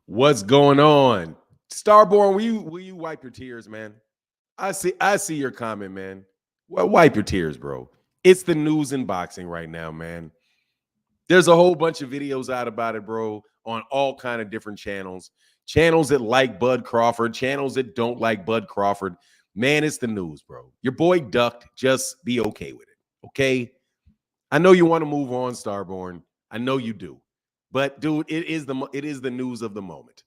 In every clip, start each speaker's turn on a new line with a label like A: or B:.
A: What's going on? Starborn, will you wipe your tears, man? I see your comment, man. Well, wipe your tears, bro. It's the news in boxing right now, man. There's a whole bunch of videos out about it, bro, on all kind of different channels. Channels that like Bud Crawford, channels that don't like Bud Crawford. Man, it's the news, bro. Your boy ducked. Just be okay with it. Okay? I know you want to move on, Starborn. I know you do. But dude, it is the news of the moment.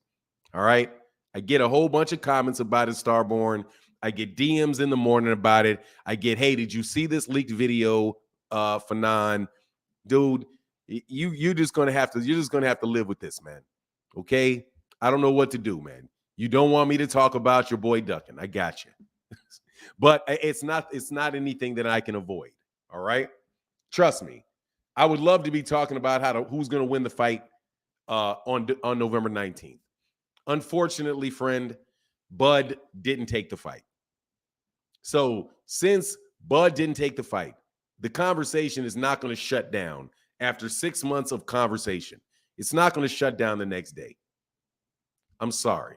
A: All right. I get a whole bunch of comments about it, Starborn. I get DMs in the morning about it. I get, hey, did you see this leaked video, Fanon? Dude, you're just gonna have to live with this, man. Okay. I don't know what to do, man. You don't want me to talk about your boy ducking. I got you. But it's not anything that I can avoid. All right. Trust me. I would love to be talking about who's gonna win the fight on November 19th. Unfortunately, friend, Bud didn't take the fight. So since Bud didn't take the fight, the conversation is not going to shut down after 6 months of conversation. It's not going to shut down the next day. I'm sorry.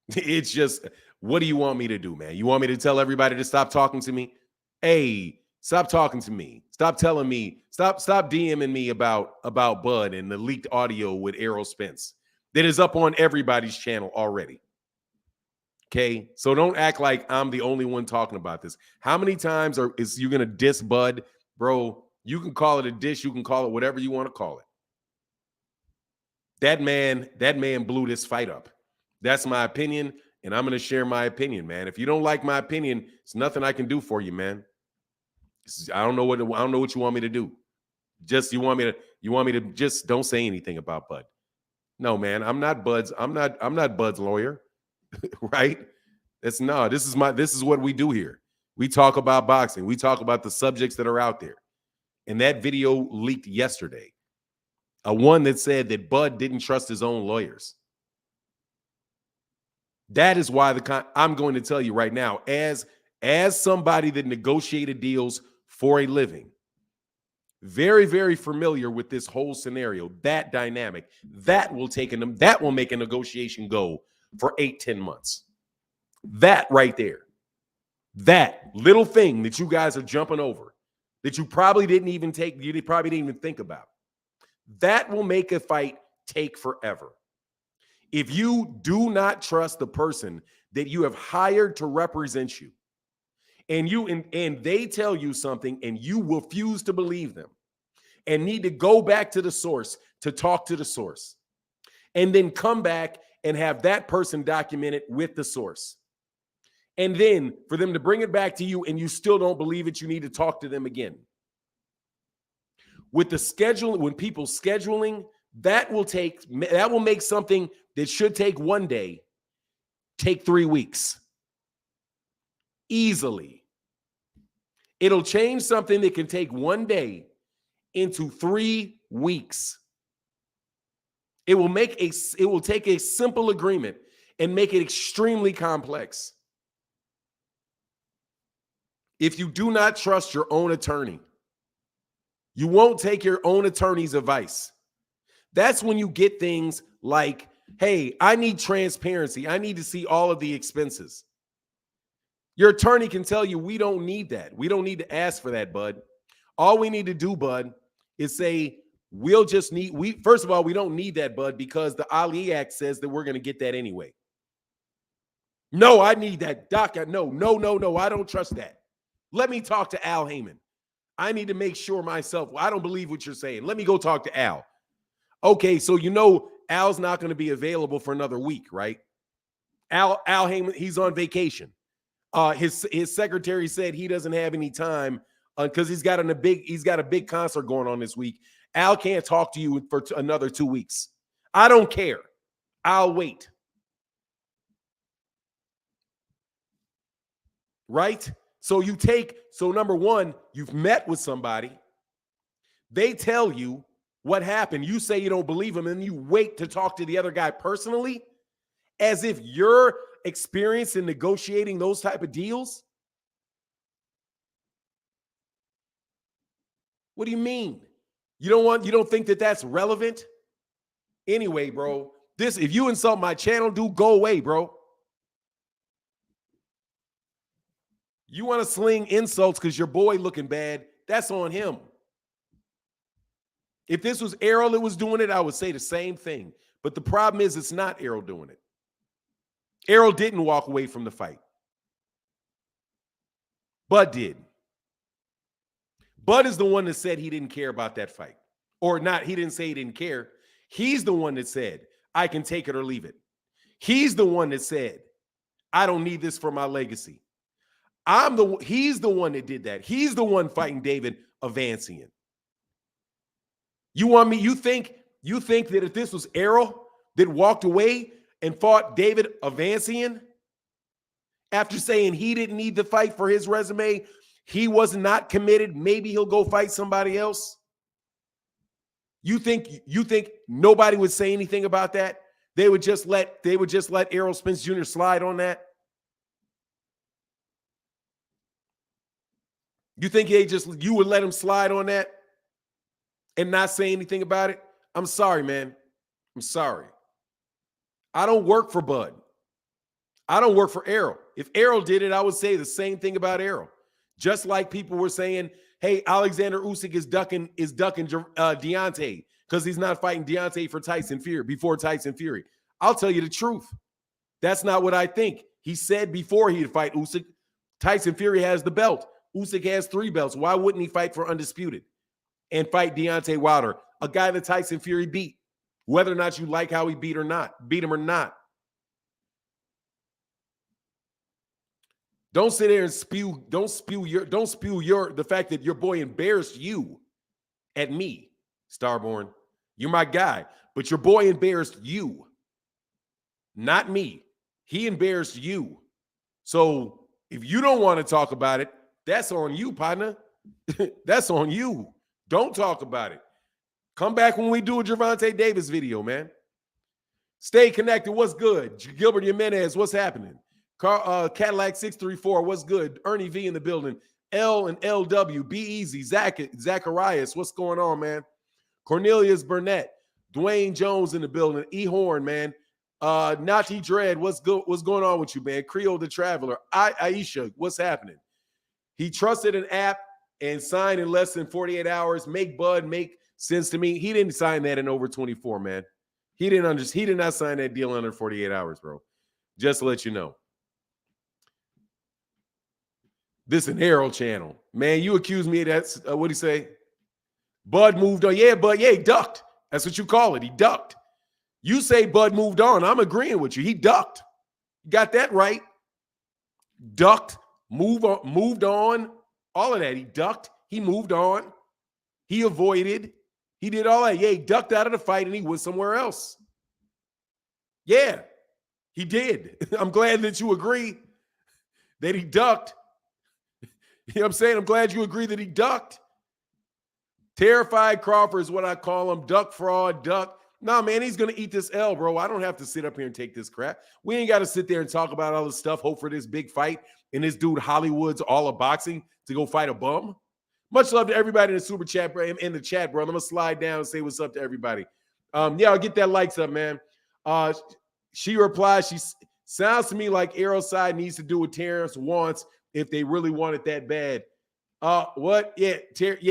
A: It's just, what do you want me to do, man? You want me to tell everybody to stop talking to me? Hey, stop talking to me. Stop telling me. Stop DMing me about Bud and the leaked audio with Errol Spence that is up on everybody's channel already. Okay, so don't act like I'm the only one talking about this. How many times is you gonna diss Bud, bro? You can call it a diss. You can call it whatever you want to call it. That man blew this fight up. That's my opinion, and I'm gonna share my opinion, man. If you don't like my opinion, it's nothing I can do for you, man. I don't know what you want me to do. Just you want me to just don't say anything about Bud. No, man, I'm not Bud's lawyer, right? That's no, this is what we do here. We talk about boxing. We talk about the subjects that are out there. And that video leaked yesterday. A one that said that Bud didn't trust his own lawyers. That is why I'm going to tell you right now, as somebody that negotiated deals for a living, very, very familiar with this whole scenario, that dynamic, that will make a negotiation go for 8-10 months. That right there, that little thing that you guys are jumping over, that you probably didn't even think about, that will make a fight take forever. If you do not trust the person that you have hired to represent you, and they tell you something and you refuse to believe them and need to go back to the source to talk to the source, and then come back and have that person document it with the source, and then for them to bring it back to you and you still don't believe it, you need to talk to them again. With the schedule, when people scheduling, that will make something that should take 1 day take 3 weeks. Easily. It'll change something that can take 1 day into 3 weeks. It will take a simple agreement and make it extremely complex. If you do not trust your own attorney, you won't take your own attorney's advice. That's when you get things like, hey, I need transparency. I need to see all of the expenses. Your attorney can tell you, we don't need that. We don't need to ask for that, Bud. All we need to do, Bud, is say, first of all, we don't need that, Bud, because the Ali Act says that we're going to get that anyway. No, I need that. Doc, no, I don't trust that. Let me talk to Al Heyman. I need to make sure myself. I don't believe what you're saying. Let me go talk to Al. Okay, so Al's not going to be available for another week, right? Al Heyman, he's on vacation. His secretary said he doesn't have any time because he's got a big concert going on this week. Al can't talk to you for another 2 weeks. I don't care. I'll wait. Right? So number one, you've met with somebody. They tell you what happened. You say you don't believe them, and you wait to talk to the other guy personally, as if you're experienced in negotiating those type of deals. What do you mean? You don't think that that's relevant? Anyway, bro, If you insult my channel, dude, go away, bro. You want to sling insults because your boy looking bad, that's on him. If this was Errol that was doing it, I would say the same thing. But the problem is it's not Errol doing it. Errol didn't walk away from the fight. Bud did. Bud is the one that said he didn't care about that fight. Or not, he didn't say he didn't care. He's the one that said, I can take it or leave it. He's the one that said, I don't need this for my legacy. He's the one that did that. He's the one fighting David Avancian. You think that if this was Errol that walked away and fought David Avancian after saying he didn't need the fight for his resume, he was not committed, maybe he'll go fight somebody else? You think nobody would say anything about that? They would just let Errol Spence Jr. slide on that? You think you would let him slide on that and not say anything about it? I'm sorry, man. I'm sorry. I don't work for Bud. I don't work for Errol. If Errol did it, I would say the same thing about Errol. Just like people were saying, hey, Alexander Usyk is ducking Deontay because he's not fighting Deontay before Tyson Fury. I'll tell you the truth. That's not what I think. He said before he'd fight Usyk, Tyson Fury has the belt. Usyk has 3 belts. Why wouldn't he fight for undisputed and fight Deontay Wilder, a guy that Tyson Fury beat, whether or not you like how he beat him or not? Don't sit there and spew the fact that your boy embarrassed you at me, Starborn. You're my guy, but your boy embarrassed you, not me. He embarrassed you. So if you don't want to talk about it, that's on you, partner. That's on you. Don't talk about it. Come back when we do a Gervonta Davis video, man. Stay connected. What's good? Gilbert Jimenez, what's happening? Cadillac 634, what's good? Ernie V in the building. L and LW, be easy. Zacharias, what's going on, man? Cornelius Burnett, Dwayne Jones in the building. E Horn, man. Nati Dread, what's good? What's going on with you, man? Creole the Traveler. Aisha, what's happening? He trusted an app and signed in less than 48 hours. Make Bud make sense to me. He didn't sign that in over 24, man. He did not sign that deal under 48 hours, bro. Just to let you know. This an Errol channel. Man, you accuse me of that. What'd he say? Bud moved on. Yeah, he ducked. That's what you call it. He ducked. You say Bud moved on. I'm agreeing with you. He ducked. You got that right. Ducked. Moved on, all of that. He ducked, he moved on, he avoided, he did all that. Yeah, he ducked out of the fight and he went somewhere else. Yeah, he did. I'm glad that you agree that he ducked. You know what I'm saying? I'm glad you agree that he ducked. Terrified Crawford is what I call him. Duck fraud, duck. Nah, man, he's going to eat this L, bro. I don't have to sit up here and take this crap. We ain't got to sit there and talk about all this stuff, hope for this big fight. And this dude Hollywood's all of boxing to go fight a bum. Much love to everybody in the super chat, bro, in the chat, bro. I'm gonna slide down and say what's up to everybody. Yeah, I'll get that likes up, man. She replies, she sounds to me like Errol's side needs to do what Terence wants if they really want it that bad. What? Yeah,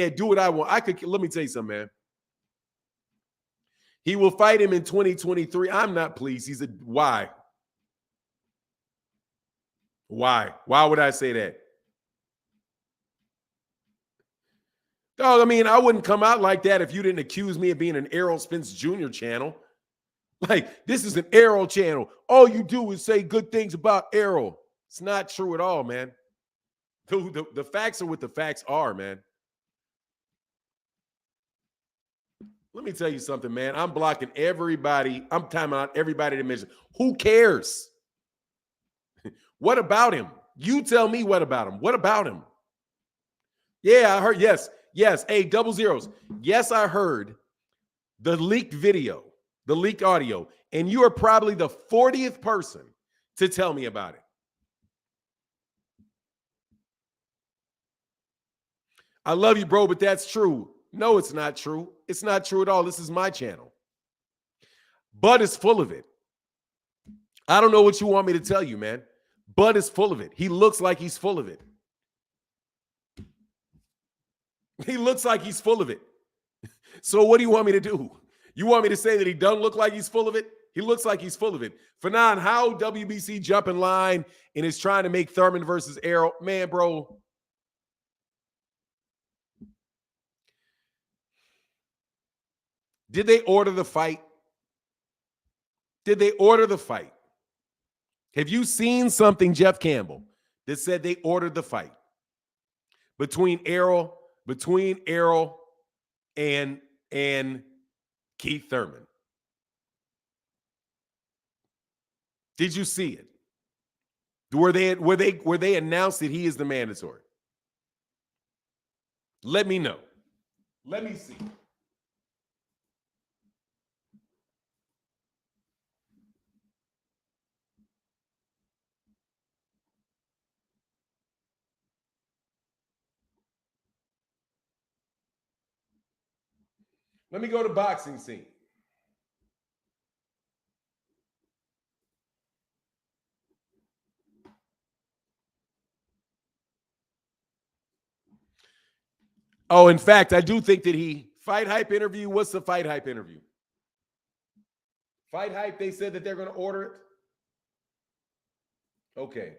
A: do what I want. Let me tell you something, man. He will fight him in 2023. I'm not pleased. Why? Why? Why would I say that? Oh, I mean, I wouldn't come out like that if you didn't accuse me of being an Errol Spence Jr. channel. Like, this is an Errol channel. All you do is say good things about Errol. It's not true at all, man. The facts are what the facts are, man. Let me tell you something, man. I'm blocking everybody. I'm timing out everybody that mentions. Who cares? What about him? You tell me what about him. What about him? Yeah, I heard. Yes. Hey, double zeros. Yes, I heard the leaked video, the leaked audio, and you are probably the 40th person to tell me about it. I love you, bro, but that's true. No, it's not true. It's not true at all. This is my channel. Bud is full of it. I don't know what you want me to tell you, man. Bud is full of it. He looks like he's full of it. He looks like he's full of it. So what do you want me to do? You want me to say that he doesn't look like he's full of it? He looks like he's full of it. Fanon, how WBC jump in line and is trying to make Thurman versus Errol? Man, bro. Did they order the fight? Did they order the fight? Have you seen something, Jeff Campbell, that said they ordered the fight between Errol and Keith Thurman? Did you see it? Were they announced that he is the mandatory? Let me know. Let me see. Let me go to boxing scene. Oh, in fact, I do think that Fight Hype interview. What's the Fight Hype interview? Fight Hype, they said that they're going to order it. Okay.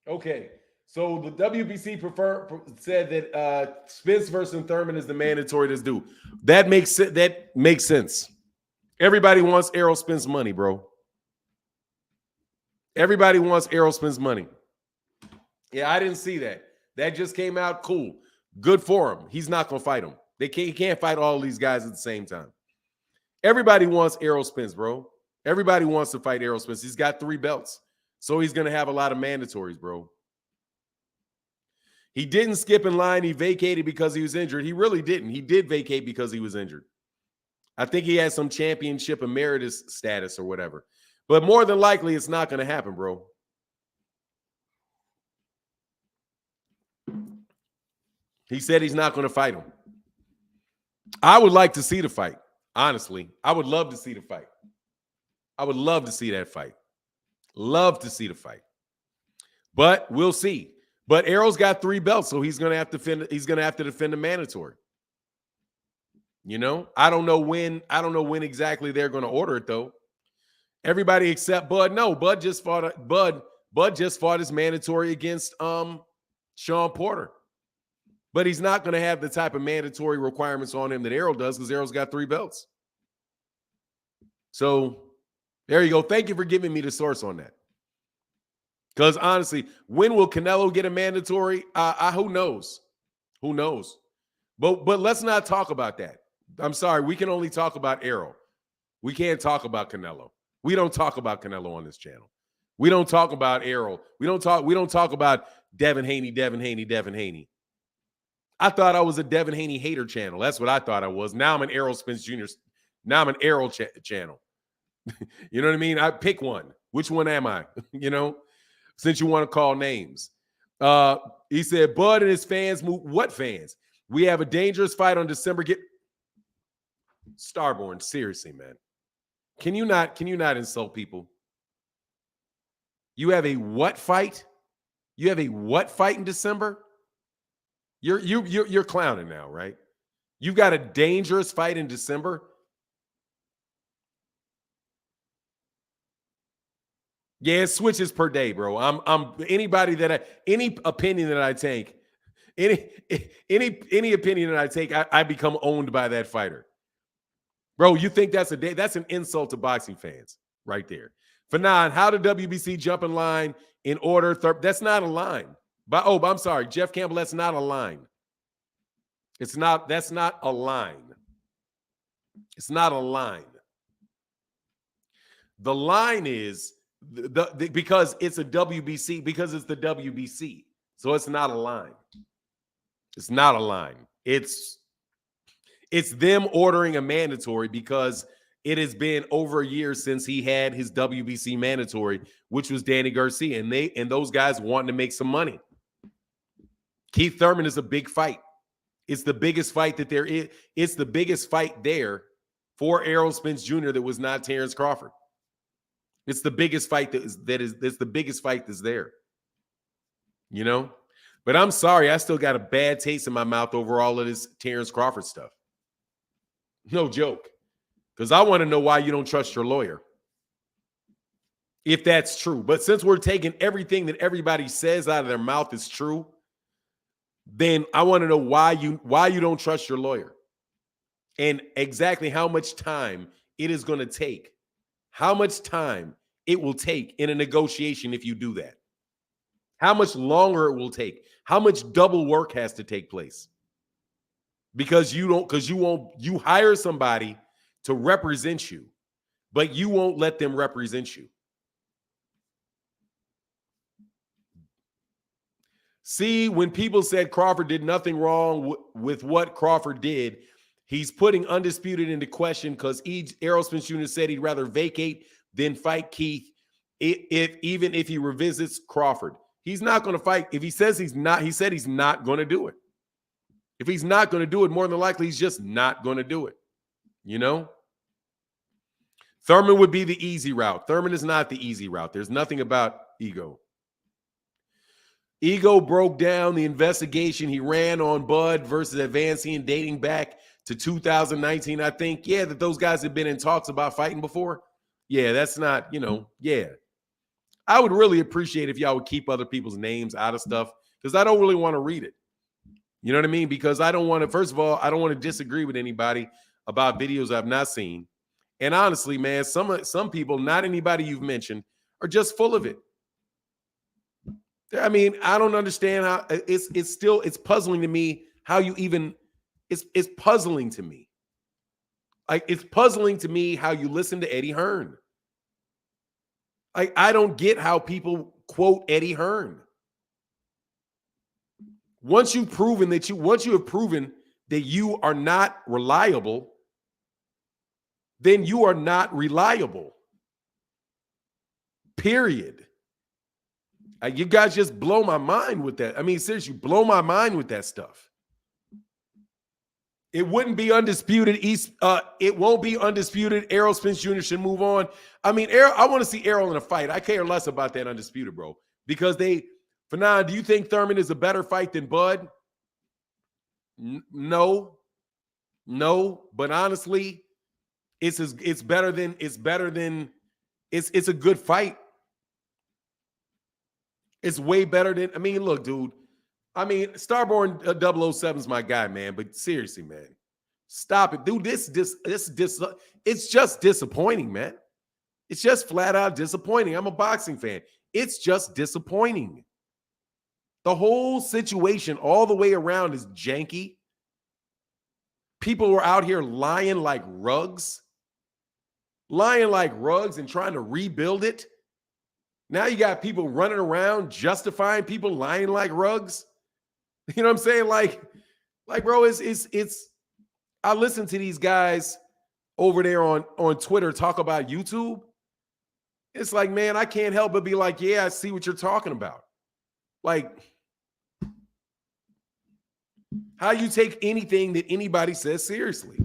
A: Okay. So the WBC said that Spence versus Thurman is the mandatory that's due. That makes sense. Everybody wants Errol Spence money, bro. Everybody wants Errol Spence money. Yeah, I didn't see that. That just came out. Cool. Good for him. He's not going to fight him. He can't fight all these guys at the same time. Everybody wants Errol Spence, bro. Everybody wants to fight Errol Spence. He's got 3 belts. So he's going to have a lot of mandatories, bro. He didn't skip in line. He vacated because he was injured. He really didn't. He did vacate because he was injured. I think he had some championship emeritus status or whatever. But more than likely, it's not going to happen, bro. He said he's not going to fight him. I would like to see the fight, honestly. I would love to see the fight. I would love to see that fight. Love to see the fight. But we'll see. But Errol's got 3 belts, so he's going to have to defend the mandatory. You know, I don't know when exactly they're going to order it though. Everybody except Bud. No, Bud just fought his mandatory against Sean Porter. But he's not going to have the type of mandatory requirements on him that Errol does because Errol's got 3 belts. So there you go. Thank you for giving me the source on that. Because honestly, when will Canelo get a mandatory? Who knows? Who knows? But let's not talk about that. I'm sorry. We can only talk about Errol. We can't talk about Canelo. We don't talk about Canelo on this channel. We don't talk about Errol. We don't talk about Devin Haney. I thought I was a Devin Haney hater channel. That's what I thought I was. Now I'm an Errol Spence Jr. Now I'm an Errol channel. You know what I mean? I pick one. Which one am I? You know, since you want to call names. He said, Bud and his fans move. What fans? We have a dangerous fight on December. Starborn, seriously, man. Can you not insult people? You have a what fight? You have a what fight in December? You're clowning now, right? You've got a dangerous fight in December. Yeah, it switches per day, bro. Any opinion that I take, any opinion that I take, I become owned by that fighter. Bro, you think that's an insult to boxing fans right there. Fanon, how did WBC jump in line in order? That's not a line. I'm sorry, Jeff Campbell, that's not a line. That's not a line. It's not a line. The line is because it's a WBC, because it's the WBC. So it's not a line. It's not a line. It's them ordering a mandatory because it has been over a year since he had his WBC mandatory, which was Danny Garcia, and those guys wanting to make some money. Keith Thurman is a big fight. It's the biggest fight that there is. It's the biggest fight there for Errol Spence Jr. that was not Terence Crawford. It's the biggest fight that's the biggest fight that's there. You know? But I'm sorry, I still got a bad taste in my mouth over all of this Terence Crawford stuff. No joke. Because I want to know why you don't trust your lawyer. If that's true. But since we're taking everything that everybody says out of their mouth is true, then I want to know why you don't trust your lawyer. And exactly how much time it is going to take. How much time it will take in a negotiation if you do that. How much longer it will take. How much double work has to take place. Because you hire somebody to represent you, but you won't let them represent you. See, when people said Crawford did nothing wrong with what Crawford did, he's putting Undisputed into question because Errol Spence Jr. said he'd rather vacate than fight Keith even if he revisits Crawford. He's not going to fight. If he says he's not, he said he's not going to do it. If he's not going to do it, more than likely, he's just not going to do it. You know? Thurman would be the easy route. Thurman is not the easy route. There's nothing about ego. Ego broke down the investigation he ran on Bud versus Advancing dating back to 2019, I think. Yeah, that those guys have been in talks about fighting before. Yeah, that's not, yeah. I would really appreciate if y'all would keep other people's names out of stuff because I don't really want to read it. You know what I mean? Because I don't want to, first of all, I don't want to disagree with anybody about videos I've not seen. And honestly, man, some people, not anybody you've mentioned, are just full of it. I mean, I don't understand how it's puzzling to me how you even it's puzzling to me. Like it's puzzling to me how you listen to Eddie Hearn. Like I don't get how people quote Eddie Hearn. Once you have proven that you are not reliable, then you are not reliable. Period. You guys just blow my mind with that. I mean, seriously, you blow my mind with that stuff. It wouldn't be undisputed. It won't be undisputed. Errol Spence Jr. should move on. I mean, I want to see Errol in a fight. I care less about that undisputed, bro. Because Fanon, do you think Thurman is a better fight than Bud? No. But honestly, it's a good fight. It's way better than, I mean, look, dude. I mean, Starborn 007 is my guy, man. But seriously, man, stop it, dude. This it's just disappointing, man. It's just flat out disappointing. I'm a boxing fan. It's just disappointing. The whole situation all the way around is janky. People were out here lying like rugs and trying to rebuild it. Now you got people running around justifying people lying like rugs. You know what I'm saying? Like, bro, it's. I listen to these guys over there on Twitter talk about YouTube. It's like, man, I can't help but be like, yeah, I see what you're talking about. Like, how you take anything that anybody says seriously?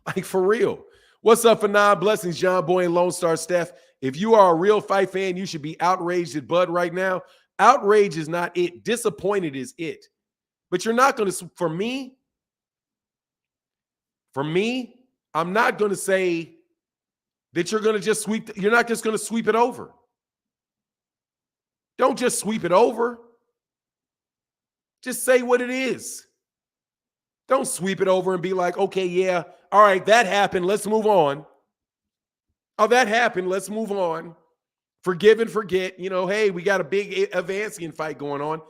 A: Like, for real. What's up, Fanon? Blessings, John Boy and Lone Star Steph. If you are a real fight fan, you should be outraged at Bud right now. Outrage is not it. Disappointed is it. But you're not going to, for me, I'm not going to say that you're going to just you're not just going to sweep it over. Don't just sweep it over. Just say what it is. Don't sweep it over and be like, okay, yeah, all right, that happened. Let's move on. Oh, that happened. Let's move on. Forgive and forget. You know, hey, we got a big advancing fight going on.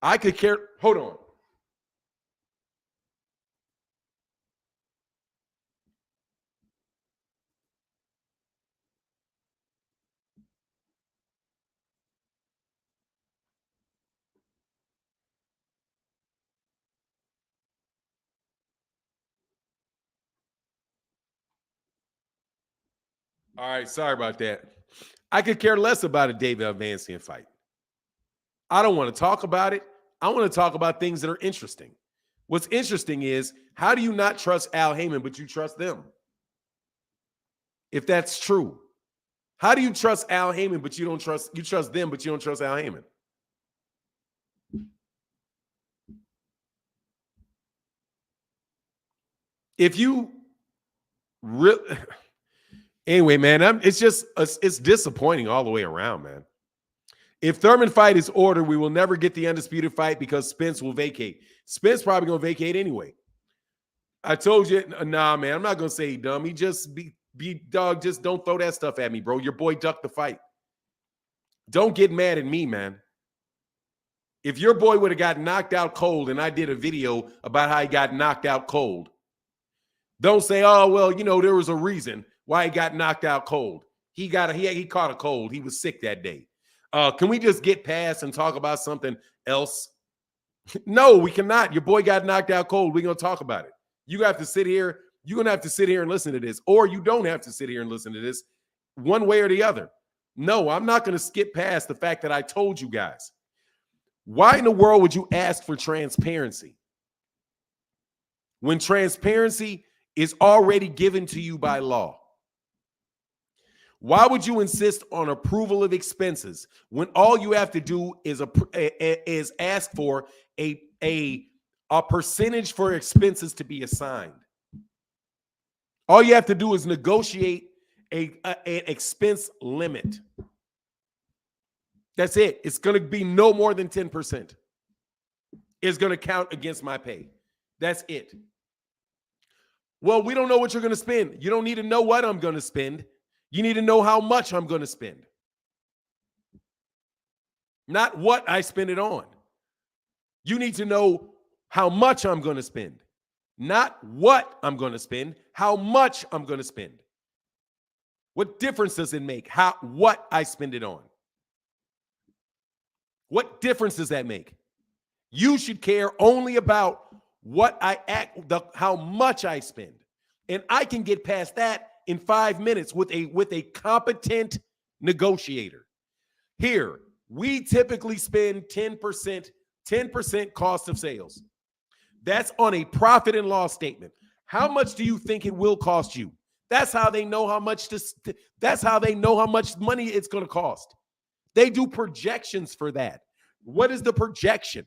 A: I could care. Hold on. All right, sorry about that. I could care less about a David Advancing fight. I don't want to talk about it. I want to talk about things that are interesting. What's interesting is, how do you not trust Al Heyman, but you trust them? If that's true, how do you trust Al Heyman, but you trust them, but you don't trust Al Heyman? If you really, anyway, man, it's disappointing all the way around, man. If Thurman fight is ordered, we will never get the undisputed fight because Spence will vacate. Spence probably gonna vacate anyway. I told you, nah, man, I'm not gonna say he dumb. He just be dog. Just don't throw that stuff at me, bro. Your boy ducked the fight. Don't get mad at me, man. If your boy would have got knocked out cold and I did a video about how he got knocked out cold, don't say, oh, well, there was a reason why he got knocked out cold. He caught a cold. He was sick that day. Can we just get past and talk about something else? No, we cannot. Your boy got knocked out cold. We're going to talk about it. You have to sit here. You're going to have to sit here and listen to this, or you don't have to sit here and listen to this, one way or the other. No, I'm not going to skip past the fact that I told you guys. Why in the world would you ask for transparency when transparency is already given to you by law? Why would you insist on approval of expenses when all you have to do is ask for a percentage for expenses to be assigned? All you have to do is negotiate an expense limit. That's it. It's going to be no more than 10%. It's going to count against my pay. That's it. Well, we don't know what you're going to spend. You don't need to know what I'm going to spend. You need to know how much I'm going to spend. Not what I spend it on. You need to know how much I'm going to spend. Not what I'm going to spend, how much I'm going to spend. What difference does it make what I spend it on? What difference does that make? You should care only about how much I spend. And I can get past that in 5 minutes with a competent negotiator. Here, we typically spend 10% cost of sales. That's on a profit and loss statement. How much do you think it will cost you? That's how they know how much money it's going to cost. They do projections for that. What is the projection?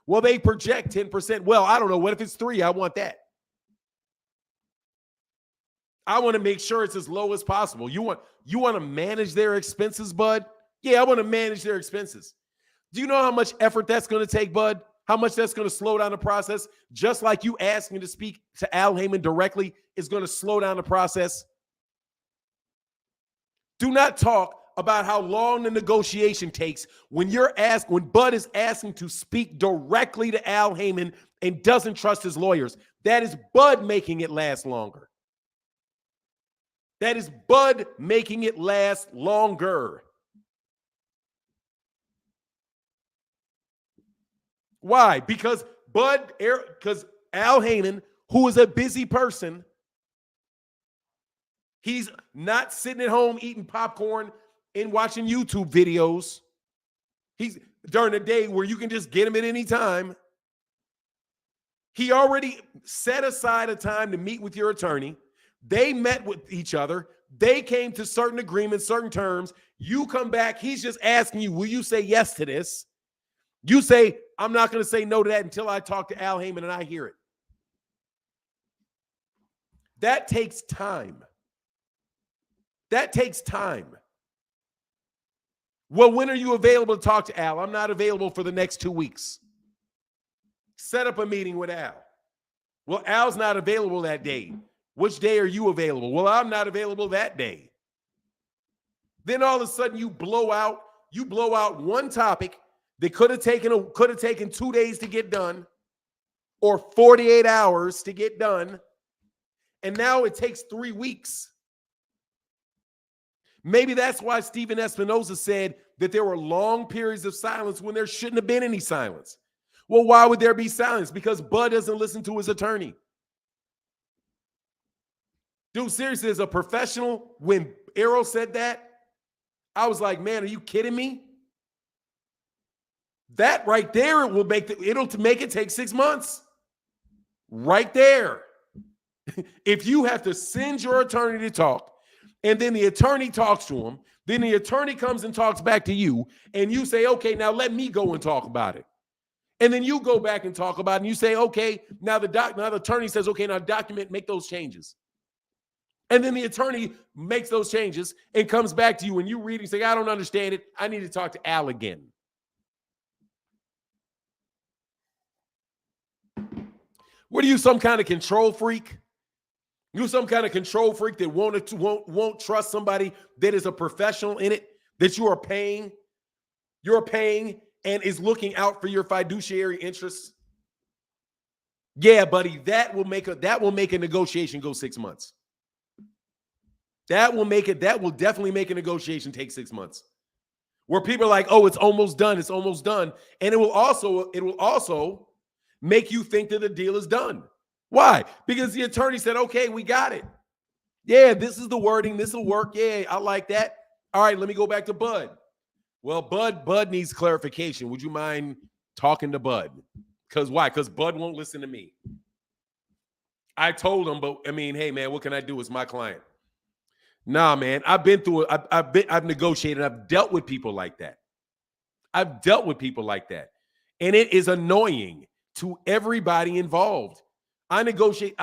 A: Well, they project 10%. Well, I don't know. What if it's 3? I want that. I want to make sure it's as low as possible. You want to manage their expenses, bud? Yeah, I want to manage their expenses. Do you know how much effort that's going to take, bud? How much that's going to slow down the process? Just like you asking to speak to Al Heyman directly is going to slow down the process. Do not talk about how long the negotiation takes when Bud is asking to speak directly to Al Heyman and doesn't trust his lawyers. That is Bud making it last longer. That is Bud making it last longer. Why? Because Al Heyman, who is a busy person, he's not sitting at home eating popcorn and watching YouTube videos. He's during the day where you can just get him at any time. He already set aside a time to meet with your attorney. They met with each other. They came to certain agreements, certain terms. You come back. He's just asking you, will you say yes to this? You say, I'm not going to say no to that until I talk to Al Heyman and I hear it. That takes time. That takes time. Well, when are you available to talk to Al? I'm not available for the next 2 weeks. Set up a meeting with Al. Well, Al's not available that day. Which day are you available? Well, I'm not available that day. Then all of a sudden you blow out one topic that could have taken 2 days to get done or 48 hours to get done. And now it takes 3 weeks. Maybe that's why Stephen Espinoza said that there were long periods of silence when there shouldn't have been any silence. Well, why would there be silence? Because Bud doesn't listen to his attorney. Dude, seriously, as a professional, when Errol said that, I was like, man, are you kidding me? That right there will it'll make it take 6 months. Right there. If you have to send your attorney to talk, and then the attorney talks to him, then the attorney comes and talks back to you, and you say, okay, now let me go and talk about it. And then you go back and talk about it, and you say, okay, now the attorney says, okay, now document, make those changes. And then the attorney makes those changes and comes back to you, and you read and say, I don't understand it. I need to talk to Al again. What are you, some kind of control freak? You some kind of control freak that won't trust somebody that is a professional in it, that you're paying and is looking out for your fiduciary interests? Yeah, buddy, that will make a negotiation go 6 months. That will definitely make a negotiation take 6 months. Where people are like, oh, it's almost done. It's almost done. And it will also make you think that the deal is done. Why? Because the attorney said, okay, we got it. Yeah, this is the wording. This will work. Yeah, I like that. All right, let me go back to Bud. Well, Bud needs clarification. Would you mind talking to Bud? Because why? Because Bud won't listen to me. I told him, but I mean, hey, man, what can I do? It's my client. Nah, man, I've been through it. I've negotiated. I've dealt with people like that. And it is annoying to everybody involved. I negotiated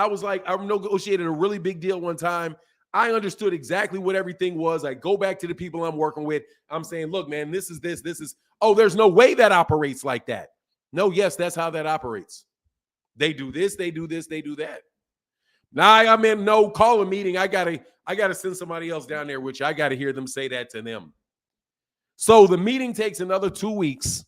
A: a really big deal one time. I understood exactly what everything was. I go back to the people I'm working with. I'm saying, look, man, this is, oh, there's no way that operates like that. No, yes, that's how that operates. They do this, they do this, they do that. Now I'm in call a meeting. I gotta send somebody else down there, which I gotta hear them say that to them. So the meeting takes another 2 weeks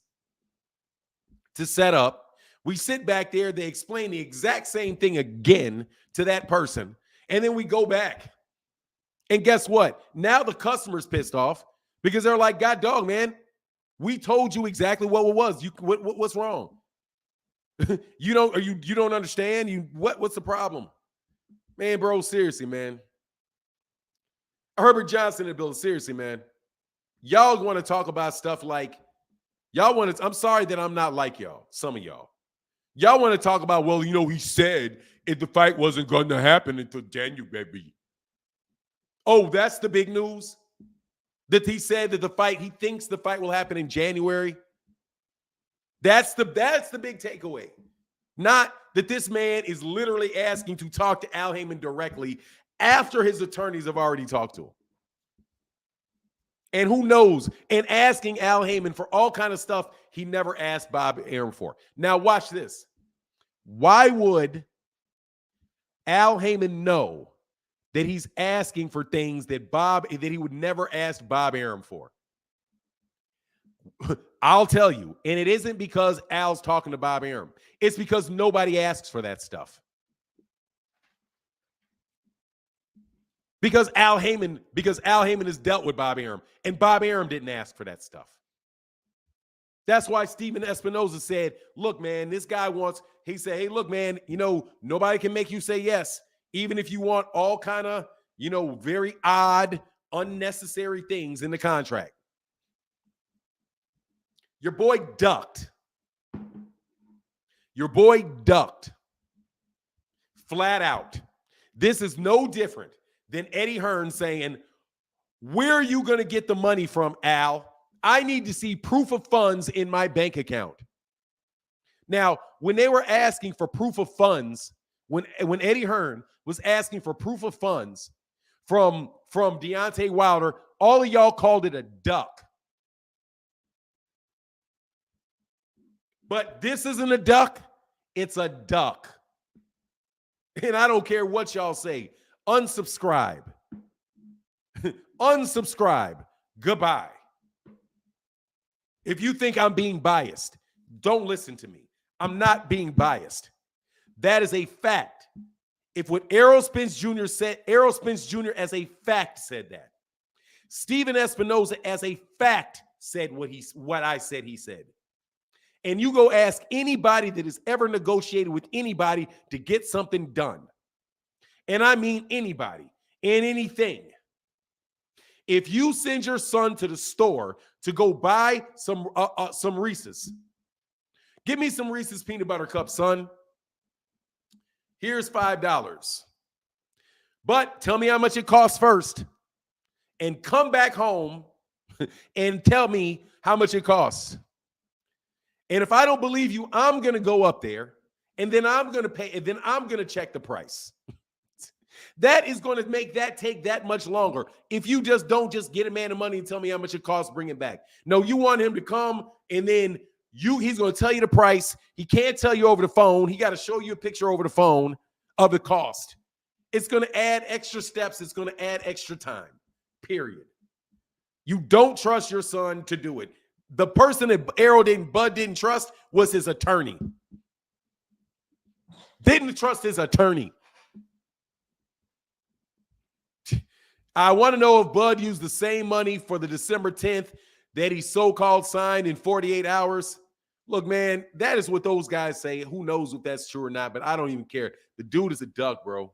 A: to set up. We sit back there, they explain the exact same thing again to that person, and then we go back. And guess what? Now the customer's pissed off because they're like, God dog, man, we told you exactly what it was. What's wrong? you don't understand? What's the problem? Man, bro, seriously, man. Herbert Johnson in the building, seriously, man. Y'all want to talk about stuff like, I'm sorry that I'm not like y'all, some of y'all. Y'all want to talk about, well, he said if the fight wasn't going to happen until January. Oh, that's the big news? That he said that he thinks the fight will happen in January? That's the big takeaway. Not that this man is literally asking to talk to Al Heyman directly after his attorneys have already talked to him. And who knows? And asking Al Heyman for all kind of stuff he never asked Bob Arum for. Now watch this. Why would Al Heyman know that he's asking for things that he would never ask Bob Arum for? I'll tell you. And it isn't because Al's talking to Bob Arum. It's because nobody asks for that stuff. Because Al Heyman has dealt with Bob Arum, and Bob Arum didn't ask for that stuff. That's why Steven Espinoza said, look, man, this guy he said, hey, look, man, nobody can make you say yes, even if you want all kind of, very odd, unnecessary things in the contract. Your boy ducked. Flat out. This is no different than Eddie Hearn saying, where are you going to get the money from, Al? I need to see proof of funds in my bank account. Now, when they were asking for proof of funds, when Eddie Hearn was asking for proof of funds from Deontay Wilder, all of y'all called it a duck. But this isn't a duck. It's a duck. And I don't care what y'all say. Unsubscribe. Unsubscribe. Goodbye. If you think I'm being biased, don't listen to me. I'm not being biased. That is a fact. If what Errol Spence Jr. said, Errol Spence Jr. as a fact said that. Steven Espinoza as a fact said what I said he said. And you go ask anybody that has ever negotiated with anybody to get something done. And I mean anybody and anything. If you send your son to the store to go buy some Reese's, Give me some Reese's Peanut Butter Cups, son. Here's $5. But tell me how much it costs first. And come back home and tell me how much it costs. And if I don't believe you, I'm going to go up there and then I'm going to pay and then I'm going to check the price. That is going to make that take that much longer. If you just don't just get a man the money and tell me how much it costs, bring it back. No, you want him to come and then he's going to tell you the price. He can't tell you over the phone. He got to show you a picture over the phone of the cost. It's going to add extra steps. It's going to add extra time, period. You don't trust your son to do it. The person that Bud didn't trust was his attorney. Didn't trust his attorney. I want to know if Bud used the same money for the December 10th that he so-called signed in 48 hours. Look, man, that is what those guys say. Who knows if that's true or not, but I don't even care. The dude is a duck, bro.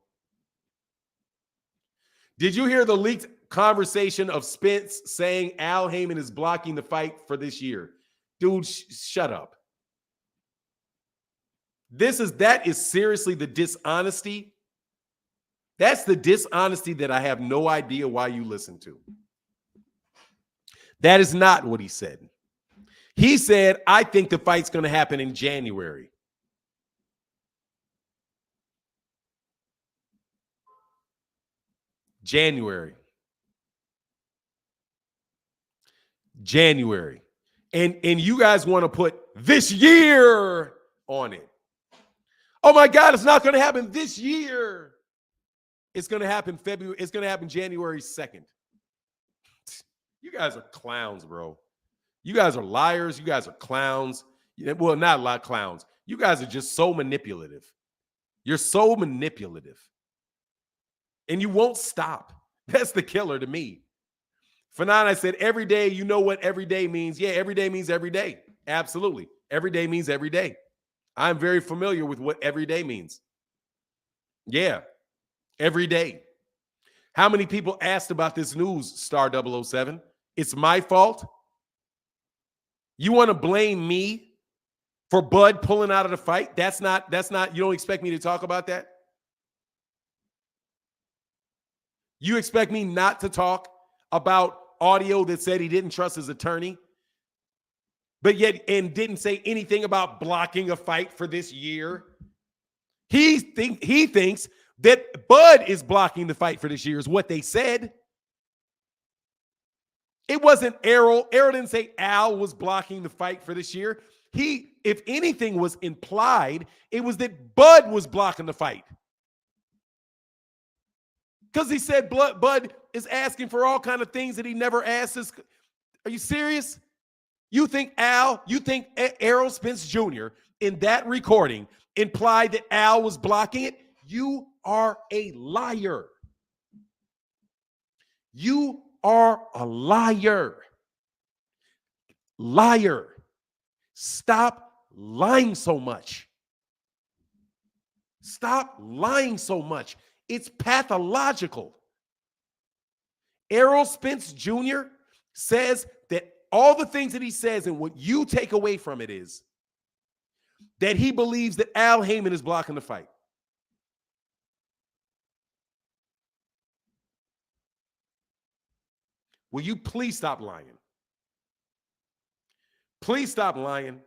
A: Did you hear the leaked conversation of Spence saying Al Heyman is blocking the fight for this year? Dude, shut up. That is seriously the dishonesty. That's the dishonesty that I have no idea why you listen to. That is not what he said. He said, I think the fight's going to happen in January. January. And you guys want to put this year on it. Oh my God, it's not going to happen this year. It's going to happen February. It's going to happen January 2nd. You guys are clowns, bro. You guys are liars. You guys are clowns. Well, not a lot of clowns. You guys are just so manipulative. You're so manipulative. And you won't stop. That's the killer to me. Fanon, I said every day, you know what every day means? Yeah, every day means every day. Absolutely. Every day means every day. I'm very familiar with what every day means. Yeah, every day. How many people asked about this news, Star 007? It's my fault? You want to blame me for Bud pulling out of the fight? That's not, you don't expect me to talk about that? You expect me not to talk about audio that said he didn't trust his attorney, but yet and didn't say anything about blocking a fight for this year? He thinks that Bud is blocking the fight for this year is what they said. It wasn't Errol. Errol didn't say Al was blocking the fight for this year. If anything was implied, it was that Bud was blocking the fight. Because he said Bud is asking for all kind of things that he never asked us. Are you serious? You think Errol Spence Jr. in that recording implied that Al was blocking it? You are a liar. You are a liar. Liar. Stop lying so much. Stop lying so much. It's pathological. Errol Spence Jr. says that all the things that he says and what you take away from it is that he believes that Al Heyman is blocking the fight. Will you please stop lying? Please stop lying.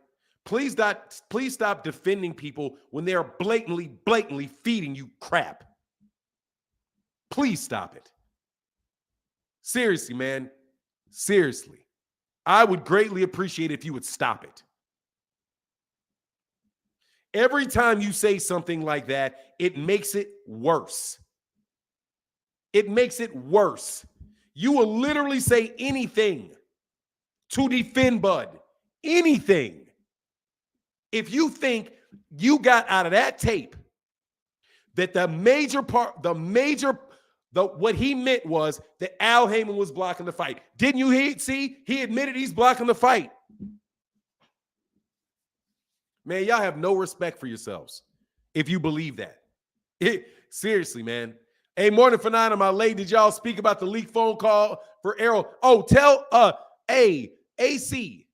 A: Please stop defending people when they are blatantly feeding you crap. Please stop it. Seriously, man. Seriously. I would greatly appreciate if you would stop it. Every time you say something like that, it makes it worse. It makes it worse. You will literally say anything to defend Bud. Anything. If you think you got out of that tape that what he meant was that Al Heyman was blocking the fight. Didn't you see? He admitted he's blocking the fight. Man, y'all have no respect for yourselves if you believe that. Seriously, man. Hey, morning for 9 on my late. Did y'all speak about the leaked phone call for Errol? Oh, tell AC.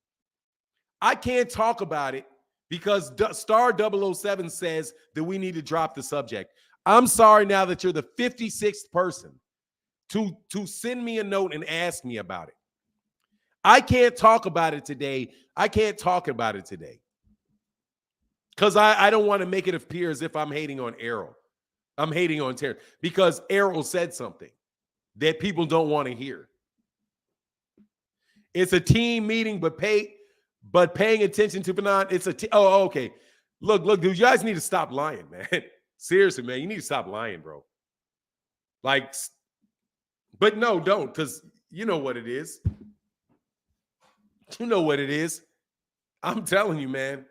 A: I can't talk about it because Star 007 says that we need to drop the subject. I'm sorry now that you're the 56th person to send me a note and ask me about it. I can't talk about it today. Because I don't want to make it appear as if I'm hating on Errol. I'm hating on Terence because Errol said something that people don't want to hear. It's a team meeting, but paying attention to Fanon. It's a okay. Look, dude, you guys need to stop lying, man. Seriously, man, you need to stop lying, bro. Like, but no, don't, because you know what it is. You know what it is. I'm telling you, man.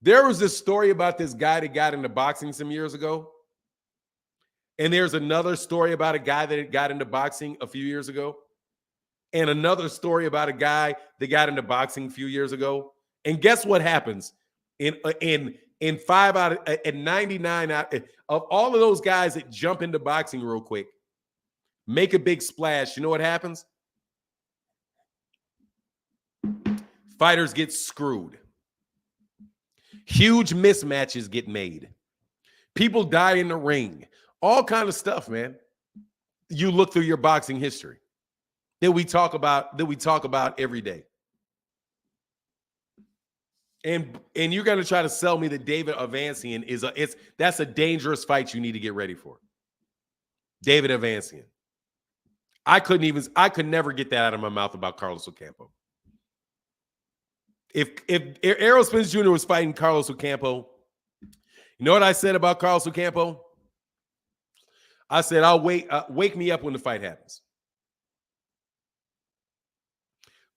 A: There was this story about this guy that got into boxing some years ago. And there's another story about a guy that got into boxing a few years ago. And another story about a guy that got into boxing a few years ago. And guess what happens? In 5 out of 99 out of all of those guys that jump into boxing real quick, make a big splash, you know what happens? Fighters get screwed. Huge mismatches get made. People die in the ring. All kind of stuff, man. You look through your boxing history that we talk about every day. And you're going to try to sell me that David Avancian that's a dangerous fight you need to get ready for. David Avancian. I could never get that out of my mouth about Carlos Ocampo. If Errol Spence Jr. was fighting Carlos Ocampo, you know what I said about Carlos Ocampo? I said, I'll wake me up when the fight happens.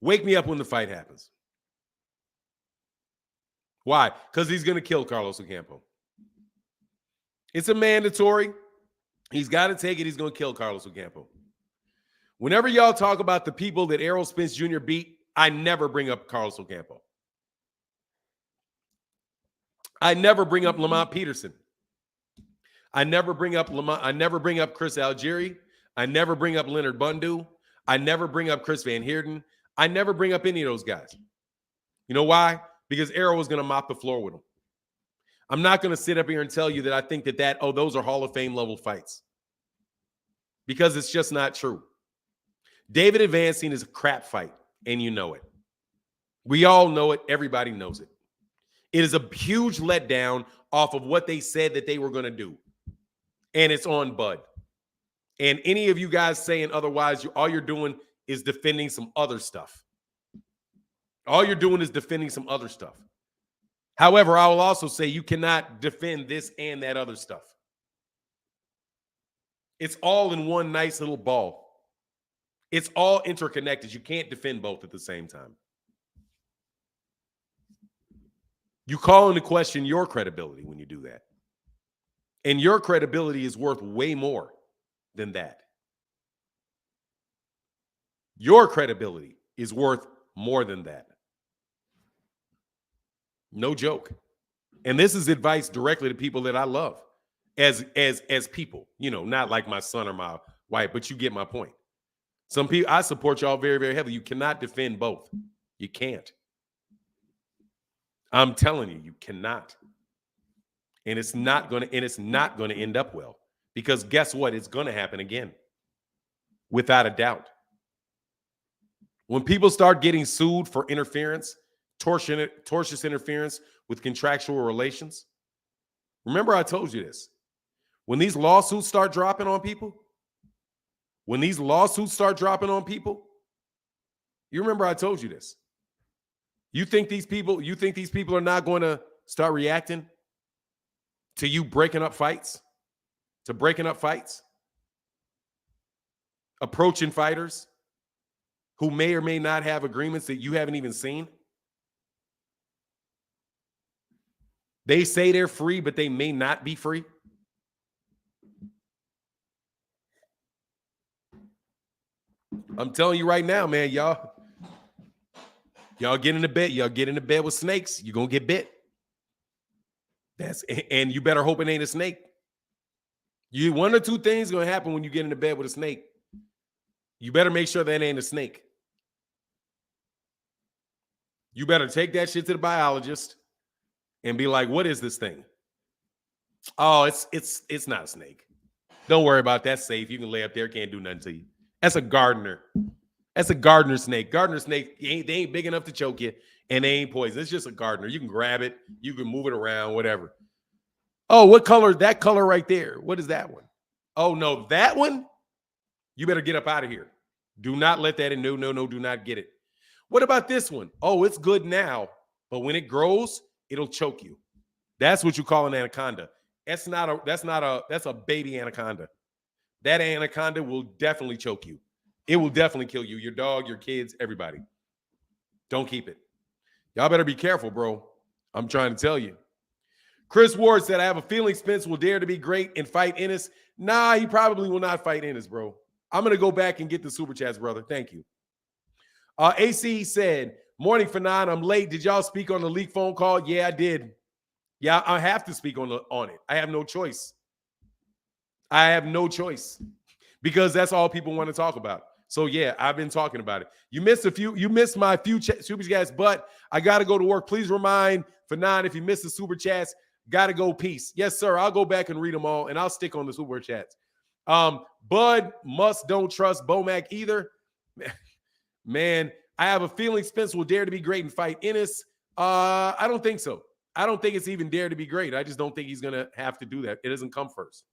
A: Wake me up when the fight happens. Why? Because he's going to kill Carlos Ocampo. It's a mandatory. He's got to take it. He's going to kill Carlos Ocampo. Whenever y'all talk about the people that Errol Spence Jr. beat, I never bring up Carlos Ocampo. I never bring up Lamont Peterson. I never bring up Chris Algieri. I never bring up Leonard Bundu. I never bring up Chris Van Heerden. I never bring up any of those guys. You know why? Because Errol was going to mop the floor with them. I'm not going to sit up here and tell you that I think that those are Hall of Fame level fights. Because it's just not true. David Avancian is a crap fight, and you know it. We all know it. Everybody knows it. It is a huge letdown off of what they said that they were going to do. And it's on Bud. And any of you guys saying otherwise, all you're doing is defending some other stuff. All you're doing is defending some other stuff. However, I will also say you cannot defend this and that other stuff. It's all in one nice little ball. It's all interconnected. You can't defend both at the same time. You call into question your credibility when you do that. And your credibility is worth way more than that. Your credibility is worth more than that. No joke. And this is advice directly to people that I love as people, not like my son or my wife, but you get my point. Some people, I support y'all very, very heavily. You cannot defend both. You can't. I'm telling you, you cannot. And it's not going to end up well. Because guess what? It's going to happen again. Without a doubt. When people start getting sued for interference, tortious interference with contractual relations, remember I told you this. When these lawsuits start dropping on people, you remember I told you this. You think these people are not going to start reacting to you breaking up fights? Approaching fighters who may or may not have agreements that you haven't even seen? They say they're free, but they may not be free. I'm telling you right now, man, y'all get into bed. Y'all get into bed with snakes, you're going to get bit. And you better hope it ain't a snake. One or two things going to happen when you get into bed with a snake. You better make sure that ain't a snake. You better take that shit to the biologist. and be like, what is this thing? Oh, it's not a snake. Don't worry about that. Safe. You can lay up there. Can't do nothing to you. That's a gardener. That's a gardener snake. Gardener snake, they ain't big enough to choke you, and they ain't poison. It's just a gardener. You can grab it. You can move it around, whatever. Oh, what color? That color right there. What is that one? Oh, no, that one? You better get up out of here. Do not let that in. No, do not get it. What about this one? Oh, it's good now, but when it grows, it'll choke you. That's what you call an anaconda. That's a baby anaconda. That anaconda will definitely choke you. It will definitely kill you, your dog, your kids, everybody. Don't keep it. Y'all better be careful, bro. I'm trying to tell you. Chris Ward said, I have a feeling Spence will dare to be great and fight Ennis. Nah, he probably will not fight Ennis, bro. I'm going to go back and get the super chats, brother. Thank you. AC said, morning for 9. I'm late. Did y'all speak on the leak phone call? Yeah, I did. Yeah, I have to speak on it. I have no choice. I have no choice because that's all people want to talk about. So yeah, I've been talking about it. You missed my few super chats, but I got to go to work. Please remind for 9 if you missed the super chats, got to go. Peace. Yes, sir. I'll go back and read them all, and I'll stick on the super chats. Bud must don't trust Bomac either. Man, I have a feeling Spence will dare to be great and fight Ennis. I don't think so. I don't think it's even dare to be great. I just don't think he's going to have to do that. It doesn't come first.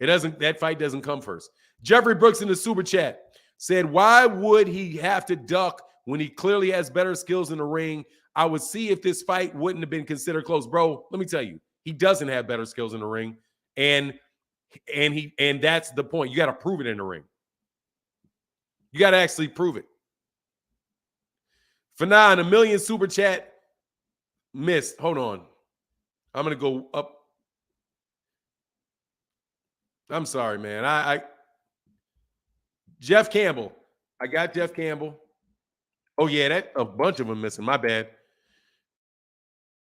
A: That fight doesn't come first. Jeffrey Brooks in the super chat said, why would he have to duck when he clearly has better skills in the ring? I would see if this fight wouldn't have been considered close. Bro, let me tell you, he doesn't have better skills in the ring. And that's the point. You got to prove it in the ring. You got to actually prove it. For 9, a million super chat missed. Hold on. I'm going to go up. I'm sorry, man. Jeff Campbell. I got Jeff Campbell. Oh, yeah, that a bunch of them missing. My bad.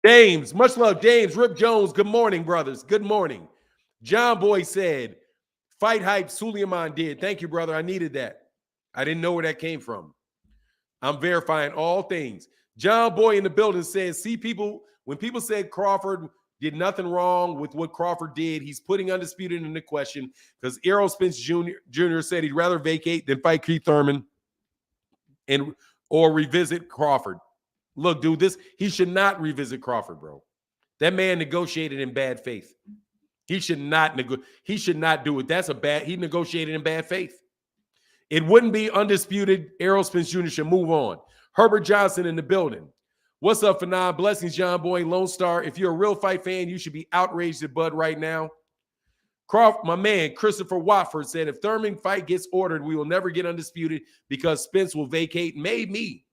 A: James, much love. James, Rip Jones, good morning, brothers. Good morning. John Boy said, fight hype Suleiman did. Thank you, brother. I needed that. I didn't know where that came from. I'm verifying all things. John Boy in the building says, when people said Crawford did nothing wrong with what Crawford did, he's putting Undisputed into question because Errol Spence Jr. said he'd rather vacate than fight Keith Thurman or revisit Crawford. Look, dude, he should not revisit Crawford, bro. That man negotiated in bad faith. He should not do it. He negotiated in bad faith. It wouldn't be Undisputed. Errol Spence Jr. should move on. Herbert Johnson in the building. What's up for 9? Blessings, John Boy, Lone Star. If you're a real fight fan, you should be outraged at Bud right now. My man, Christopher Watford said, if Thurman fight gets ordered, we will never get Undisputed because Spence will vacate. Maybe.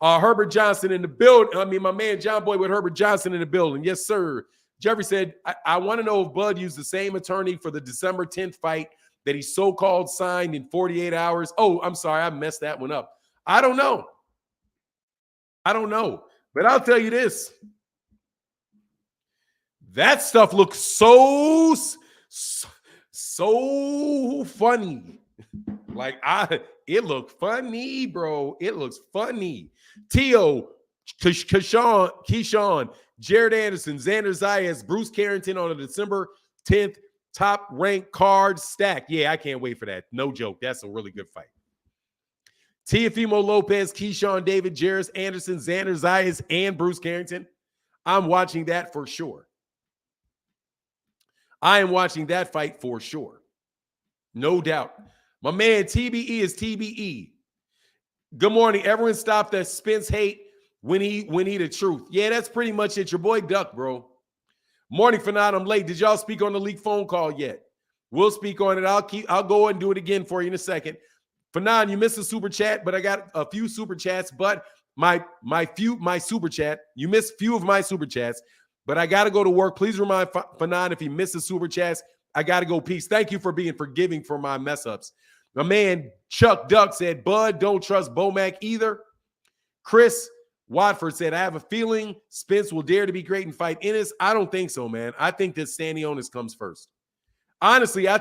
A: Herbert Johnson in the building. My man, John Boy with Herbert Johnson in the building. Yes, sir. Jeffrey said, I want to know if Bud used the same attorney for the December 10th fight that he so-called signed in 48 hours. Oh, I'm sorry. I messed that one up. I don't know. But I'll tell you this. That stuff looks so funny. It looked funny, bro. It looks funny. Tio, Keyshawn, Jared Anderson, Xander Zayas, Bruce Carrington on a December 10th top-ranked card stack. Yeah, I can't wait for that. No joke. That's a really good fight. Teofimo Lopez, Keyshawn David, Jairus Anderson, Xander Zayas, and Bruce Carrington. I'm watching that for sure. I am watching that fight for sure. No doubt. My man, TBE is TBE. Good morning. Everyone stop that Spence hate when he the truth. Yeah, that's pretty much it. Your boy Duck, bro. Morning for 9. I'm late. Did y'all speak on the leak phone call yet? We'll speak on it. I'll go and do it again for you in a second. For 9, you missed a super chat, but I got a few super chats. But my super chat, you missed few of my super chats, but I got to go to work. Please remind for 9 if he missed the super chats, I got to go. Peace. Thank you for being forgiving for my mess ups. My man Chuck Duck said, Bud, don't trust Bomac either. Chris Watford said, I have a feeling Spence will dare to be great and fight Ennis. I don't think so, man. I think that Stanionis comes first. Honestly, I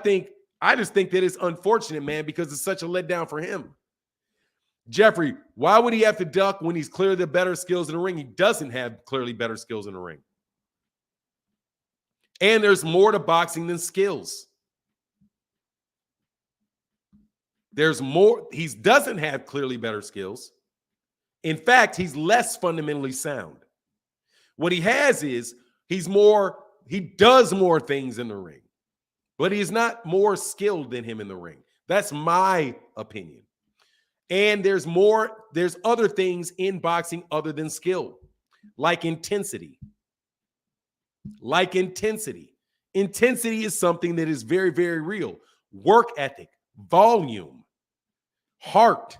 A: just think that it's unfortunate, man, because it's such a letdown for him. Jeffrey, why would he have to duck when he's clearly the better skills in the ring? He doesn't have clearly better skills in the ring. And there's more to boxing than skills. There's more. He doesn't have clearly better skills. In fact, he's less fundamentally sound. What he has is he does more things in the ring, but he's not more skilled than him in the ring. That's my opinion. And there's other things in boxing other than skill, like intensity. Intensity is something that is very, very real. Work ethic, volume, heart,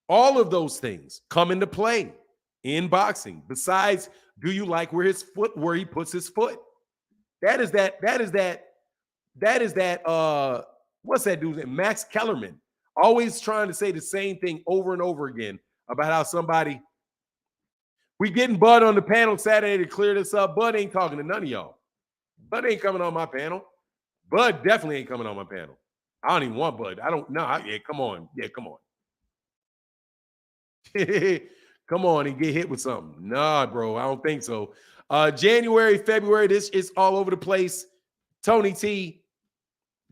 A: all of those things come into play in boxing. Besides, do you like where he puts his foot? What's that dude? Max Kellerman, always trying to say the same thing over and over again about how we getting Bud on the panel Saturday to clear this up. Bud ain't talking to none of y'all. Bud ain't coming on my panel. Bud definitely ain't coming on my panel. I don't even want Bud. I don't know. Yeah, come on. Come on and get hit with something. Nah, bro, I don't think so. January, February, this is all over the place. Tony T,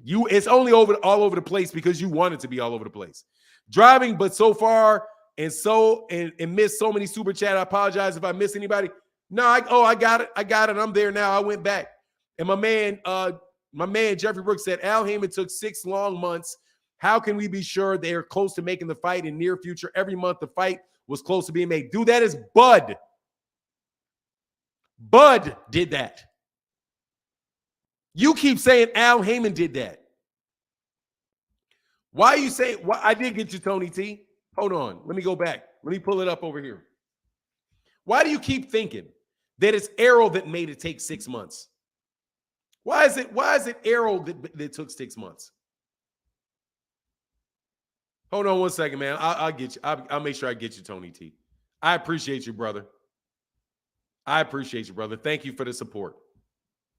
A: it's only all over the place because you want it to be all over the place. Driving, but so far and missed so many super chat. I apologize if I missed anybody. No, I got it. I'm there now. I went back. And my man Jeffrey Brooks said, Al Heyman took 6 long months. How can we be sure they are close to making the fight in near future? Every month the fight was close to being made. Dude, that is Bud. Bud did that. You keep saying Al Heyman did that. Why are you saying? I did get you, Tony T. Hold on. Let me go back. Let me pull it up over here. Why do you keep thinking that it's Errol that made it take 6 months? Why is it Errol that took 6 months? Hold on one second, man. I'll get you. I'll make sure I get you, Tony T. I appreciate you, brother. Thank you for the support.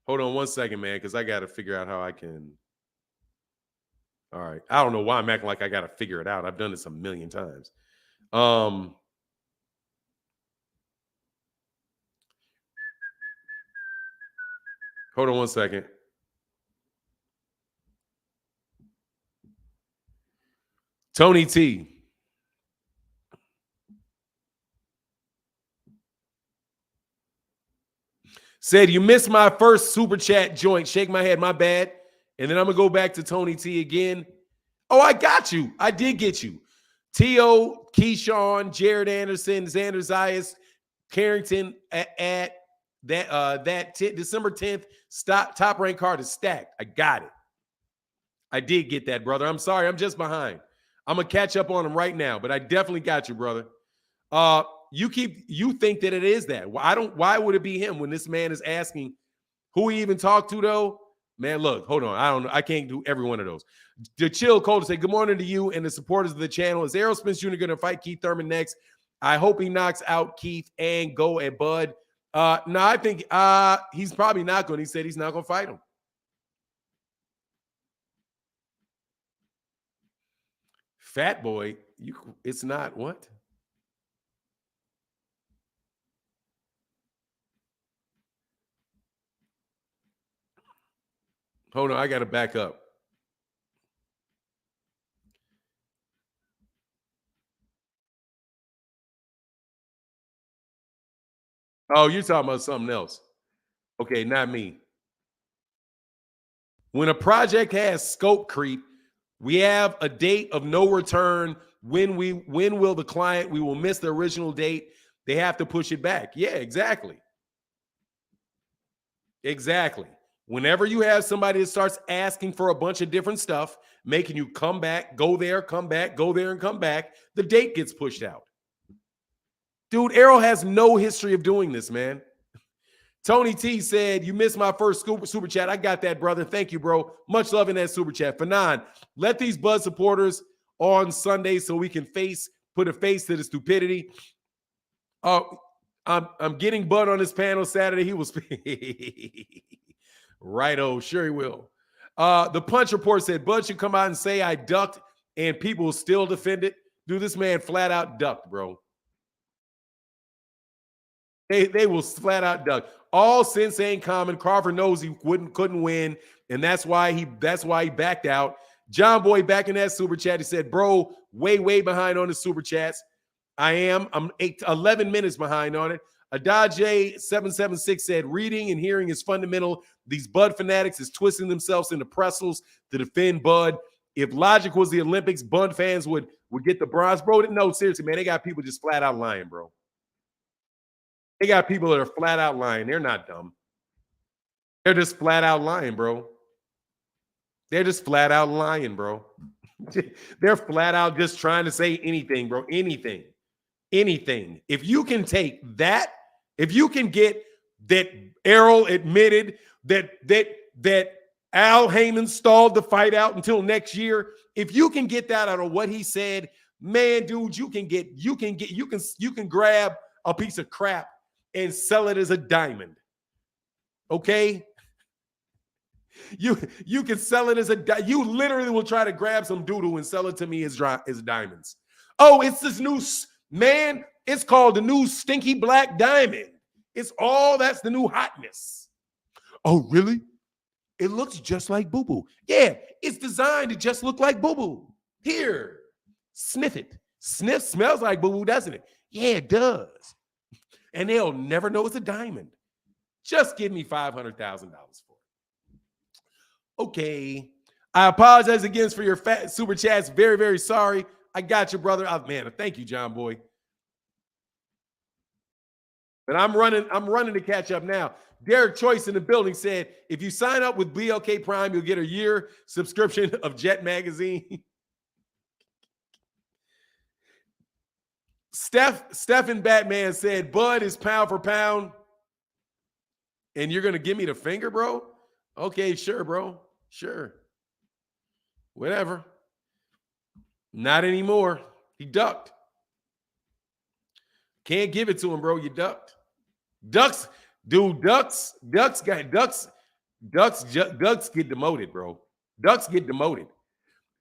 A: Hold on one second, man, because I got to figure out how I can. All right. I don't know why I'm acting like I got to figure it out. I've done this a million times. Hold on one second. Tony T. Said, you missed my first super chat joint. Shake my head. My bad. And then I'm going to go back to Tony T again. Oh, I got you. I did get you. T.O., Keyshawn, Jared Anderson, Xander Zayas, Carrington at December 10th. Top rank card is stacked. I got it. I did get that, brother. I'm sorry. I'm just behind. I'm going to catch up on him right now, but I definitely got you, brother. You think that it is that. Why would it be him when this man is asking who he even talked to, though? Man, look, hold on. I don't know. I can't do every one of those. The Chill Cole to say, good morning to you and the supporters of the channel. Is Errol Spence Jr. going to fight Keith Thurman next? I hope he knocks out Keith and go at Bud. No, I think he's probably not going. He said he's not going to fight him. Fat boy, it's not what? Hold on, I got to back up. Oh, you're talking about something else. Okay, not me. When a project has scope creep, we have a date of no return. When will the client, we will miss the original date. They have to push it back. Yeah, exactly. Exactly. Whenever you have somebody that starts asking for a bunch of different stuff, making you come back, go there, come back, go there, and come back, the date gets pushed out. Dude, Errol has no history of doing this, man. Tony T said, you missed my first super chat. I got that, brother. Thank you, bro. Much love in that super chat. Fanon, let these Bud supporters on Sunday so we can put a face to the stupidity. I'm getting Bud on this panel Saturday. He will speak. Righto, sure he will. The Punch Report said, Bud should come out and say I ducked and people will still defend it. Dude, this man flat out ducked, bro. They will flat out duck. All sense ain't common. Crawford knows he couldn't win, and that's why he backed out. John Boy back in that super chat. He said, "Bro, way behind on the super chats. I'm 11 minutes behind on it." Adage 776 said, "Reading and hearing is fundamental. These Bud fanatics is twisting themselves into pretzels to defend Bud. If logic was the Olympics, Bud fans would get the bronze, bro. No, seriously, man, they got people just flat out lying, bro. They got people that are flat out lying. They're not dumb. They're just flat out lying, bro. They're just flat out lying, bro. They're flat out just trying to say anything, bro. Anything. If you can take that, if you can get that Errol admitted that Al Heyman stalled the fight out until next year, if you can get that out of what he said, man, dude, you can grab a piece of crap and sell it as a diamond. Okay? You can sell it as you literally will try to grab some doodle and sell it to me as diamonds. Oh, it's this new, man, it's called the new stinky black diamond. That's the new hotness. Oh, really? It looks just like boo-boo. Yeah, it's designed to just look like boo-boo. Here, sniff it. Smells like boo-boo, doesn't it? Yeah, it does. And they'll never know it's a diamond. Just give me $500,000 for it. Okay. I apologize again for your fat super chats. Very, very sorry. I got you, brother. Oh, man, thank you, John Boy. But I'm running to catch up now. Derek Choice in the building said, if you sign up with BLK Prime, you'll get a year subscription of Jet Magazine. Stephen Batman said, Bud is pound for pound. And you're going to give me the finger, bro? Okay, sure, bro. Sure. Whatever. Not anymore. He ducked. Can't give it to him, bro. You ducked. Ducks get demoted, bro. Ducks get demoted.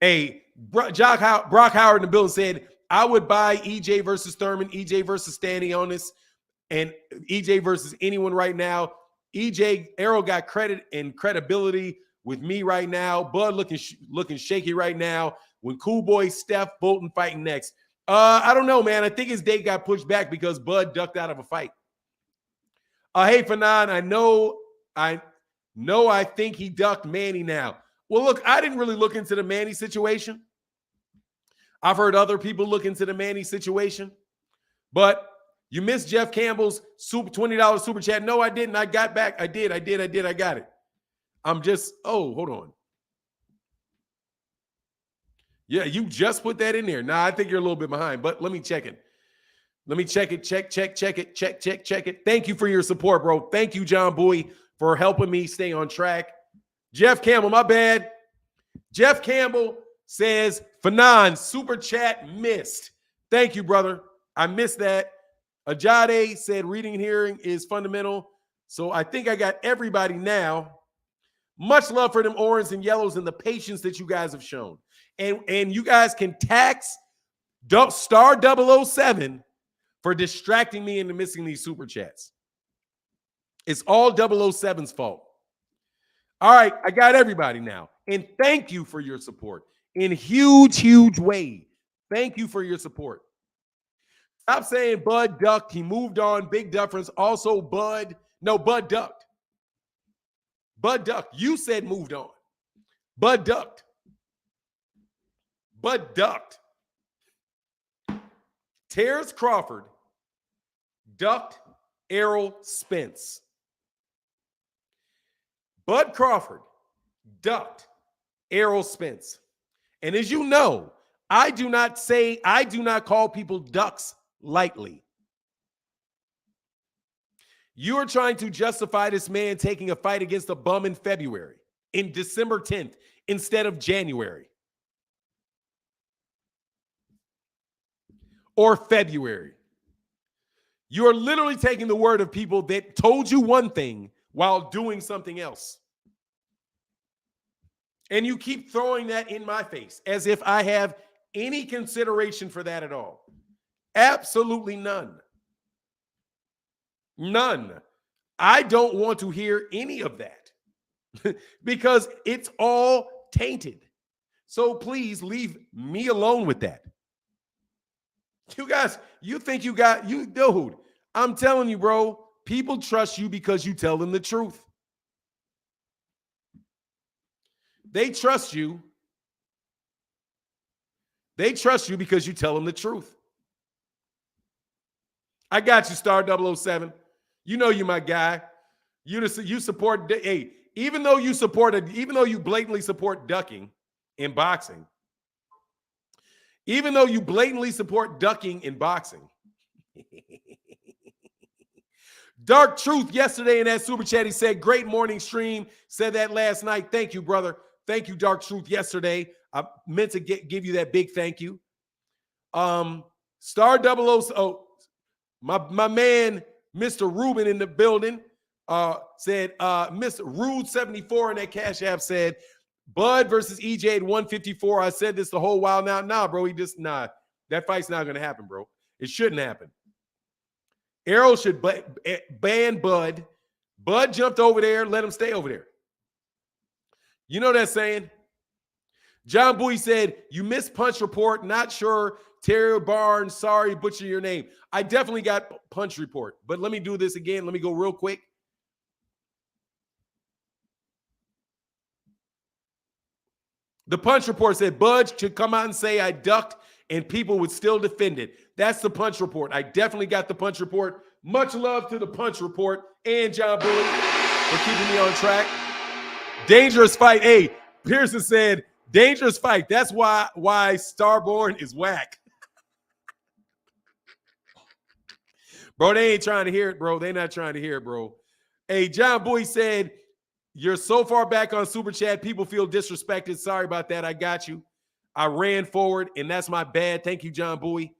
A: Hey, Brock Howard in the building said, I would buy EJ versus Thurman, EJ versus Stanley on this, and EJ versus anyone right now. Errol got credit and credibility with me right now. Bud looking shaky right now. When Cool Boy, Steph, Bolton fighting next. I don't know, man. I think his date got pushed back because Bud ducked out of a fight. Hey, Fanon, I think he ducked Manny now. Well, look, I didn't really look into the Manny situation. I've heard other people look into the Manny situation. But you missed Jeff Campbell's $20 super chat. No, I didn't. I got back. I did. I got it. Hold on. Yeah, you just put that in there. Nah, I think you're a little bit behind, but let me check it. Check it. Thank you for your support, bro. Thank you, John Boy, for helping me stay on track. Jeff Campbell, my bad. Jeff Campbell says, Fanon, super chat missed. Thank you, brother. I missed that. Ajade said reading and hearing is fundamental. So I think I got everybody now. Much love for them orange and yellows and the patience that you guys have shown. And you guys can tax star 007 for distracting me into missing these super chats. It's all 007's fault. All right, I got everybody now. And thank you for your support in huge way. Thank you for your support. Stop saying Bud ducked. He moved on. Big difference. Also, Bud ducked. Bud ducked. You said moved on. Bud ducked. Terence Crawford ducked Errol Spence. Bud Crawford ducked Errol Spence. And as you know, I do not call people ducks lightly. You are trying to justify this man taking a fight against a bum in February, in December 10th, instead of January. Or February. You are literally taking the word of people that told you one thing while doing something else. And you keep throwing that in my face as if I have any consideration for that at all. Absolutely none. None. I don't want to hear any of that because it's all tainted. So please leave me alone with that. You guys, you think dude, I'm telling you, bro, people trust you because you tell them the truth. They trust you. They trust you because you tell them the truth. I got you, Star 007. You know you're my guy. You support, hey, even though you blatantly support ducking in boxing, even though you blatantly support ducking in boxing, Dark Truth yesterday in that super chat, he said, great morning stream. Said that last night. Thank you, brother. Thank you, Dark Truth, yesterday. I meant to give you that big thank you. Star 007, my man, Mr. Ruben in the building, said, Mr. Rude 74 in that Cash App said, Bud versus EJ at 154. I said this the whole while now. Nah, bro, that fight's not going to happen, bro. It shouldn't happen. Errol should ban Bud. Bud jumped over there. Let him stay over there. You know that saying? John Bowie said, you missed punch report. Not sure. Terry Barnes, sorry, butcher your name. I definitely got punch report. But let me do this again. Let me go real quick. The punch report said Bud should come out and say I ducked and people would still defend it. That's the punch report. I definitely got the punch report. Much love to the punch report and John Bowie for keeping me on track. Dangerous fight. Hey, Pearson said, dangerous fight. That's why Starborn is whack. Bro, they ain't trying to hear it, bro. They not trying to hear it, bro. Hey, John Bowie said, you're so far back on Super Chat, people feel disrespected. Sorry about that. I got you. I ran forward, and that's my bad. Thank you, John Bowie.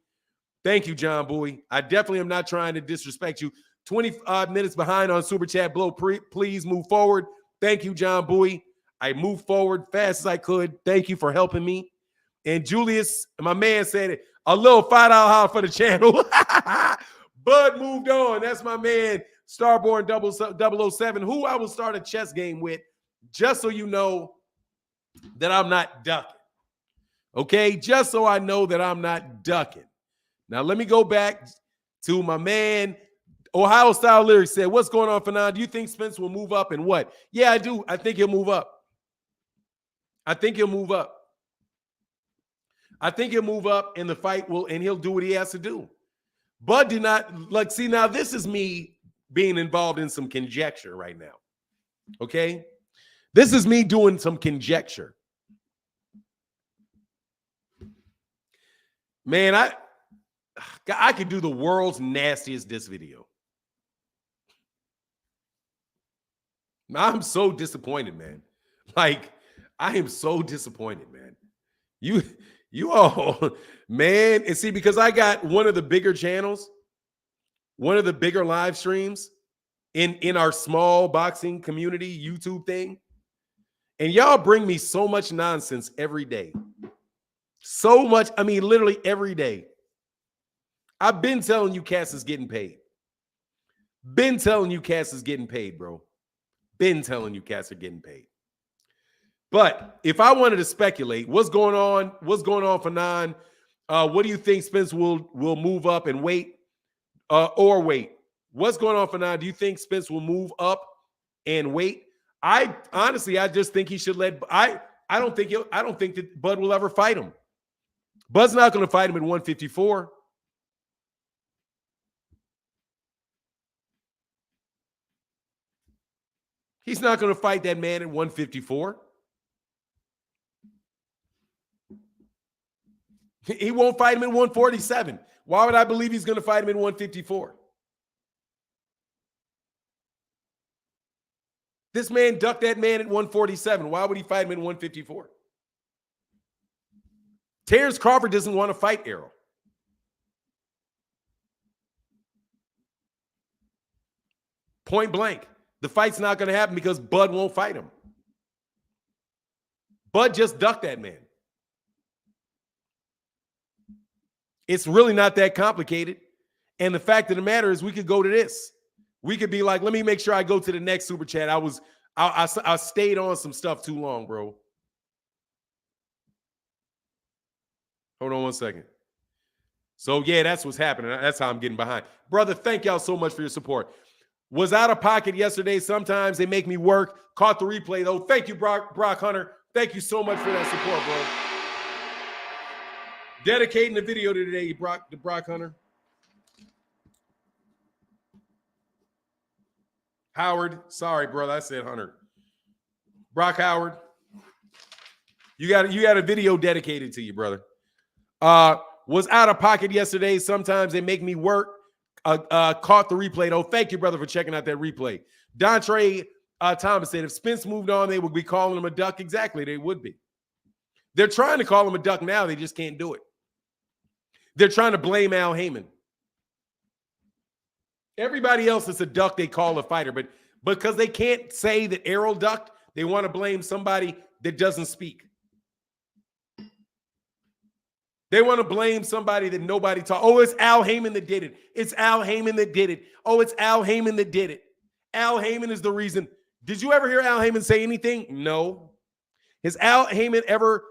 A: Thank you, John Bowie. I definitely am not trying to disrespect you. 25 minutes behind on Super Chat. Blow, please move forward. Thank you, John Bowie. I moved forward fast as I could. Thank you for helping me. And Julius, my man, said it. A little $5 holler for the channel. Bud moved on. That's my man, Starborn 007, who I will start a chess game with, just so you know that I'm not ducking. Okay? Just so I know that I'm not ducking. Now, let me go back to my man, Ohio Style Lyrics said, what's going on, Fanon? Do you think Spence will move up and what? Yeah, I do. I think he'll move up. I think he'll move up. I think he'll move up and the fight will, and he'll do what he has to do. Bud did not, like, see, now this is me being involved in some conjecture right now. Okay? This is me doing some conjecture. Man, I could do the world's nastiest diss video. I'm so disappointed, man. Like, I am so disappointed, man. You all, man, and see, because I got one of the bigger channels, one of the bigger live streams in our small boxing community YouTube thing, and y'all bring me so much nonsense every day. So much, I mean, literally every day. I've been telling you Cass is getting paid. Been telling you Cass is getting paid, bro. Been telling you Cass are getting paid. But if I wanted to speculate, what's going on? What's going on for Fanon? What do you think Spence will move up and wait or wait? What's going on for Fanon? Do you think Spence will move up and wait? I honestly, I just think he should let. I don't think that Bud will ever fight him. Bud's not going to fight him at 154. He's not going to fight that man at 154. He won't fight him at 147. Why would I believe he's going to fight him at 154? This man ducked that man at 147. Why would he fight him at 154? Terence Crawford doesn't want to fight Errol. Point blank. The fight's not going to happen because Bud won't fight him. Bud just ducked that man. It's really not that complicated. And the fact of the matter is we could go to this. We could be like, let me make sure I go to the next super chat. I stayed on some stuff too long, bro. Hold on one second. So, yeah, that's what's happening. That's how I'm getting behind. Brother, thank y'all so much for your support. Was out of pocket yesterday. Sometimes they make me work. Caught the replay, though. Thank you, Brock Hunter. Thank you so much for that support, bro. Dedicating the video today, Brock Hunter. Howard. Sorry, brother. I said Hunter. Brock Howard. You got a video dedicated to you, brother. Was out of pocket yesterday. Sometimes they make me work. Caught the replay, though. Thank you, brother, for checking out that replay. Dontre Thomas said, if Spence moved on, they would be calling him a duck. Exactly, they would be. They're trying to call him a duck now. They just can't do it. They're trying to blame Al Heyman. Everybody else is a duck they call a fighter, but because they can't say that Errol ducked, they want to blame somebody that doesn't speak. They want to blame somebody that nobody taught. Oh, it's Al Heyman that did it. It's Al Heyman that did it. Oh, it's Al Heyman that did it. Al Heyman is the reason. Did you ever hear Al Heyman say anything? No. Has Al Heyman ever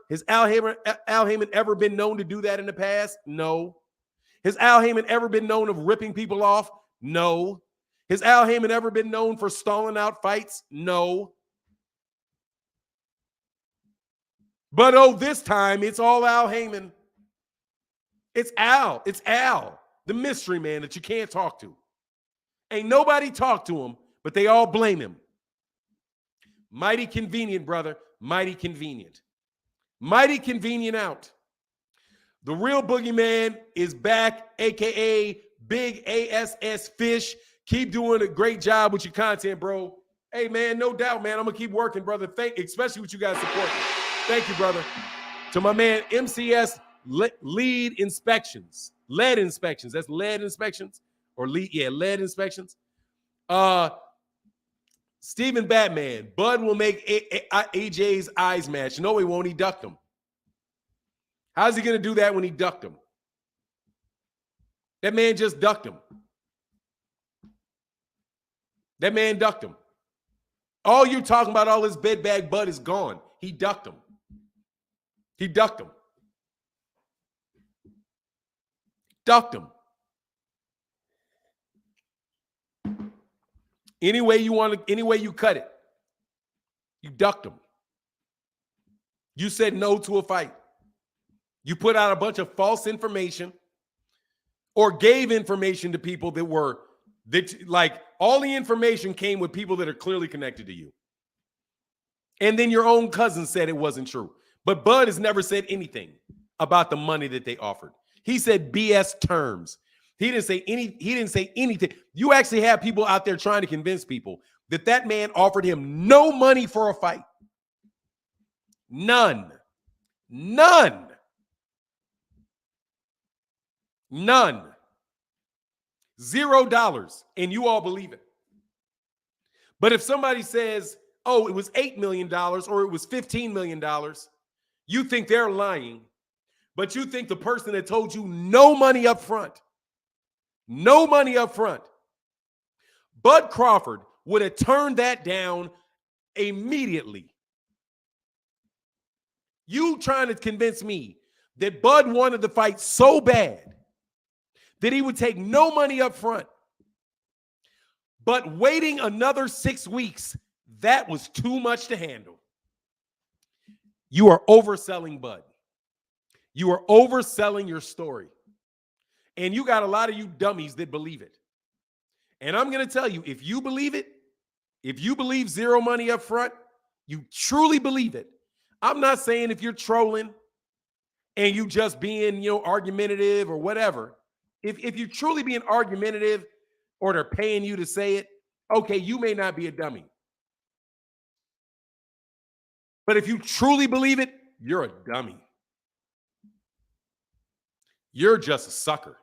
A: been known to do that in the past? No. Has Al Heyman ever been known of ripping people off? No. Has Al Heyman ever been known for stalling out fights? No. But oh, this time it's all Al Heyman. It's Al. It's Al, the mystery man that you can't talk to. Ain't nobody talk to him, but they all blame him. Mighty convenient, brother. Mighty convenient. Mighty convenient out. The real boogeyman is back, a.k.a. Big ASS Fish. Keep doing a great job with your content, bro. Hey, man, no doubt, man. I'm going to keep working, brother. Especially with you guys supporting. Thank you, brother. To my man, MCS Lead Inspections. Lead Inspections. That's lead inspections? Or lead, yeah, lead inspections. Stephen Batman. Bud will make AJ's eyes match. No, he won't. He ducked him. How's he going to do that when he ducked him? That man just ducked him. That man ducked him. All you talking about, all this bed bag Bud is gone. He ducked him. He ducked him. Ducked him. Any way you want to, any way you cut it, you ducked him. You said no to a fight. You put out a bunch of false information or gave information to people that like all the information came with people that are clearly connected to you. And then your own cousin said it wasn't true. But Bud has never said anything about the money that they offered. He said BS terms. He didn't say anything. You actually have people out there trying to convince people that man offered him no money for a fight. None. $0. And you all believe it. But if somebody says, oh, it was $8 million or it was $15 million, you think they're lying. But you think the person that told you no money up front, Bud Crawford would have turned that down immediately. You trying to convince me that Bud wanted the fight so bad that he would take no money up front, but waiting another 6 weeks, that was too much to handle. You are overselling Bud. You are overselling your story. And you got a lot of you dummies that believe it. And I'm going to tell you, if you believe it, if you believe zero money up front, you truly believe it. I'm not saying if you're trolling and you just being, argumentative or whatever. If you're truly being argumentative or they're paying you to say it, okay, you may not be a dummy. But if you truly believe it, you're a dummy. You're just a sucker.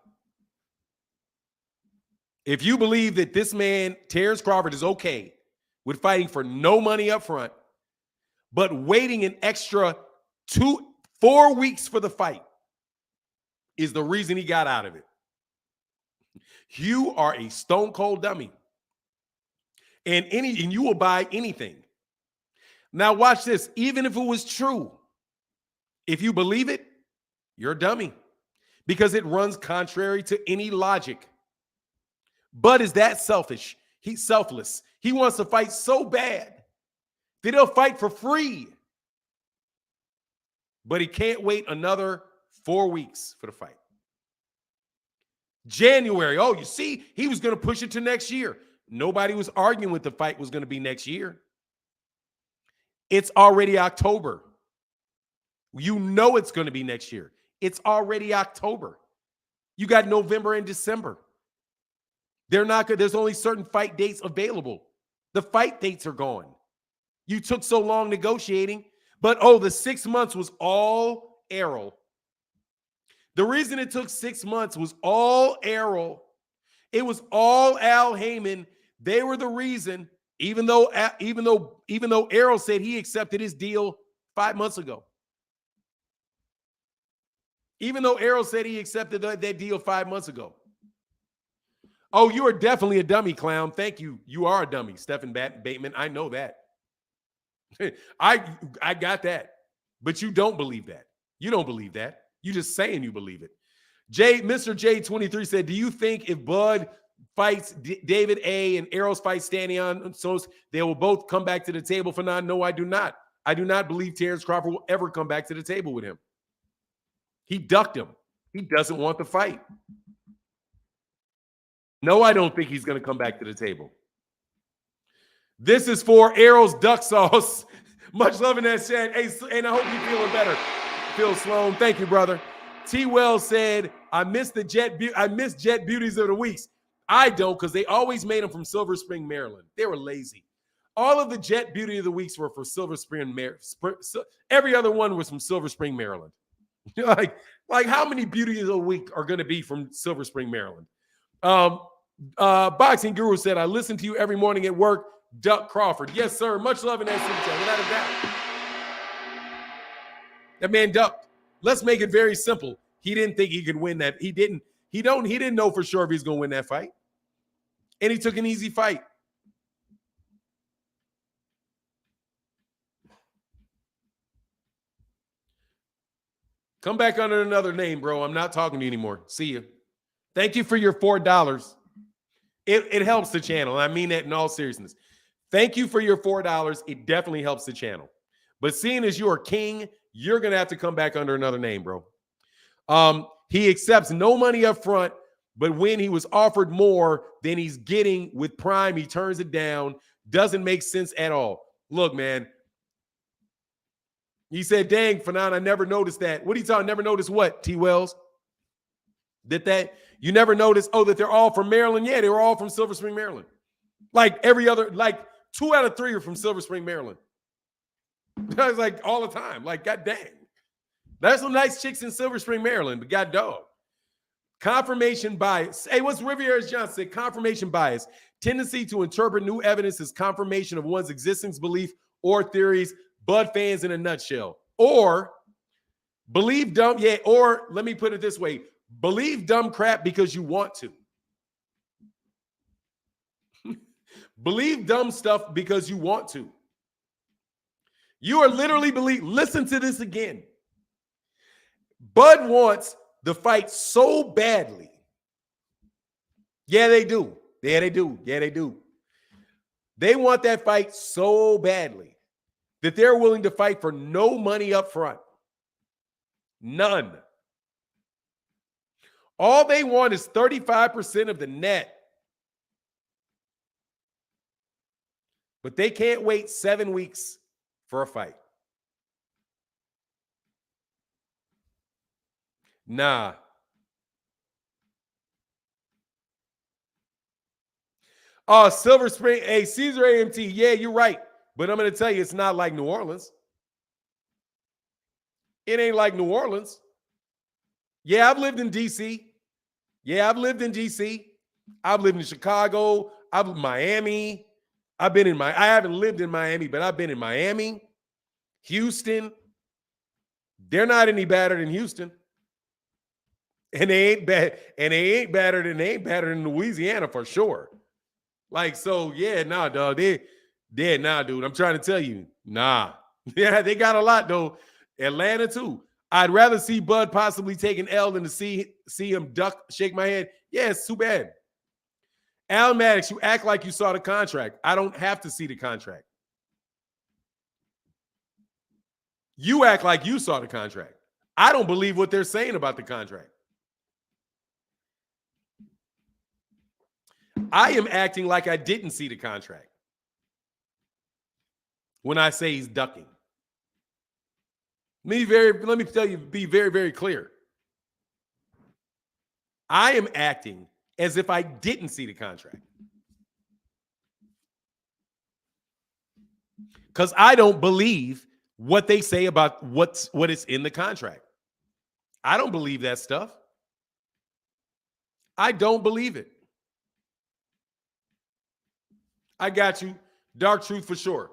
A: If you believe that this man, Terence Crawford, is okay with fighting for no money up front, but waiting an extra 4 weeks for the fight is the reason he got out of it. You are a stone cold dummy. And you will buy anything. Now watch this. Even if it was true, if you believe it, you're a dummy. Because it runs contrary to any logic. Bud is that selfish. He's selfless. He wants to fight so bad that he'll fight for free. But he can't wait another 4 weeks for the fight. January. Oh, you see, he was going to push it to next year. Nobody was arguing with the fight was going to be next year. It's already October. You know it's going to be next year. It's already October. You got November and December. They're not good. There's only certain fight dates available. The fight dates are gone. You took so long negotiating, but the 6 months was all Errol. The reason it took 6 months was all Errol. It was all Al Heyman. They were the reason, even though Errol said he accepted his deal 5 months ago. Even though Errol said he accepted that deal 5 months ago. Oh, you are definitely a dummy, clown. Thank you. You are a dummy, Stephen Bateman. I know that. I got that. But you don't believe that. You don't believe that. You just saying you believe it. Mr. J23 said, do you think if Bud fights David A and Errol's fight Stanion, so they will both come back to the table for now? No, I do not. I do not believe Terence Crawford will ever come back to the table with him. He ducked him. He doesn't want the fight. No, I don't think he's going to come back to the table. This is for Errol's duck sauce. Much love in that chat. Hey, and I hope you're feeling better. Phil Sloan, thank you, brother. T. Wells said, I miss Jet Beauties of the Weeks. I don't, because they always made them from Silver Spring, Maryland. They were lazy. All of the Jet Beauty of the Weeks were for Silver Spring, Maryland. Every other one was from Silver Spring, Maryland. like how many Beauties of the Week are going to be from Silver Spring, Maryland? Boxing Guru said, I listen to you every morning at work. Duck Crawford. Yes, sir. Much love in that super chat, without a doubt. That man ducked. Let's make it very simple. He didn't think he could win that. He didn't know for sure if he's going to win that fight. And he took an easy fight. Come back under another name, bro. I'm not talking to you anymore. See you. Thank you for your $4. It helps the channel. I mean that in all seriousness. Thank you for your $4. It definitely helps the channel. But seeing as you are king, you're going to have to come back under another name, bro. He accepts no money up front, but when he was offered more than he's getting with Prime, he turns it down. Doesn't make sense at all. Look, man. He said, dang, Fanon, I never noticed that. What are you talking? Never noticed what, T. Wells? That you never noticed, that they're all from Maryland? Yeah, they were all from Silver Spring, Maryland. Like every other, 2 out of 3 are from Silver Spring, Maryland. That's like all the time. Like, god dang. There's some nice chicks in Silver Spring, Maryland, but god dog. Confirmation bias. Hey, what's Riviera's Johnson said? Confirmation bias. Tendency to interpret new evidence as confirmation of one's existence, belief, or theories. Bud fans in a nutshell. Or believe dumb, or let me put it this way. Believe dumb crap because you want to. Believe dumb stuff because you want to. You are literally listen to this again. Bud wants the fight so badly. Yeah, they do. Yeah, they do. Yeah, they do. They want that fight so badly that they're willing to fight for no money up front. None. All they want is 35% of the net. But they can't wait 7 weeks for a fight. Nah. Oh, Silver Spring. Hey, Caesar AMT. Yeah, you're right. But I'm going to tell you, it's not like New Orleans. It ain't like New Orleans. Yeah, I've lived in D.C. I've lived in Chicago. I've lived in Miami. I haven't lived in Miami, but I've been in Miami, Houston. They're not any better than Houston. And they ain't bad, and they ain't better than Louisiana for sure. Like, so yeah, nah, dog. Nah, dude. I'm trying to tell you, nah. Yeah, they got a lot though. Atlanta too. I'd rather see Bud possibly take an L than to see him duck, shake my head. Yeah, it's too bad. Al Maddox, you act like you saw the contract. I don't have to see the contract. You act like you saw the contract. I don't believe what they're saying about the contract. I am acting like I didn't see the contract when I say he's ducking. Let me tell you, be very, very clear. I am acting as if I didn't see the contract. Because I don't believe what they say about what is in the contract. I don't believe that stuff. I don't believe it. I got you. Dark Truth for sure.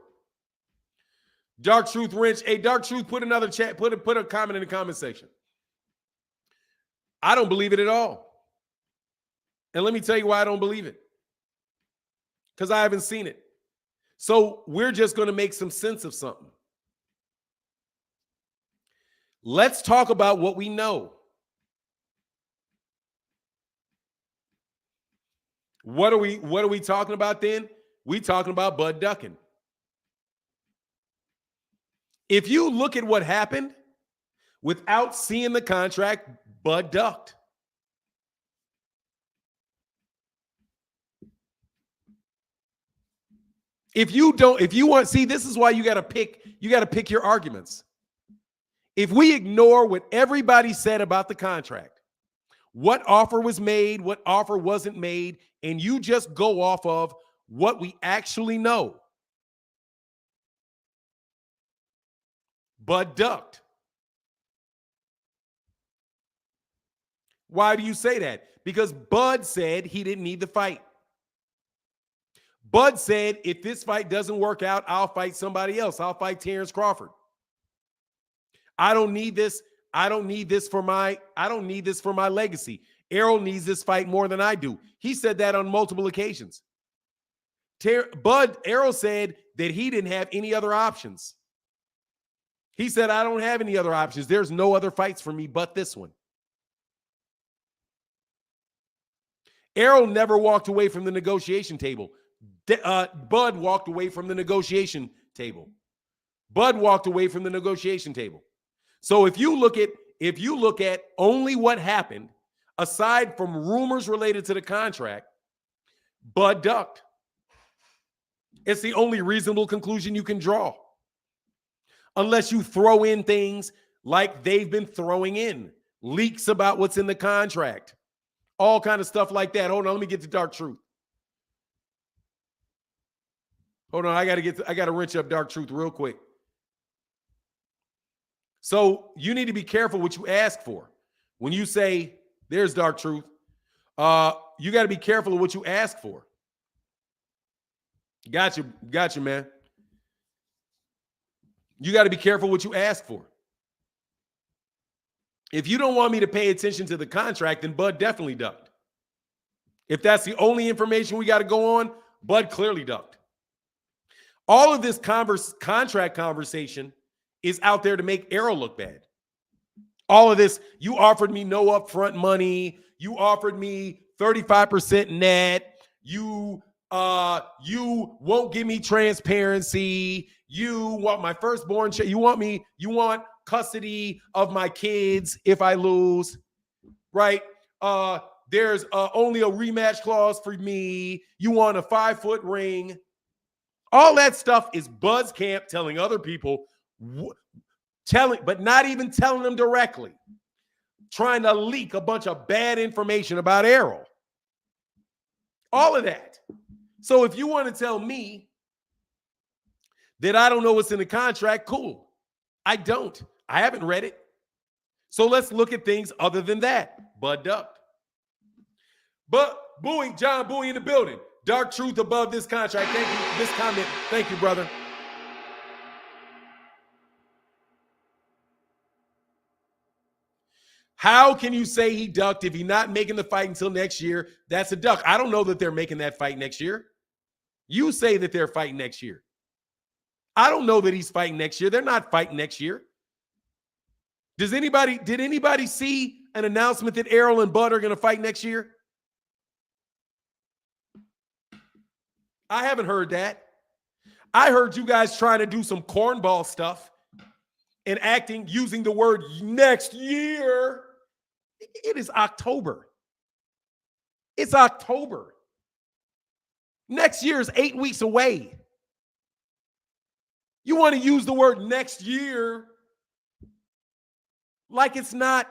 A: Dark Truth Wrench. Hey, Dark Truth, put another chat, put a comment in the comment section. I don't believe it at all. And let me tell you why I don't believe it. Because I haven't seen it. So we're just going to make some sense of something. Let's talk about what we know. What are we talking about then? We talking about Bud ducking. If you look at what happened without seeing the contract, Bud ducked. If you want, see, this is why you got to pick your arguments. If we ignore what everybody said about the contract, what offer was made, what offer wasn't made, and you just go off of what we actually know, Bud ducked. Why do you say that? Because Bud said he didn't need the fight. Bud said, if this fight doesn't work out, I'll fight somebody else. I'll fight Terence Crawford. I don't need this. I don't need this for my legacy. Errol needs this fight more than I do. He said that on multiple occasions. Errol said that he didn't have any other options. He said, I don't have any other options. There's no other fights for me but this one. Errol never walked away from the negotiation table. Bud walked away from the negotiation table. Bud walked away from the negotiation table. So if you look at only what happened, aside from rumors related to the contract, Bud ducked. It's the only reasonable conclusion you can draw. Unless you throw in things like they've been throwing in, leaks about what's in the contract, all kind of stuff like that. Hold on, let me get to Dark Truth. Hold on, I got to wrench up Dark Truth real quick. So you need to be careful what you ask for. When you say, there's Dark Truth, you got to be careful of what you ask for. Got you, man. You got to be careful what you ask for. If you don't want me to pay attention to the contract, then Bud definitely ducked. If that's the only information we got to go on, Bud clearly ducked. All of this contract conversation is out there to make Errol look bad. All of this, you offered me no upfront money. You offered me 35% net. You won't give me transparency. You want my firstborn child. You want custody of my kids if I lose, right? There's only a rematch clause for me. You want a 5-foot ring. All that stuff is Bud's camp telling other people, but not even telling them directly, trying to leak a bunch of bad information about Errol. All of that. So if you want to tell me that I don't know what's in the contract, cool. I don't. I haven't read it. So let's look at things other than that. Bud ducked. But John Bowie in the building. Dark Truth above this contract. Thank you. This comment. Thank you, brother. How can you say he ducked if he's not making the fight until next year? That's a duck. I don't know that they're making that fight next year. You say that they're fighting next year. I don't know that he's fighting next year. They're not fighting next year. Did anybody see an announcement that Errol and Bud are going to fight next year? I haven't heard that. I heard you guys trying to do some cornball stuff and using the word next year. It is October. It's October. Next year is 8 weeks away. You want to use the word next year like it's not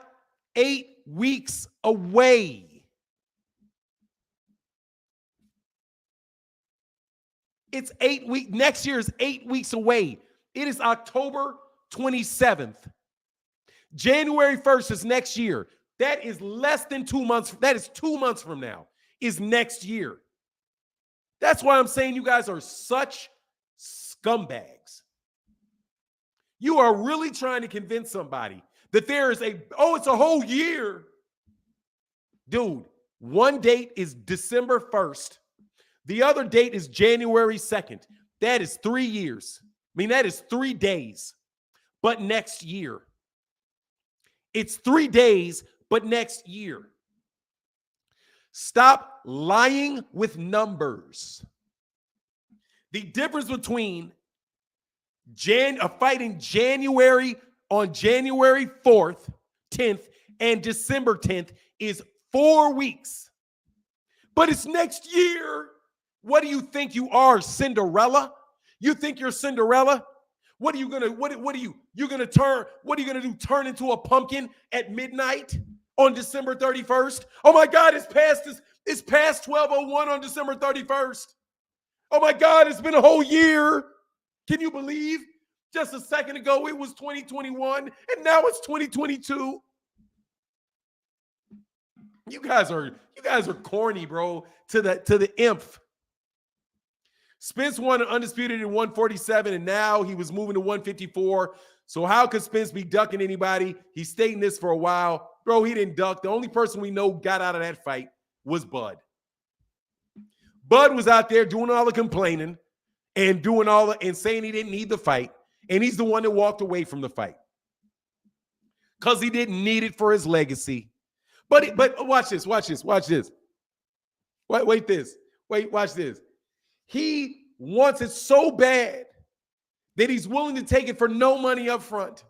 A: 8 weeks away. It's 8 weeks. Next year is 8 weeks away. It is October 27th. January 1st is next year. That is less than 2 months. That is 2 months from now, is next year. That's why I'm saying you guys are such scumbags. You are really trying to convince somebody that there is it's a whole year. Dude, one date is December 1st. The other date is January 2nd. That is 3 years. I mean, that is 3 days. But next year. It's 3 days, but next year. Stop lying with numbers. The difference between fighting January on January 4th, 10th, and December 10th is 4 weeks. But it's next year. What do you think you are, Cinderella? You think you're Cinderella? What are you gonna do? Turn into a pumpkin at midnight on December 31st? Oh my God, it's past 12:01 on December 31st. Oh my God, it's been a whole year. Can you believe? Just a second ago, it was 2021, and now it's 2022. You guys are corny, bro, to the nth. Spence won undisputed in 147, and now he was moving to 154. So how could Spence be ducking anybody? He's stating this for a while. Bro, he didn't duck. The only person we know got out of that fight was Bud. Bud was out there doing all the complaining and saying he didn't need the fight. And he's the one that walked away from the fight because he didn't need it for his legacy. But watch this. Watch this. Watch this. He wants it so bad that he's willing to take it for no money up front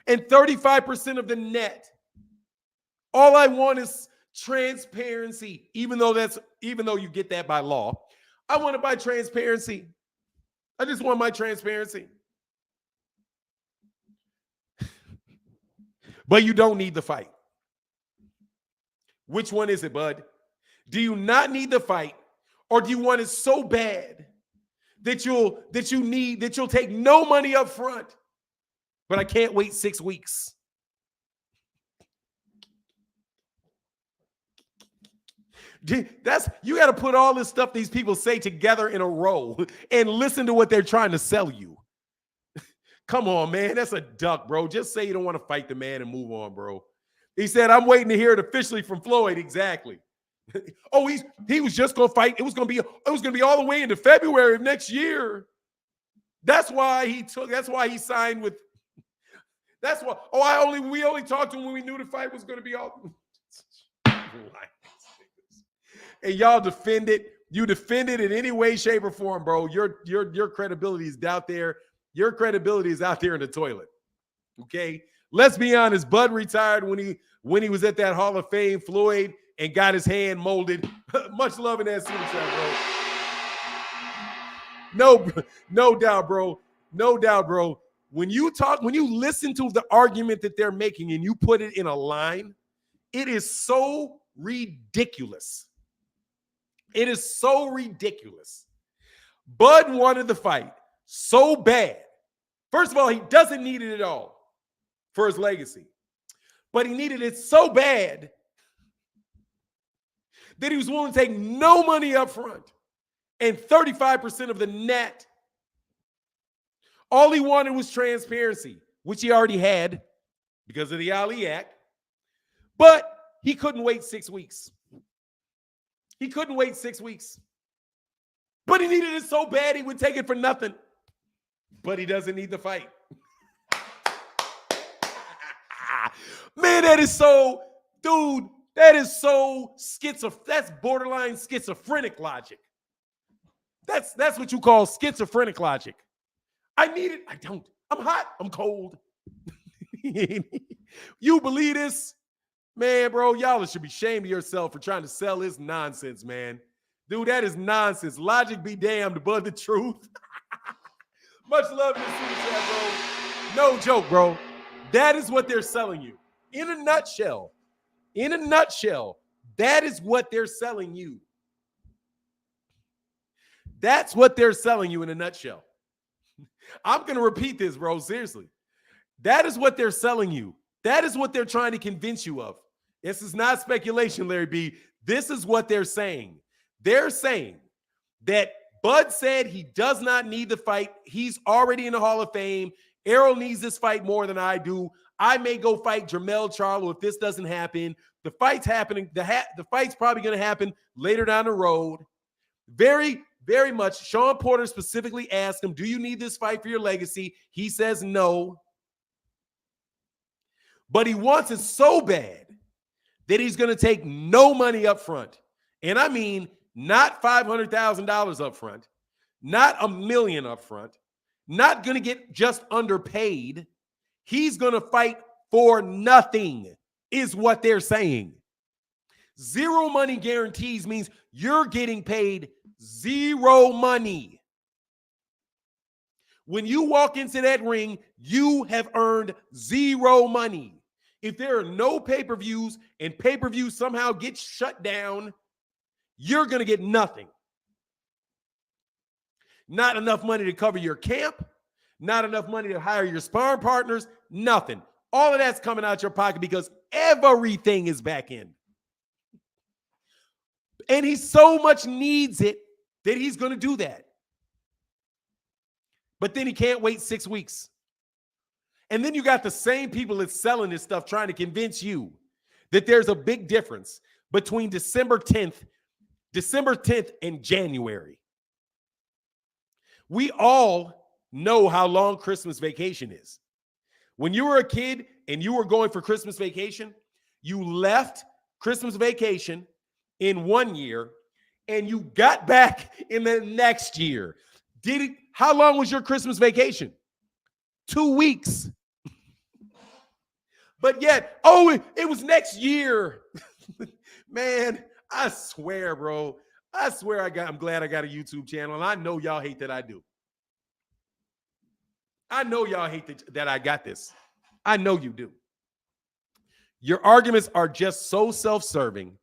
A: and 35% of the net. All I want is transparency, even though you get that by law. I want to buy transparency. I just want my transparency. But you don't need the fight. Which one is it, Bud? Do you not need the fight, or do you want it so bad that you'll take no money up front? But I can't wait 6 weeks. You got to put all this stuff these people say together in a row and listen to what they're trying to sell you. Come on, man. That's a duck, bro. Just say you don't want to fight the man and move on, bro. He said, I'm waiting to hear it officially from Floyd. Exactly. Oh, he was just going to fight. It was going to be all the way into February of next year. That's why he signed with. That's why. We only talked to him when we knew the fight was going to be all. And y'all defend it. You defend it in any way, shape, or form, bro. Your credibility is out there. Your credibility is out there in the toilet. Okay? Let's be honest. Bud retired when he was at that Hall of Fame, Floyd, and got his hand molded. Much love in that super chat, bro. No doubt, bro. No doubt, bro. When you listen to the argument that they're making and you put it in a line, it is so ridiculous. It is so ridiculous. Bud wanted the fight so bad. First of all, he doesn't need it at all for his legacy. But he needed it so bad that he was willing to take no money up front and 35% of the net. All he wanted was transparency, which he already had because of the Ali Act. But he couldn't wait 6 weeks. He couldn't wait 6 weeks. But he needed it so bad he would take it for nothing. But he doesn't need the fight. Man, that is so, dude, that is so that's borderline schizophrenic logic. That's what you call schizophrenic logic. I need it. I don't. I'm hot. I'm cold. You believe this? Man, bro, y'all should be ashamed of yourself for trying to sell this nonsense, man. Dude, that is nonsense. Logic be damned, but the truth. Much love to this super chat, bro. No joke, bro. That is what they're selling you. In a nutshell, that is what they're selling you. That's what they're selling you in a nutshell. I'm going to repeat this, bro. Seriously. That is what they're selling you. That is what they're trying to convince you of. This is not speculation, Larry B. This is what they're saying. They're saying that Bud said he does not need the fight. He's already in the Hall of Fame. Errol needs this fight more than I do. I may go fight Jermell Charlo if this doesn't happen. The fight's happening. The fight's probably going to happen later down the road. Very, very much. Sean Porter specifically asked him, do you need this fight for your legacy? He says no. But he wants it so bad that he's going to take no money up front. And I mean, not $500,000 up front, not $1 million up front, not going to get just underpaid. He's going to fight for nothing, is what they're saying. Zero money guarantees means you're getting paid zero money. When you walk into that ring, you have earned zero money. If there are no pay-per-views and pay-per-views somehow get shut down, you're going to get nothing. Not enough money to cover your camp, not enough money to hire your sparring partners, nothing. All of that's coming out your pocket because everything is back in. And he so much needs it that he's going to do that. But then he can't wait 6 weeks. And then you got the same people that's selling this stuff trying to convince you that there's a big difference between December 10th and January. We all know how long Christmas vacation is. When you were a kid and you were going for Christmas vacation, you left Christmas vacation in 1 year and you got back in the next year. How long was your Christmas vacation? 2 weeks. But yet, it was next year. Man, I swear, bro. I swear I'm glad I got a YouTube channel, and I know y'all hate that I do. I know y'all hate that I got this. I know you do. Your arguments are just so self-serving,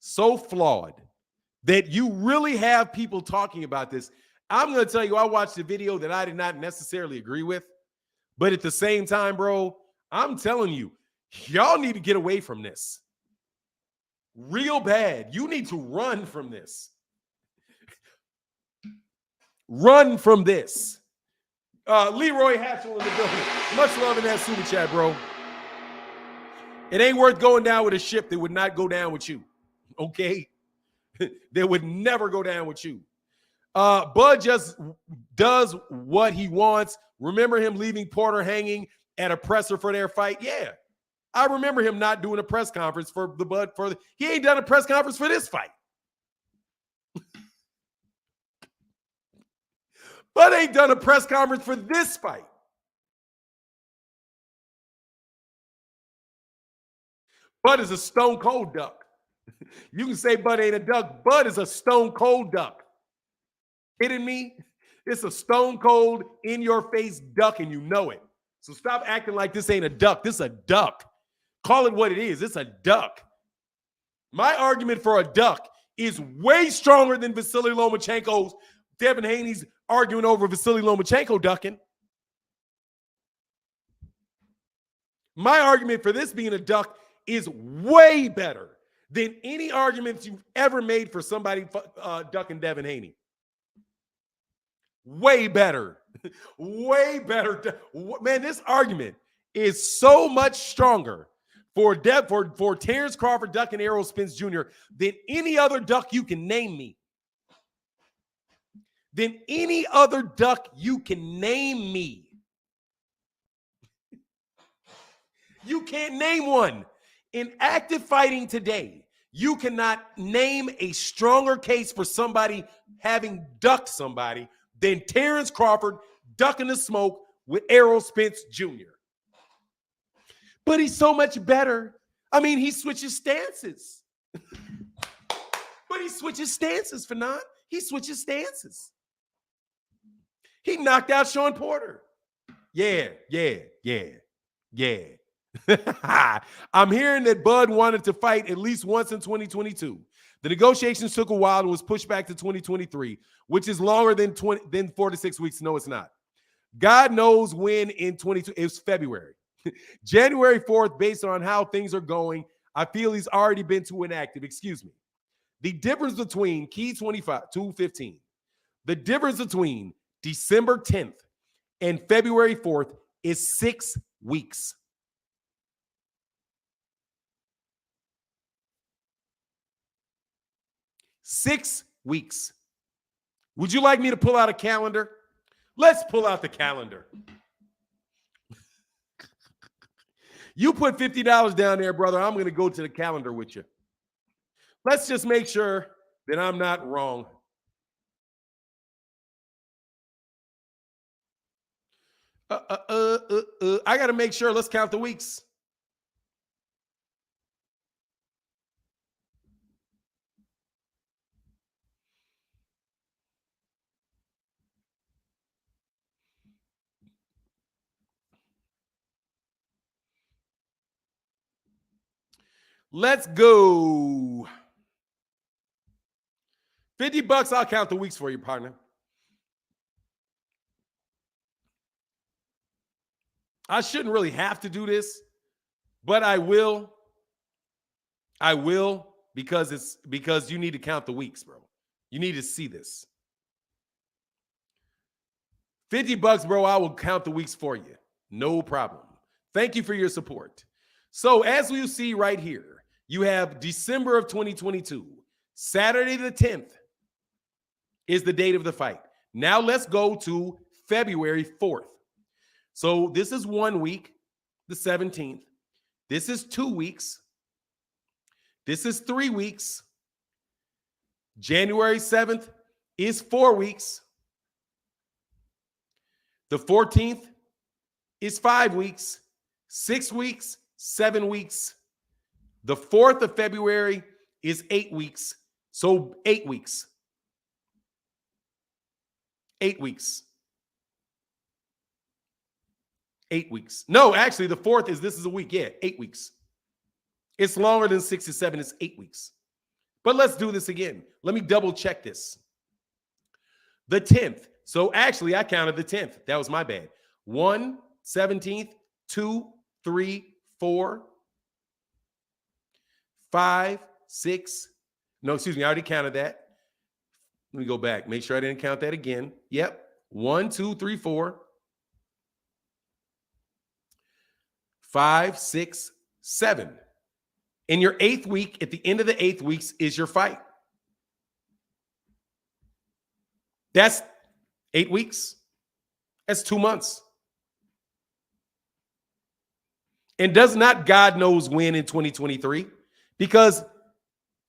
A: so flawed, that you really have people talking about this. I'm going to tell you, I watched a video that I did not necessarily agree with, but at the same time, bro, I'm telling you, y'all need to get away from this. Real bad. You need to run from this. Run from this. Leroy Hatchell in the building. Much love in that super chat, bro. It ain't worth going down with a ship that would not go down with you. Okay? That would never go down with you. Bud just does what he wants. Remember him leaving Porter hanging at a presser for their fight? Yeah. I remember him not doing a press conference for the Bud. He ain't done a press conference for this fight. Bud ain't done a press conference for this fight. Bud is a stone cold duck. You can say Bud ain't a duck. Bud is a stone cold duck. Kidding me? It's a stone cold in your face duck and you know it. So stop acting like this ain't a duck. This is a duck. Call it what it is. It's a duck. My argument for a duck is way stronger than Vasily Lomachenko's. Devin Haney's arguing over Vasily Lomachenko ducking. My argument for this being a duck is way better than any arguments you've ever made for somebody ducking Devin Haney. Way better. Way better. Man, this argument is so much stronger for Terence Crawford ducking Errol Spence Jr. than any other duck you can name me. Than any other duck you can name me. You can't name one. In active fighting today, you cannot name a stronger case for somebody having ducked somebody than Terence Crawford ducking the smoke with Errol Spence Jr. But he's so much better. I mean, he switches stances. But he switches stances, Fanon. He switches stances. He knocked out Sean Porter. Yeah. I'm hearing that Bud wanted to fight at least once in 2022. The negotiations took a while and was pushed back to 2023, which is longer than 4 to 6 weeks. No, it's not. God knows when in 22. It was February. January 4th, based on how things are going, I feel he's already been too inactive. Excuse me. The difference between Key 215, the difference between December 10th and February 4th is 6 weeks. Six weeks. Would you like me to pull out a calendar? Let's pull out the calendar. You put $50 down there, brother. I'm going to go to the calendar with you. Let's just make sure that I'm not wrong. I got to make sure. Let's count the weeks. Let's go. $50, I'll count the weeks for you, partner. I shouldn't really have to do this, but I will. I will because you need to count the weeks, bro. You need to see this. $50, bro, I will count the weeks for you. No problem. Thank you for your support. So as we see right here, you have December of 2022. Saturday the 10th is the date of the fight. Now let's go to February 4th. So this is 1 week, the 17th. This is 2 weeks. This is 3 weeks. January 7th is 4 weeks. The 14th is 5 weeks. 6 weeks, 7 weeks. The 4th of February is 8 weeks. So 8 weeks. 8 weeks. 8 weeks. No, actually, the 4th this is a week. Yeah, 8 weeks. It's longer than 6 to 7. It's 8 weeks. But let's do this again. Let me double check this. The 10th. So actually, I counted the 10th. That was my bad. 1, 17th, 2, 3, 4, 5, 6. No, excuse me. I already counted that. Let me go back. Make sure I didn't count that again. Yep. 1, 2, 3, 4, 5, 6, 7. In your 8th week, at the end of the 8th weeks, is your fight. That's 8 weeks. That's 2 months. And does not God knows when in 2023, because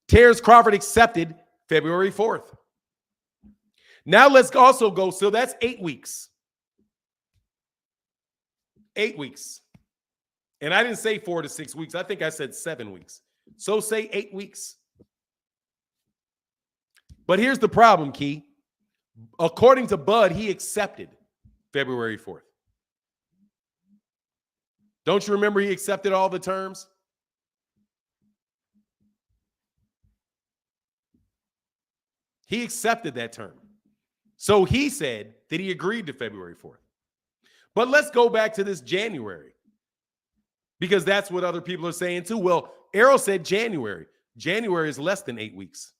A: Terence Crawford accepted February 4th. Now let's also go. So that's 8 weeks. 8 weeks. And I didn't say 4 to 6 weeks. I think I said 7 weeks. So say 8 weeks. But here's the problem, Key. According to Bud, he accepted February 4th. Don't you remember he accepted all the terms? He accepted that term. So he said that he agreed to February 4th. But let's go back to this January, because that's what other people are saying too. Well, Errol said January. January is less than 8 weeks.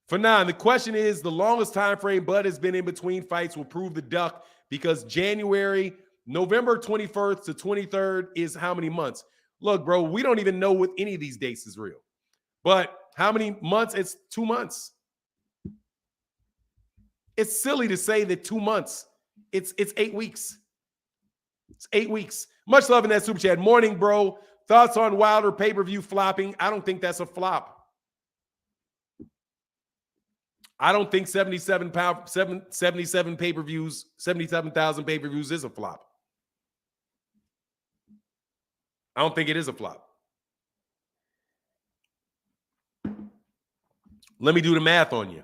A: For now, the question is, the longest time frame Bud has been in between fights will prove the duck, because January November 21st to 23rd is how many months? Look, bro, we don't even know what any of these dates is real. But how many months? It's 2 months. It's silly to say that 2 months. It's 8 weeks. It's 8 weeks. Much love in that super chat. Morning, bro. Thoughts on Wilder pay-per-view flopping? I don't think that's a flop. I don't think 77 pay-per-views, 77,000 pay-per-views is a flop. I don't think it is a flop. Let me do the math on you.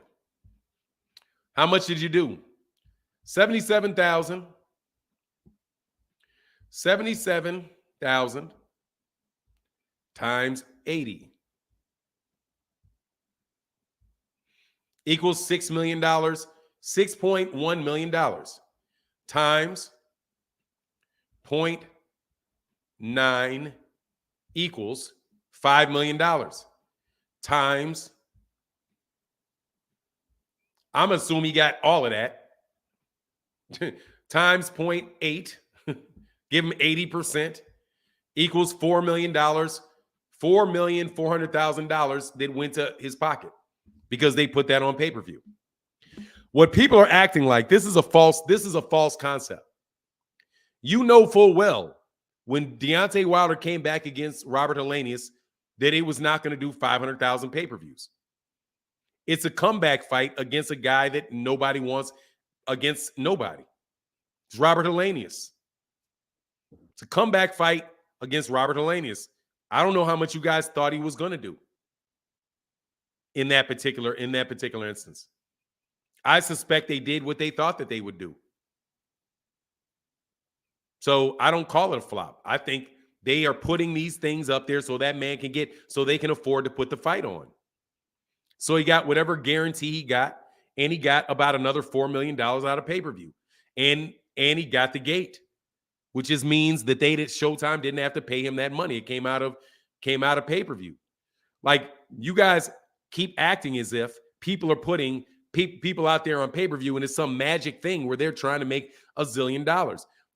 A: How much did you do? 77,000 times 80 equals $6 million, $6.1 million times 0.9 equals $5 million times, I'm assuming he got all of that, times 0.8, give him 80%, equals $4 million, $4,400,000 that went to his pocket because they put that on pay-per-view. What people are acting like, this is a false concept. You know full well when Deontay Wilder came back against Robert Helenius that it was not going to do 500,000 pay-per-views. It's a comeback fight against a guy that nobody wants, against nobody. It's Robert Helenius. It's a comeback fight against Robert Helenius. I don't know how much you guys thought he was going to do in that particular instance. I suspect they did what they thought that they would do. So I don't call it a flop. I think they are putting these things up there so that man can so they can afford to put the fight on. So he got whatever guarantee he got, and he got about another $4 million out of pay-per-view. And he got the gate, which just means that Showtime didn't have to pay him that money. It came out of pay-per-view. Like, you guys keep acting as if people are putting people out there on pay-per-view and it's some magic thing where they're trying to make $1 zillion.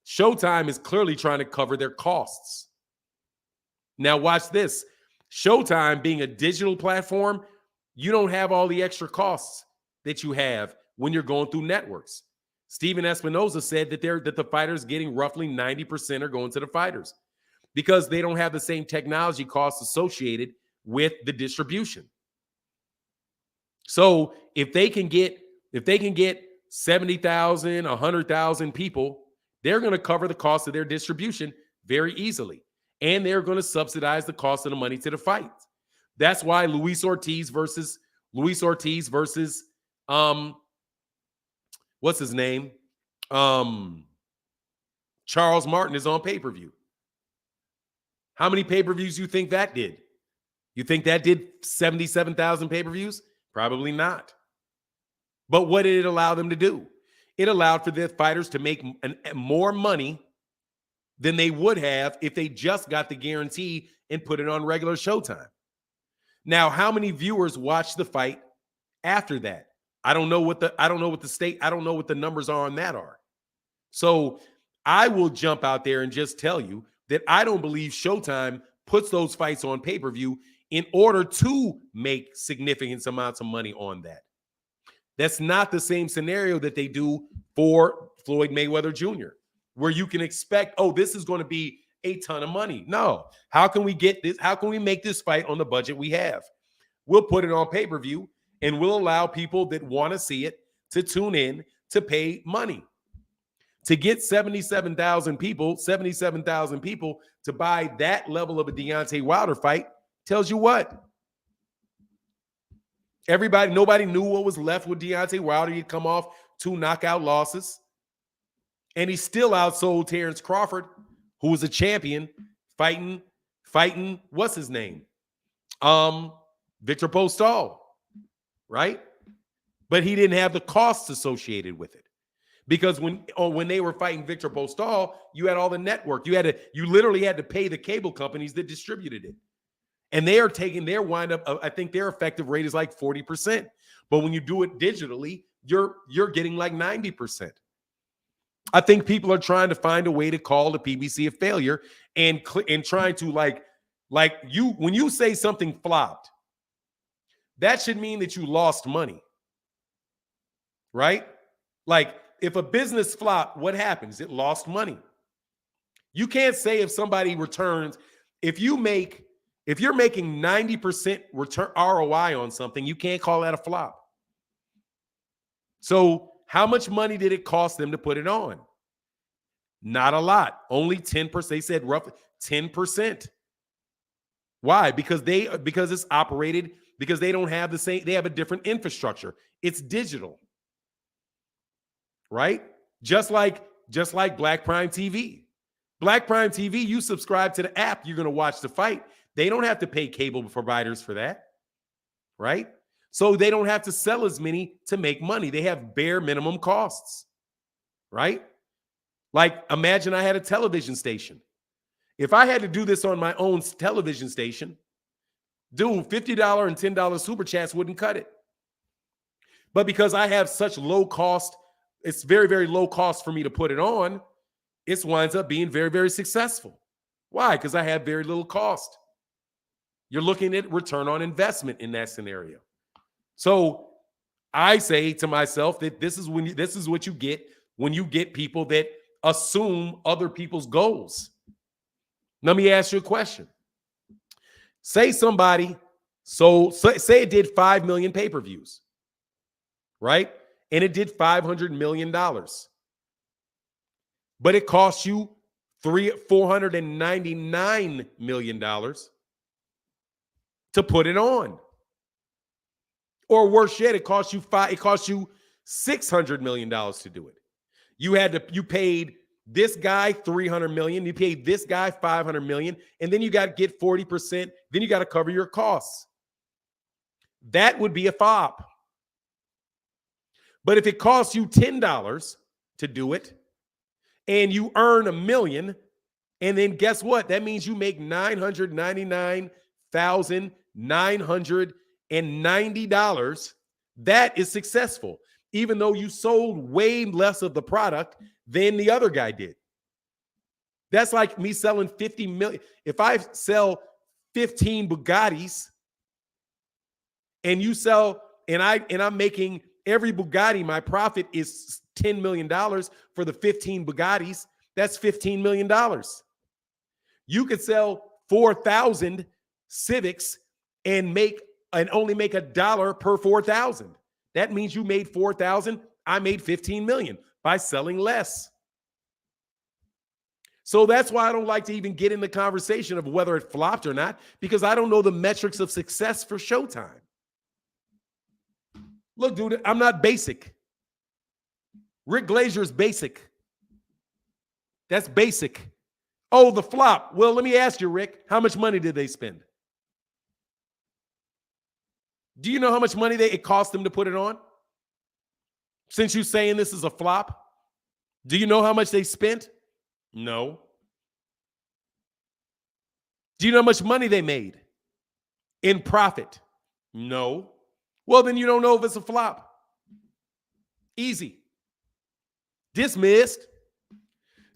A: Showtime is clearly trying to cover their costs. Now watch this. Showtime being a digital platform, you don't have all the extra costs that you have when you're going through networks. Steven Espinoza said that the fighters getting roughly 90% are going to the fighters because they don't have the same technology costs associated with the distribution. So if they can get 70,000, 100,000 people, they're going to cover the cost of their distribution very easily. And they're going to subsidize the cost of the money to the fight. That's why Luis Ortiz versus what's his name? Charles Martin is on pay-per-view. How many pay-per-views you think that did? You think that did 77,000 pay-per-views? Probably not. But what did it allow them to do? It allowed for the fighters to make more money than they would have if they just got the guarantee and put it on regular Showtime. Now, how many viewers watched the fight after that? I don't know what the numbers are on that are. So I will jump out there and just tell you that I don't believe Showtime puts those fights on pay-per-view in order to make significant amounts of money on that. That's not the same scenario that they do for Floyd Mayweather Jr., where you can expect, oh, this is going to be a ton of money. No. How can we get this? How can we make this fight on the budget we have? We'll put it on pay-per-view, and we'll allow people that want to see it to tune in to pay money. To get 77,000 people to buy that level of a Deontay Wilder fight tells you what? Nobody knew what was left with Deontay Wilder. He'd come off 2 knockout losses. And he still outsold Terence Crawford, who was a champion, fighting, what's his name? Victor Postol, right? But he didn't have the costs associated with it. Because when they were fighting Victor Postol, you had all the network. You literally had to pay the cable companies that distributed it. And they are taking their windup. I think their effective rate is like 40%. But when you do it digitally, you're getting like 90%. I think people are trying to find a way to call the PBC a failure and trying to like you when you say something flopped, that should mean that you lost money, right? Like if a business flopped, what happens? It lost money. You can't say if somebody returns, if you're making 90% return ROI on something, you can't call that a flop. So how much money did it cost them to put it on? Not a lot. Only 10%. They said roughly 10%. Why? Because it's operated, because they don't have the same, they have a different infrastructure. It's digital. Right? Just like Black Prime TV. Black Prime TV, you subscribe to the app, you're going to watch the fight. They don't have to pay cable providers for that. Right? So they don't have to sell as many to make money. They have bare minimum costs, right? Like imagine I had a television station. If I had to do this on my own television station, dude, $50 and $10 super chats wouldn't cut it. But because I have such low cost, it's very, very low cost for me to put it on, it winds up being very, very successful. Why? Because I have very little cost. You're looking at return on investment in that scenario. So I say to myself that this is what you get when you get people that assume other people's goals. Let me ask you a question. Say somebody, say it did 5 million pay-per-views, right? And it did $500 million. But it cost you $499 million to put it on. Or worse yet, it cost you $600 million to do it. You paid this guy $300 million, you paid this guy $500 million, and then you got to get 40%, then you got to cover your costs. That would be a flop. But if it costs you $10 to do it, and you earn $1 million, and then guess what? That means you make $999,990. That is successful, even though you sold way less of the product than the other guy did. That's like me selling 50 million. If I sell 15 Bugattis and you sell, and I'm making every Bugatti, my profit is $10 million for the 15 Bugattis, that's $15 million. You could sell 4,000 Civics and only make $1 per 4,000. That means you made 4,000. I made 15 million by selling less. So that's why I don't like to even get in the conversation of whether it flopped or not, because I don't know the metrics of success for Showtime. Look, dude, I'm not basic. Rick Glazier is basic. That's basic. Oh, the flop. Well, let me ask you, Rick, how much money did they spend? Do you know how much money it cost them to put it on? Since you're saying this is a flop, do you know how much they spent? No. Do you know how much money they made in profit? No. Well, then you don't know if it's a flop. Easy. Dismissed.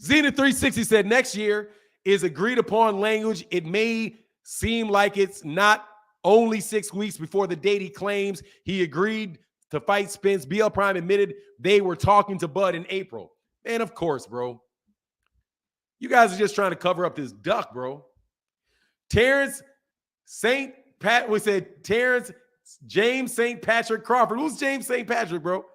A: Zenith 360 said next year is agreed upon language. It may seem like it's not only 6 weeks before the date he claims he agreed to fight Spence. BL Prime admitted they were talking to Bud in April. And of course, bro. You guys are just trying to cover up this duck, bro. Terence St. Pat, we said Terence James St. Patrick Crawford. Who's James St. Patrick, bro?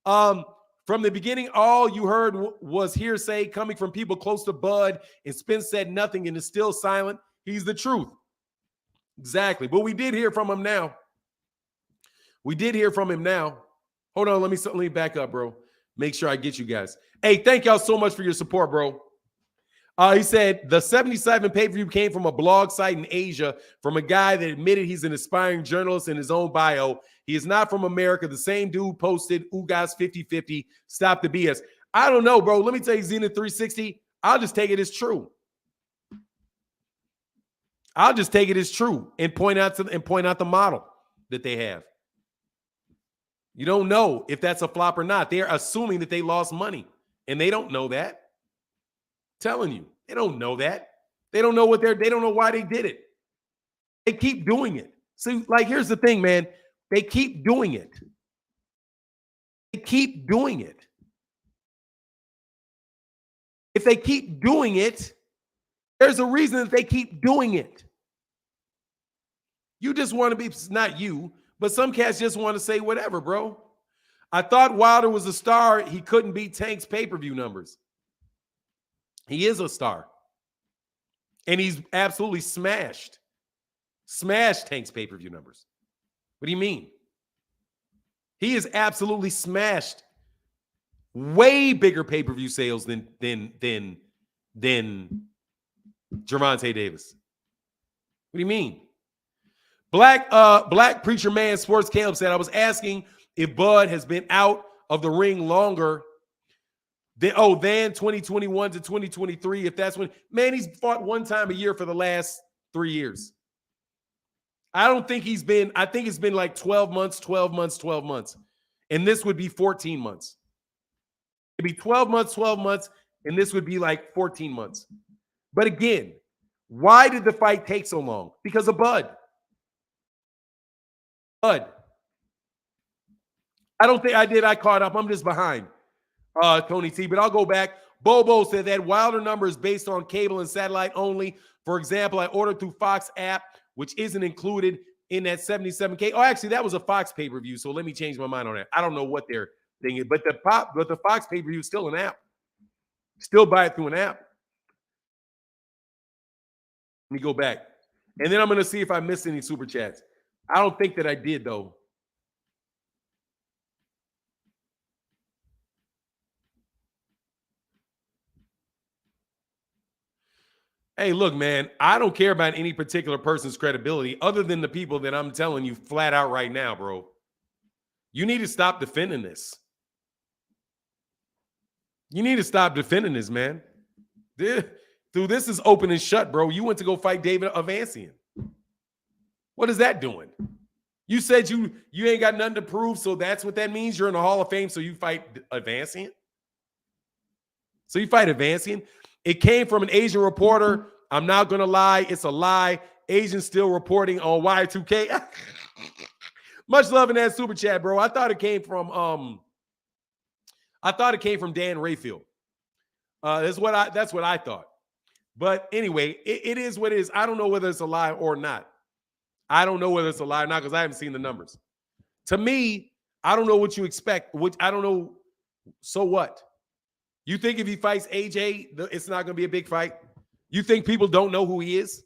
A: From the beginning, all you heard was hearsay coming from people close to Bud, and Spence said nothing and is still silent. He's the truth. Exactly. But we did hear from him now. Hold on, let me back up, bro. Make sure I get you guys. Hey, thank y'all so much for your support, bro. He said the 77 pay-per-view came from a blog site in Asia from a guy that admitted he's an aspiring journalist in his own bio. He is not from America. The same dude posted, Ugas 50-50, stop the BS. I don't know, bro. Let me tell you, Zenith 360, I'll just take it as true. I'll just take it as true and point out the model that they have. You don't know if that's a flop or not. They're assuming that they lost money And they don't know that. I'm telling you, they don't know that. They don't know what they don't know why they did it. They keep doing it. See, like, here's the thing, man. They keep doing it. They keep doing it. If they keep doing it, there's a reason that they keep doing it. You just want to be, not you, but some cats just want to say whatever, bro. I thought Wilder was a star. He couldn't beat Tank's pay-per-view numbers. He is a star. And he's absolutely smashed Tank's pay-per-view numbers. What do you mean? He is absolutely smashed way bigger pay-per-view sales than Gervonta Davis. What do you mean? Black Preacher Man Sports Caleb said, I was asking if Bud has been out of the ring longer than 2021 to 2023. If that's when, man, he's fought one time a year for the last 3 years. I don't think he's been, I think it's been like 12 months. And this would be 14 months. It'd be 12 months, and this would be like 14 months. But again, why did the fight take so long? Because of Bud. I don't think I did. I caught up. I'm just behind Tony T, but I'll go back. Bobo said that Wilder number is based on cable and satellite only. For example, I ordered through Fox app, which isn't included in that 77K. Oh, actually, that was a Fox pay-per-view, so let me change my mind on that. I don't know what their thing is, but the Fox pay-per-view is still an app. Still buy it through an app. Let me go back. And then I'm going to see if I missed any super chats. I don't think that I did, though. Hey, look, man, I don't care about any particular person's credibility other than the people that I'm telling you flat out right now, bro. You need to stop defending this. You need to stop defending this, man. Dude, this is open and shut, bro. You went to go fight David Avancian. What is that doing? You said you ain't got nothing to prove, so that's what that means? You're in the Hall of Fame, so you fight Avancian? So you fight Avancian? It came from an Asian reporter. I'm not going to lie. It's a lie. Asians still reporting on Y2K. Much love in that super chat, bro. I thought it came from Dan Rayfield. That's what I thought. But anyway, it is what it is. I don't know whether it's a lie or not. I don't know whether it's a lie or not because I haven't seen the numbers. To me, I don't know what you expect. I don't know. So what? You think if he fights AJ, it's not going to be a big fight? You think people don't know who he is?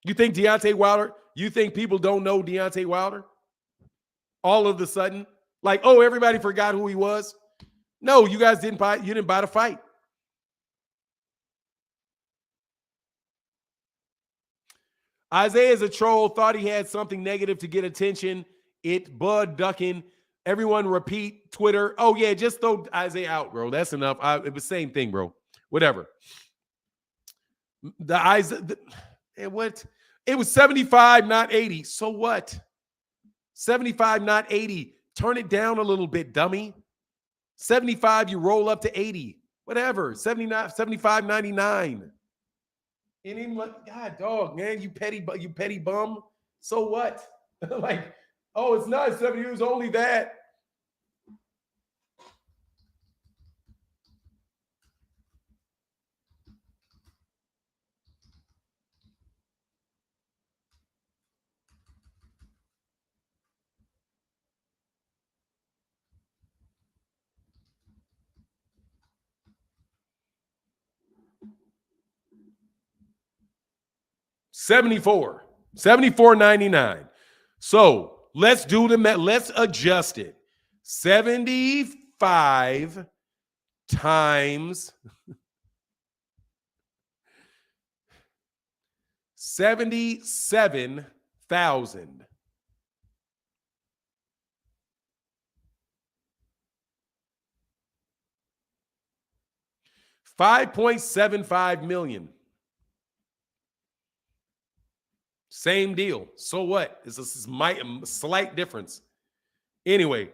A: You think Deontay Wilder? You think people don't know Deontay Wilder? All of a sudden, like, oh, everybody forgot who he was. No, you guys didn't buy. You didn't buy the fight. Isaiah's a troll. Thought he had something negative to get attention. Bud ducking. Everyone repeat Twitter. Oh, yeah, just throw Isaiah out, bro. That's enough. It was the same thing, bro. Whatever. What? It was 75, not 80. So what? 75, not 80. Turn it down a little bit, dummy. 75, you roll up to 80. Whatever. 79, 75, 99. And even like, God, dog, man, you petty bum. So what? Like, oh, it's not 70. It was only that. $74.99. So let's do the math. Let's adjust it. 75 times 77,000. $5.75 million. Same deal. So what? It's a slight difference. Anyway,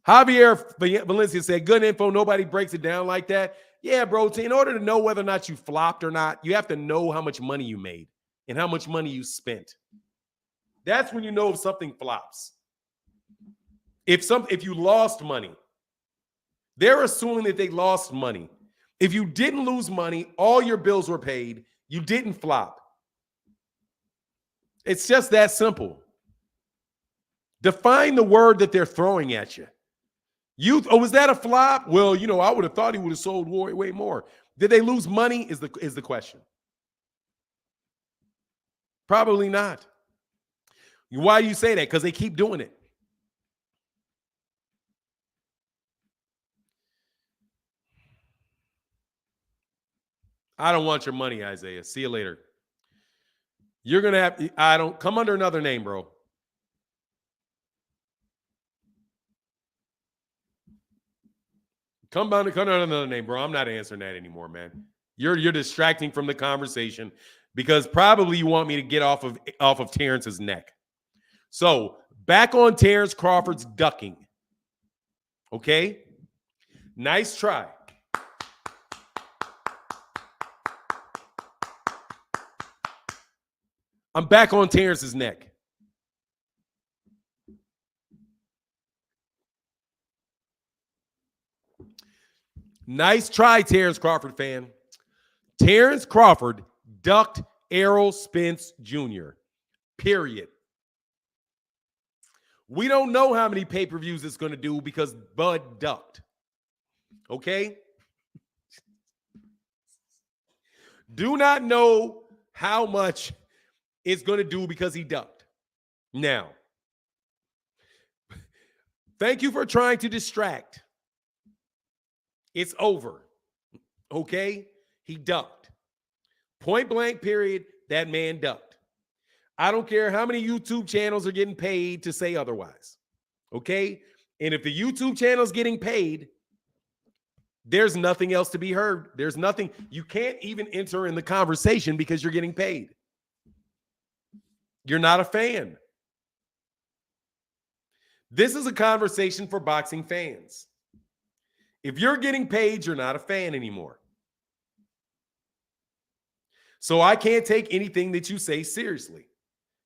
A: Javier Valencia said, good info. Nobody breaks it down like that. Yeah, bro. In order to know whether or not you flopped or not, you have to know how much money you made and how much money you spent. That's when you know if something flops. If you lost money, they're assuming that they lost money. If you didn't lose money, all your bills were paid, you didn't flop. It's just that simple. Define the word that they're throwing at you. Was that a flop? Well, I would have thought he would have sold way more. Did they lose money is the question. Probably not. Why do you say that? Because they keep doing it. I don't want your money, Isaiah. See you later. You're going to have, come under another name, bro. Come under another name, bro. I'm not answering that anymore, man. You're distracting from the conversation because probably you want me to get off of Terrence's neck. So back on Terence Crawford's ducking. Okay? Nice try. I'm back on Terrence's neck. Nice try, Terence Crawford fan. Terence Crawford ducked Errol Spence Jr. Period. We don't know how many pay-per-views it's going to do because Bud ducked. Okay? Do not know how much it's going to do because he ducked. Now, thank you for trying to distract. It's over. Okay? He ducked. Point blank, period. That man ducked. I don't care how many YouTube channels are getting paid to say otherwise. Okay? And if the YouTube channel is getting paid, there's nothing else to be heard. There's nothing. You can't even enter in the conversation because you're getting paid. You're not a fan. This is a conversation for boxing fans. If you're getting paid, you're not a fan anymore. So I can't take anything that you say seriously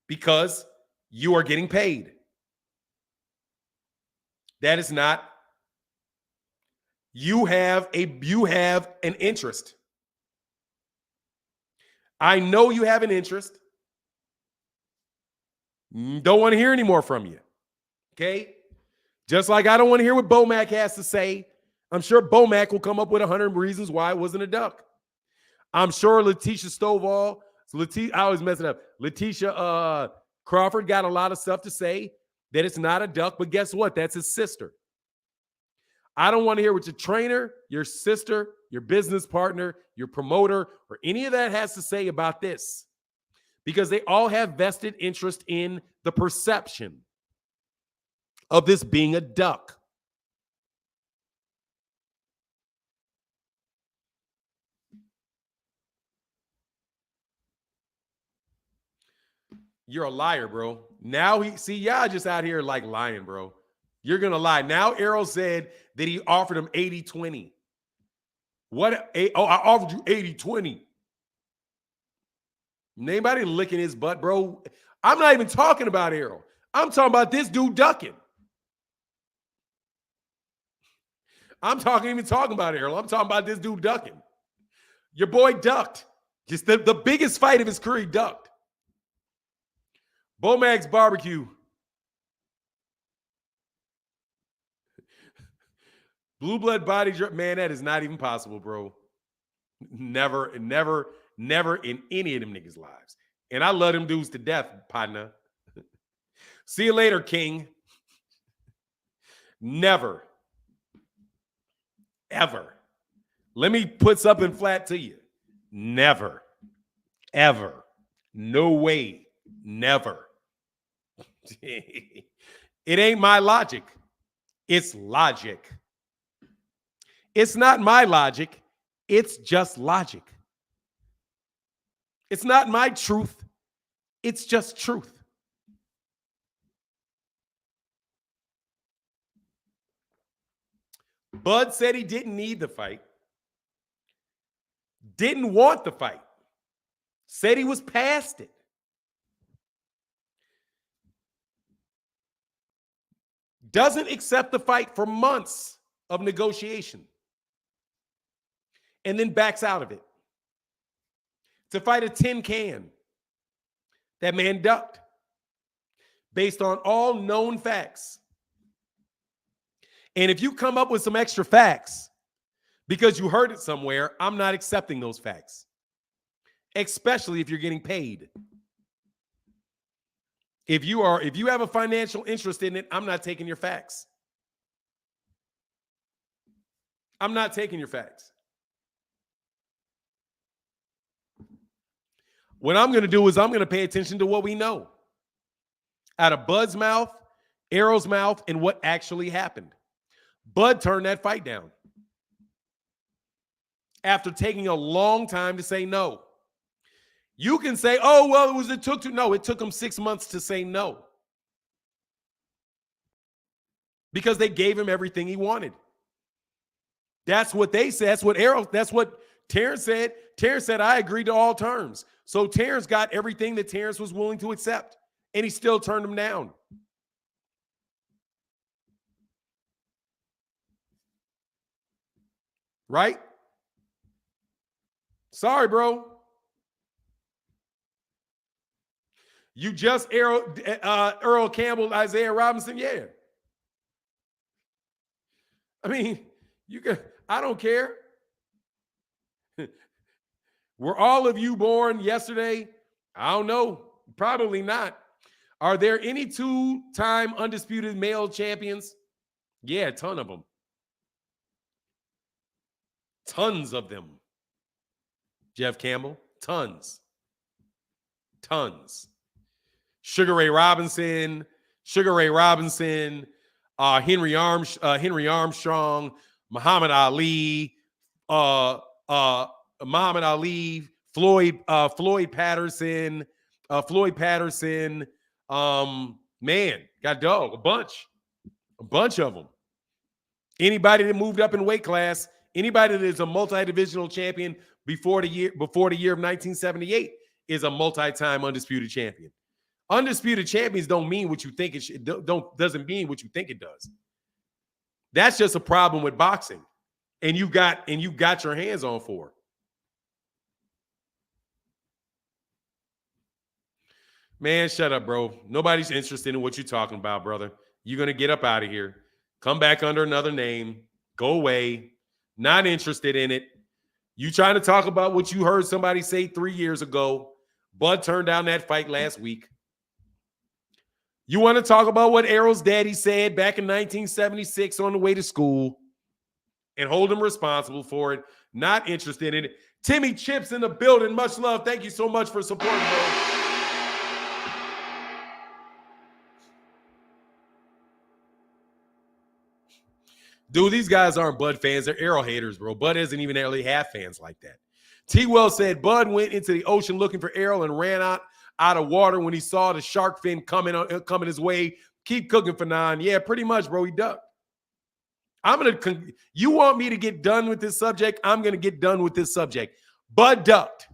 A: because you are getting paid. That is not. You have an interest. I know you have an interest. Don't want to hear any more from you. Okay? Just like I don't want to hear what Bomac has to say. I'm sure Bomac will come up with 100 reasons why it wasn't a duck. I'm sure Letitia Stovall, I always mess it up. Letitia Crawford got a lot of stuff to say that it's not a duck, but guess what? That's his sister. I don't want to hear what your trainer, your sister, your business partner, your promoter, or any of that has to say about this because they all have vested interest in the perception of this being a duck. You're a liar, bro. Now y'all just out here like lying, bro. You're going to lie. Now Errol said that he offered him 80-20. What? I offered you 80-20. Anybody licking his butt, bro? I'm not even talking about Errol. I'm talking about this dude ducking. I'm even talking about Errol. I'm talking about this dude ducking. Your boy ducked. Just the biggest fight of his career, he ducked. Bomag's barbecue. Blue blood body drop. Man, that is not even possible, bro. Never in any of them niggas' lives. And I love them dudes to death, partner. See you later, King. Never. Ever. Let me put something flat to you. Never. Ever. No way. Never. It ain't my logic. It's logic. It's not my logic. It's just logic. It's not my truth. It's just truth. Bud said he didn't need the fight, didn't want the fight, said he was past it. Doesn't accept the fight for months of negotiation and then backs out of it to fight a tin can. That man ducked based on all known facts. And if you come up with some extra facts because you heard it somewhere, I'm not accepting those facts, especially if you're getting paid. If you have a financial interest in it, I'm not taking your facts. I'm not taking your facts. What I'm going to do is I'm going to pay attention to what we know out of Bud's mouth, Errol's mouth, and what actually happened. Bud turned that fight down after taking a long time to say no. You can say, oh, well, it took him 6 months to say no. Because they gave him everything he wanted. That's what they said. That's what Terence said. Terence said, I agreed to all terms. So Terence got everything that Terence was willing to accept, and he still turned him down. Right? Sorry, bro. You just Earl Campbell, Isaiah Robinson, yeah. I mean, I don't care. Were all of you born yesterday? I don't know. Probably not. Are there any two-time undisputed male champions? Yeah, a ton of them. Tons of them. Jeff Campbell, tons. Sugar Ray Robinson, Henry Armstrong, Muhammad Ali, Floyd Patterson, man, got dog, a bunch of them. Anybody that moved up in weight class, anybody that is a multi-divisional champion before the year of 1978 is a multi-time undisputed champion. Undisputed champions don't mean what you think it should, doesn't mean what you think it does. That's just a problem with boxing. And you got your hands on for. Man, shut up, bro. Nobody's interested in what you're talking about, brother. You're going to get up out of here. Come back under another name. Go away. Not interested in it. You trying to talk about what you heard somebody say 3 years ago. Bud turned down that fight last week. You want to talk about what Errol's daddy said back in 1976 on the way to school and hold him responsible for it. Not interested in it. Timmy Chips in the building. Much love. Thank you so much for supporting, bro. Dude, these guys aren't Bud fans. They're Errol haters, bro. Bud doesn't even really have fans like that. T-Well said Bud went into the ocean looking for Errol and ran out of water when he saw the shark fin coming his way. Keep cooking for 9. Yeah, pretty much, bro. He ducked. You want me to get done with this subject? I'm going to get done with this subject. Bud ducked.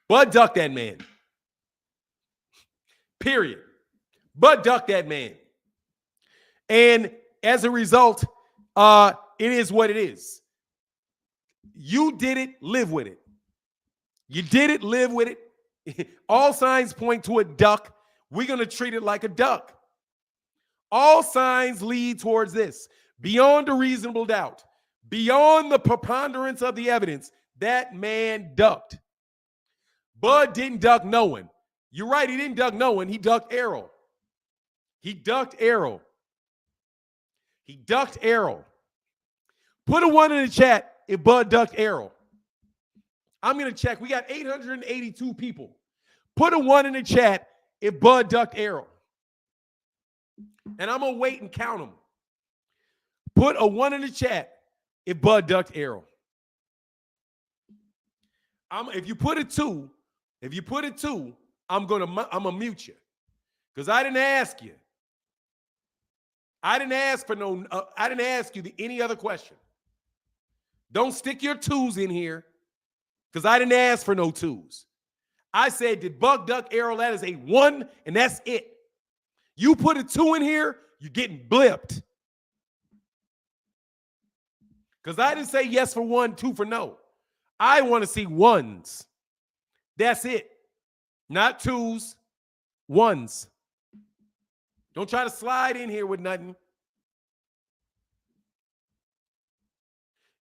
A: Bud ducked that man. Period. Bud ducked that man. And as a result, it is what it is. You did it, live with it. You did it, live with it. All signs point to a duck. We're going to treat it like a duck. All signs lead towards this. Beyond a reasonable doubt, beyond the preponderance of the evidence, that man ducked. Bud didn't duck no one. You're right, he didn't duck no one. He ducked Errol. He ducked Errol. Put a 1 in the chat if Bud ducked Errol. I'm going to check. We got 882 people. Put a 1 in the chat if Bud ducked Errol. And I'm going to wait and count them. Put a 1 in the chat if Bud ducked Errol. If you put a 2, I'm going to mute you. Because I didn't ask you. I didn't ask for no. I didn't ask you any other question. Don't stick your twos in here, because I didn't ask for no twos. I said, did Bug Duck Errol? That is a 1, and that's it. You put a 2 in here, you're getting blipped. Because I didn't say yes for 1, 2 for no. I want to see 1s. That's it. Not 2s, 1s. Don't try to slide in here with nothing.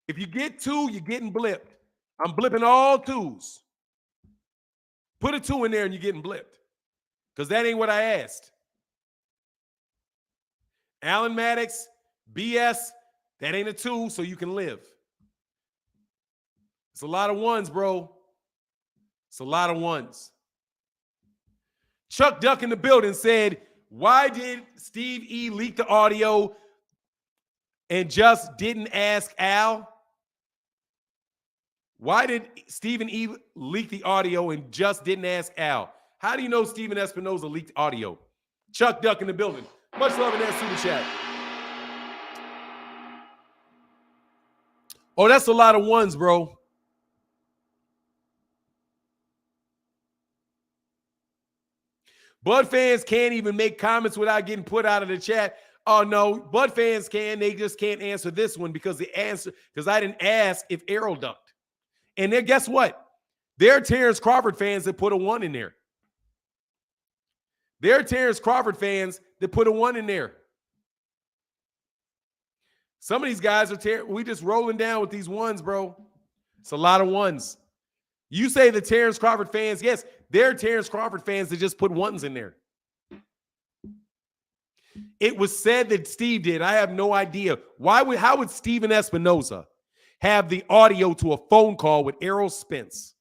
A: If you get 2, you're getting blipped. I'm blipping all 2s. Put a 2 in there and you're getting blipped. Because that ain't what I asked. Alan Maddox, BS, that ain't a 2, so you can live. It's a lot of 1s, bro. It's a lot of 1s. Chuck Duck in the building said, why did Steve E leak the audio and just didn't ask Al? Why did Stephen E leak the audio and just didn't ask Al? How do you know Steven Espinoza leaked audio? Chuck Duck in the building. Much love in that super chat. Oh, that's a lot of 1s, bro. Bud fans can't even make comments without getting put out of the chat. Oh, no, Bud fans can. They just can't answer this one because I didn't ask if Errol ducked. And then guess what? There are Terence Crawford fans that put a 1 in there. There are Terence Crawford fans that put a 1 in there. Some of these guys we just rolling down with these 1s, bro. It's a lot of 1s. You say the Terence Crawford fans, yes, there are Terence Crawford fans that just put 1s in there. It was said that Steve did. I have no idea. How would Steven Espinoza have the audio to a phone call with Errol Spence?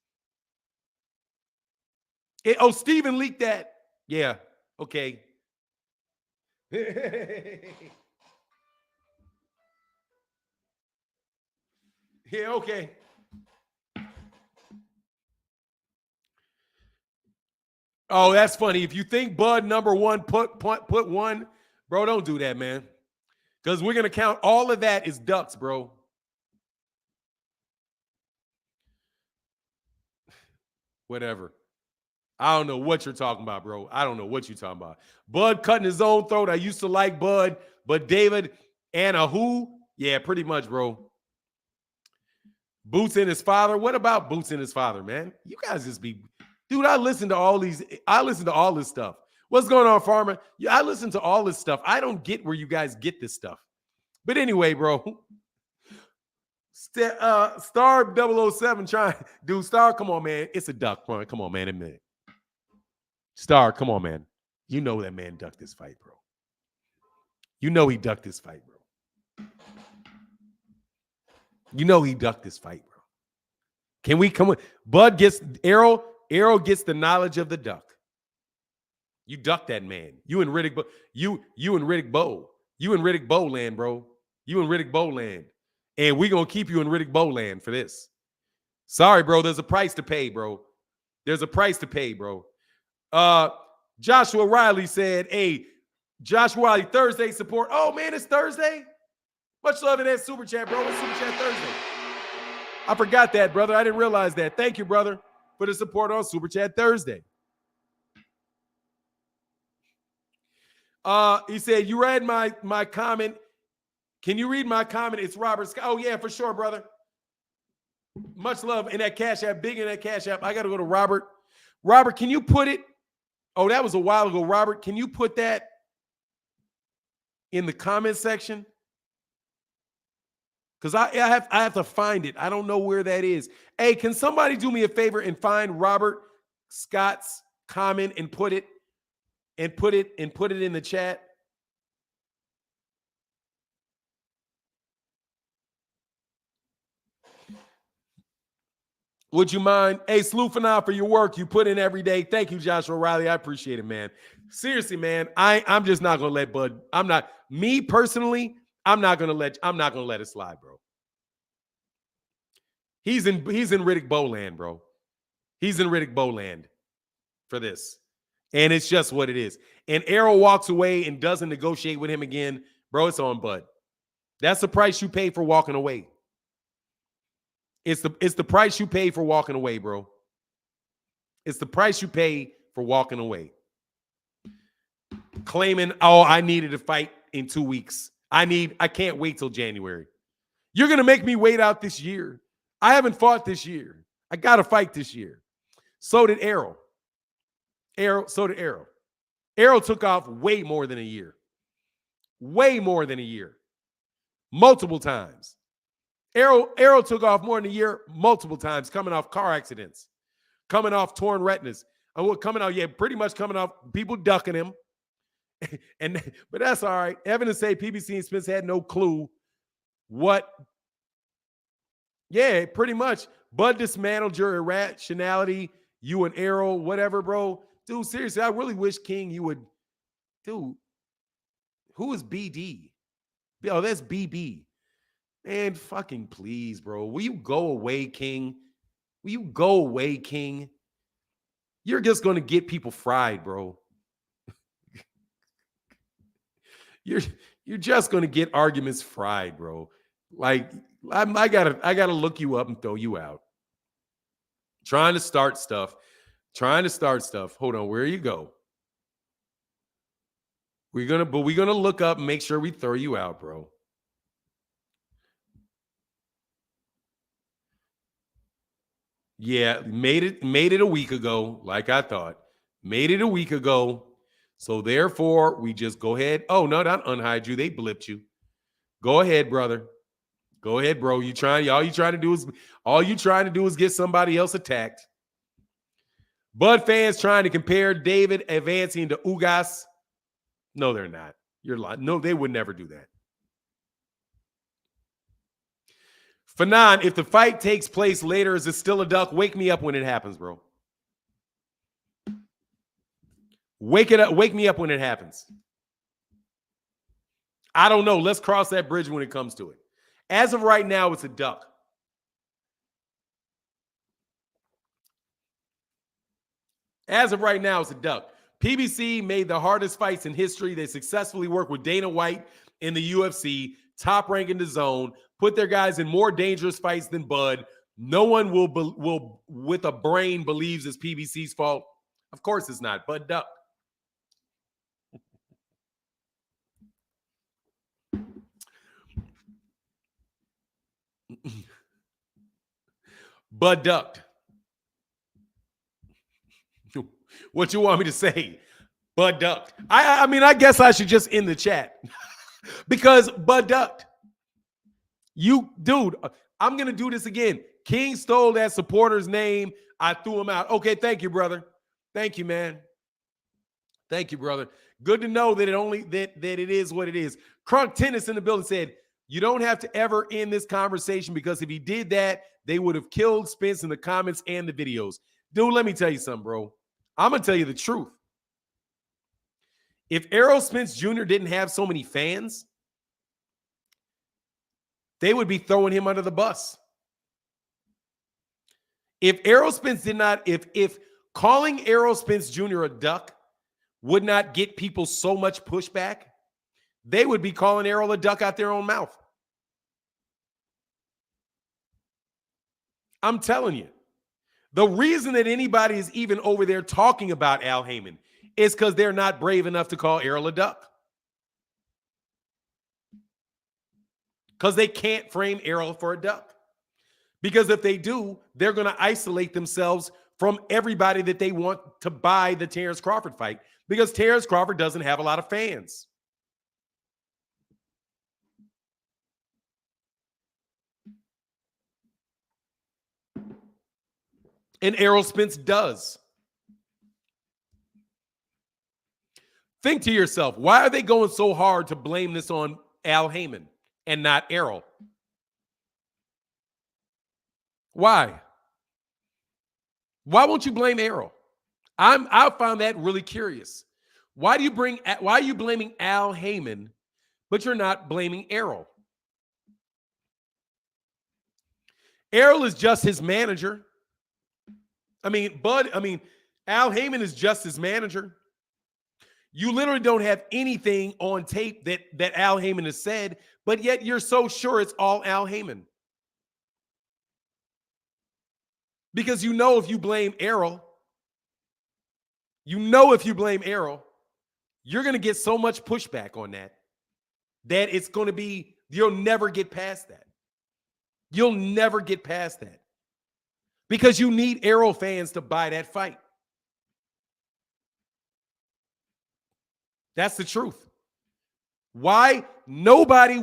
A: Steven leaked that. Yeah, okay. Yeah, okay. Oh, that's funny. If you think Bud number 1 put 1, bro, don't do that, man. Because we're going to count all of that as ducks, bro. Whatever. I don't know what you're talking about, bro. I don't know what you're talking about. Bud cutting his own throat. I used to like Bud, but David and a who? Yeah, pretty much, bro. Boots and his father. What about Boots and his father, man? You guys just be... Dude, I listen to all this stuff. What's going on, Farmer? Yeah, I listen to all this stuff. I don't get where you guys get this stuff. But anyway, bro. Star 007 trying. Dude, Star, come on, man. It's a duck. Come on, man. Admit it. Star, come on, man. You know that man ducked this fight, bro. You know he ducked this fight, bro. You know he ducked this fight, bro. Can we come with Bud gets Errol gets the knowledge of the duck. You duck that man. You and Riddick Bowe. You and Riddick Bowe land, bro. You and Riddick Bowe land. And we're going to keep you in Riddick Bowe land for this. Sorry, bro. There's a price to pay, bro. There's a price to pay, bro. Joshua Riley said, hey, Joshua Riley, Thursday support. Oh, man, it's Thursday? Much love in that super chat, bro. It's Super Chat Thursday. I forgot that, brother. I didn't realize that. Thank you, brother, for the support on Super Chat Thursday. He said, you read my comment. Can you read my comment? It's Robert Scott. Oh, yeah, for sure, brother. Much love in that Cash App, big in that Cash App. I got to go to Robert. Robert, can you put it? Oh, that was a while ago. Robert, can you put that in the comment section? Because I have to find it. I don't know where that is. Hey, can somebody do me a favor and find Robert Scott's comment and put it in the chat? Would you mind? Hey, Sloofing out for your work you put in every day. Thank you, Joshua Riley. I appreciate it, man. Seriously, man. I'm just not gonna let Bud. Me personally. I'm not gonna let it slide, bro. He's in Riddick Bowe land, bro. He's in Riddick Bowe land for this, and it's just what it is. And Errol walks away and doesn't negotiate with him again. Bro, it's on Bud. That's the price you pay for walking away. It's the price you pay for walking away, bro. It's the price you pay for walking away. Claiming, oh, I needed to fight in 2 weeks. I can't wait till January. You're going to make me wait out this year. I haven't fought this year. I got to fight this year. So did Errol. So did Errol. Errol took off way more than a year. Way more than a year. Multiple times. Errol took off more than a year multiple times, coming off car accidents, coming off torn retinas. Pretty much coming off people ducking him. But that's all right. Evidence say PBC and Spence had no clue what. Yeah, pretty much. Bud dismantled your irrationality. You and Errol, whatever, bro. Dude, seriously, I really wish King you would. Dude, who is BD? Oh, that's BB. Man, fucking please, bro. Will you go away, King? Will you go away, King? You're just going to get people fried, bro. You're just going to get arguments fried, bro. Like, I gotta look you up and throw you out. Trying to start stuff. Hold on, where you go? We're gonna look up and make sure we throw you out, bro. Yeah, made it a week ago, like I thought. Made it a week ago. So therefore, we just go ahead. Oh, no, not unhide you. They blipped you. Go ahead, brother. Go ahead, bro. All you trying to do is get somebody else attacked. Bud fans trying to compare David advancing to Ugas. No, they're not. You're lying. No, they would never do that. Fanon, if the fight takes place later, is it still a duck? Wake me up when it happens, bro. Wake me up when it happens. I don't know. Let's cross that bridge when it comes to it. As of right now, it's a duck. As of right now, it's a duck. PBC made the hardest fights in history. They successfully worked with Dana White in the UFC, top rank in the zone, put their guys in more dangerous fights than Bud. No one will with a brain believes it's PBC's fault. Of course it's not. Bud ducked. Bud ducked. What you want me to say? Bud ducked. I mean, I guess I should just end the chat because Bud ducked. Dude, I'm going to do this again. King stole that supporter's name. I threw him out. Okay, thank you, brother. Thank you, man. Thank you, brother. Good to know that it is what it is. Crunk Tennis in the building said, you don't have to ever end this conversation because if he did that, they would have killed Spence in the comments and the videos. Dude, let me tell you something, bro. I'm going to tell you the truth. If Errol Spence Jr. didn't have so many fans, they would be throwing him under the bus. If Errol Spence did not, if calling Errol Spence Jr. a duck would not get people so much pushback, they would be calling Errol a duck out their own mouth. I'm telling you. The reason that anybody is even over there talking about Al Haymon is because they're not brave enough to call Errol a duck. Because they can't frame Errol for a duck. Because if they do, they're going to isolate themselves from everybody that they want to buy the Terence Crawford fight. Because Terence Crawford doesn't have a lot of fans. And Errol Spence does. Think to yourself, why are they going so hard to blame this on Al Haymon and not Errol? Why? Why won't you blame Errol? I found that really curious. Why are you blaming Al Haymon, but you're not blaming Errol? Errol is just his manager. Al Haymon is just his manager. You literally don't have anything on tape that Al Heyman has said, but yet you're so sure it's all Al Heyman. Because you know if you blame Errol, you're going to get so much pushback on that it's going to be, you'll never get past that. You'll never get past that. Because you need Errol fans to buy that fight. That's the truth. Why? Nobody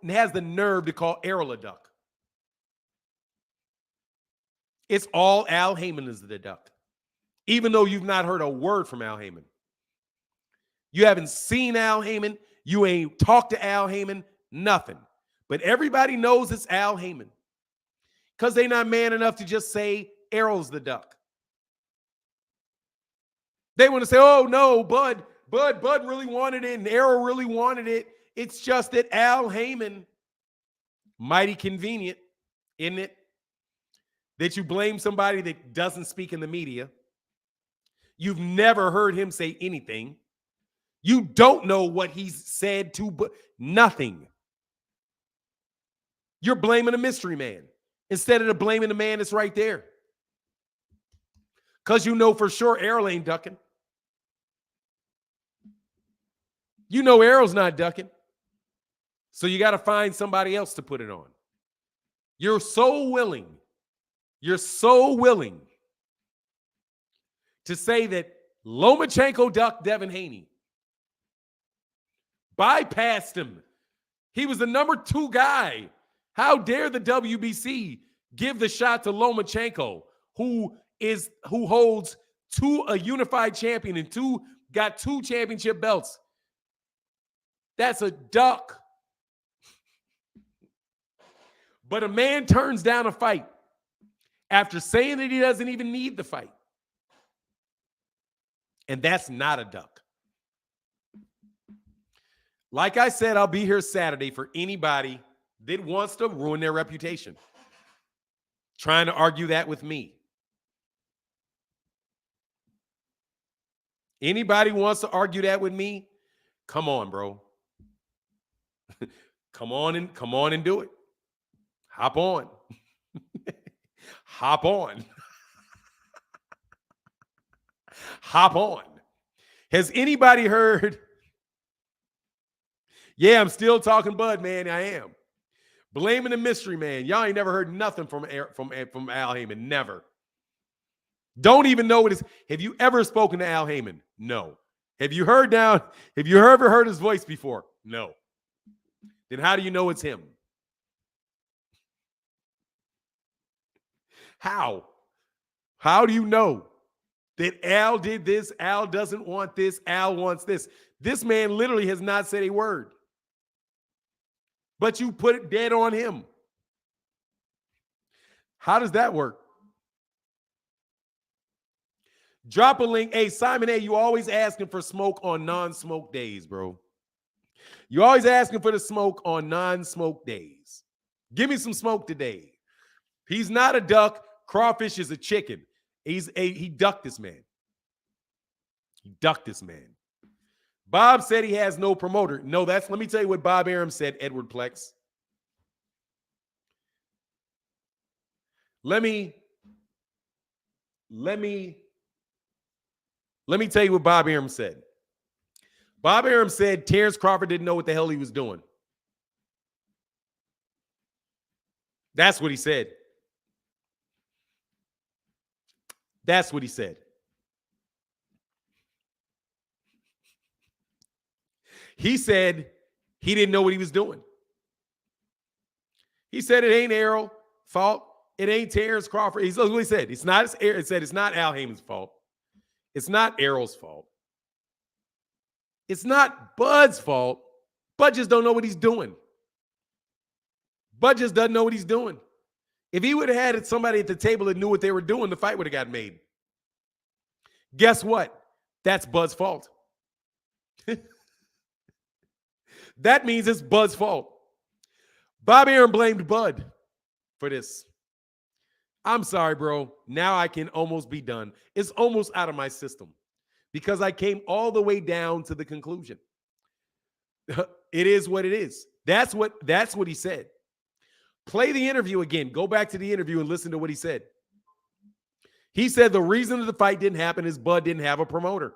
A: has the nerve to call Errol a duck. It's all Al Heyman is the duck. Even though you've not heard a word from Al Heyman. You haven't seen Al Heyman. You ain't talked to Al Heyman. Nothing. But everybody knows it's Al Heyman. Because they're not man enough to just say Errol's the duck. They want to say, oh, no, Bud really wanted it and Errol really wanted it. It's just that Al Heyman, mighty convenient, isn't it? That you blame somebody that doesn't speak in the media. You've never heard him say anything. You don't know what he's said to, but nothing. You're blaming a mystery man instead of blaming the man that's right there. Because you know for sure Errol ain't ducking. You know Errol's not ducking. So you got to find somebody else to put it on. You're so willing to say that Lomachenko ducked Devin Haney. Bypassed him. He was the number 2 guy. How dare the WBC give the shot to Lomachenko, who holds a unified champion and got 2 championship belts. That's a duck. But a man turns down a fight after saying that he doesn't even need the fight. And that's not a duck. Like I said, I'll be here Saturday for anybody that wants to ruin their reputation. Trying to argue that with me. Anybody wants to argue that with me? Come on, bro. Come on and do it. Hop on. Hop on. Hop on. Has anybody heard? Yeah, I'm still talking Bud, man. I am. Blaming the mystery man. Y'all ain't never heard nothing from Al Heyman. Never. Don't even know what it is. Have you ever spoken to Al Heyman? No. Have you ever heard his voice before? No. Then how do you know it's him? How? How do you know that Al did this? Al doesn't want this. Al wants this. This man literally has not said a word. But you put it dead on him. How does that work? Drop a link. Hey, Simon A., you always asking for smoke on non-smoke days, bro. You always asking for the smoke on non-smoke days. Give me some smoke today. He's not a duck. Crawfish is a chicken. He ducked this man. He ducked this man. Bob said he has no promoter. No, let me tell you what Bob Arum said, Edward Plex. Let me tell you what Bob Arum said. Bob Arum said Terence Crawford didn't know what the hell he was doing. That's what he said. That's what he said. He said he didn't know what he was doing. He said it ain't Errol's fault. It ain't Terence Crawford. He's what he said. It said it's not Al Heyman's fault. It's not Errol's fault. It's not Bud's fault. Bud just don't know what he's doing. Bud just doesn't know what he's doing. If he would have had somebody at the table that knew what they were doing, the fight would have got made. Guess what? That's Bud's fault. That means it's Bud's fault. Bob Arum blamed Bud for this. I'm sorry, bro. Now I can almost be done. It's almost out of my system because I came all the way down to the conclusion. It is what it is. That's what he said. Play the interview again. Go back to the interview and listen to what he said. He said the reason that the fight didn't happen is Bud didn't have a promoter.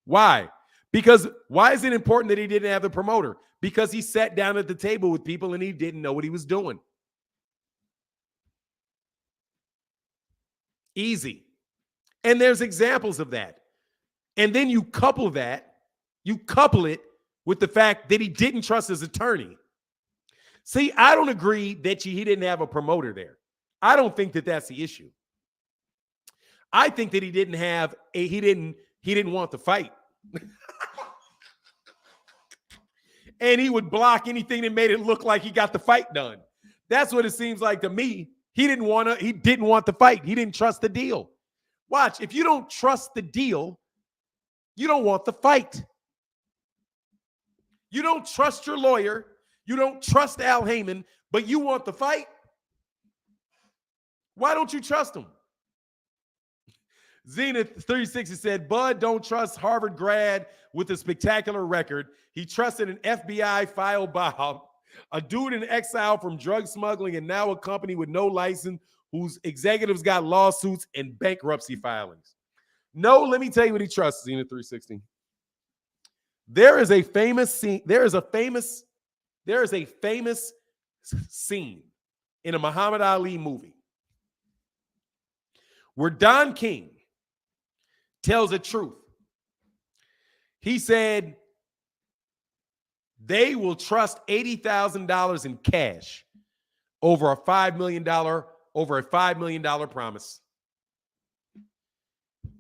A: Why? Because why is it important that he didn't have the promoter? Because he sat down at the table with people and he didn't know what he was doing. Easy. And there's examples of that. And then you couple it with the fact that he didn't trust his attorney. See, I don't agree that he didn't have a promoter there. I don't think that that's the issue. I think that he didn't want the fight. And he would block anything that made it look like he got the fight done. That's what it seems like to me. He didn't want the fight. He didn't trust the deal. Watch, if you don't trust the deal, you don't want the fight. You don't trust your lawyer. You don't trust Al Heyman, but you want the fight. Why don't you trust him? Zenith 360 said, Bud don't trust Harvard grad with a spectacular record. He trusted an FBI file Bob, a dude in exile from drug smuggling, and now a company with no license whose executives got lawsuits and bankruptcy filings. No, let me tell you what he trusts, Zenith 360. There is a famous scene. There is a famous scene in a Muhammad Ali movie where Don King tells the truth. He said they will trust $80,000 in cash over a $5 million promise.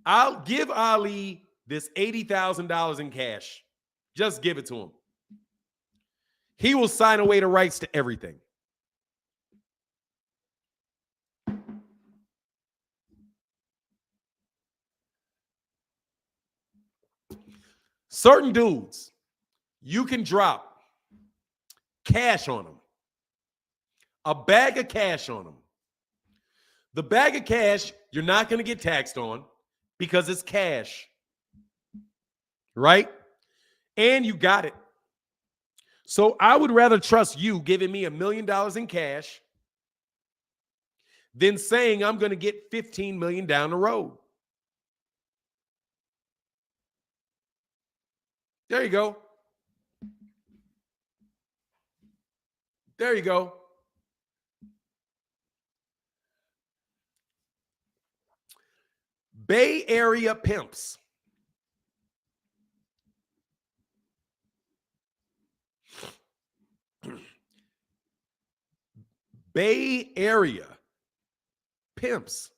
A: I'll give Ali this $80,000 in cash. Just give it to him. He will sign away the rights to everything. Certain dudes, you can drop cash on them. A bag of cash on them. The bag of cash, you're not going to get taxed on because it's cash. Right? And you got it. So I would rather trust you giving me $1 million in cash than saying I'm going to get $15 million down the road. There you go. There you go. Bay Area pimps. Bay Area pimps.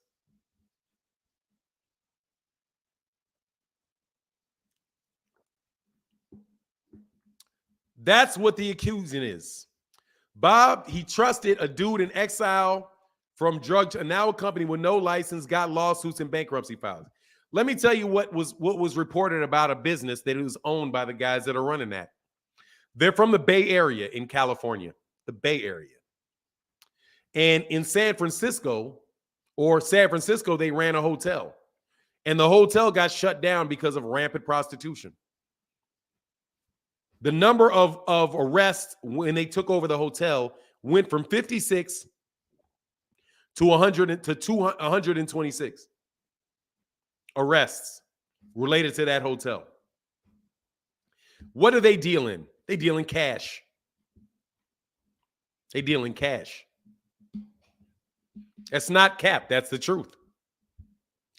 A: That's what the accusing is. Bob, he trusted a dude in exile from drugs, and now a company with no license, got lawsuits and bankruptcy filings. Let me tell you what was reported about a business that was owned by the guys that are running that. They're from the Bay Area in California, the Bay Area. And in San Francisco, they ran a hotel. And the hotel got shut down because of rampant prostitution. The number of arrests when they took over the hotel went from 56 to 126 arrests related to that hotel. What do they deal in? They deal in cash. They deal in cash. That's not cap. That's the truth.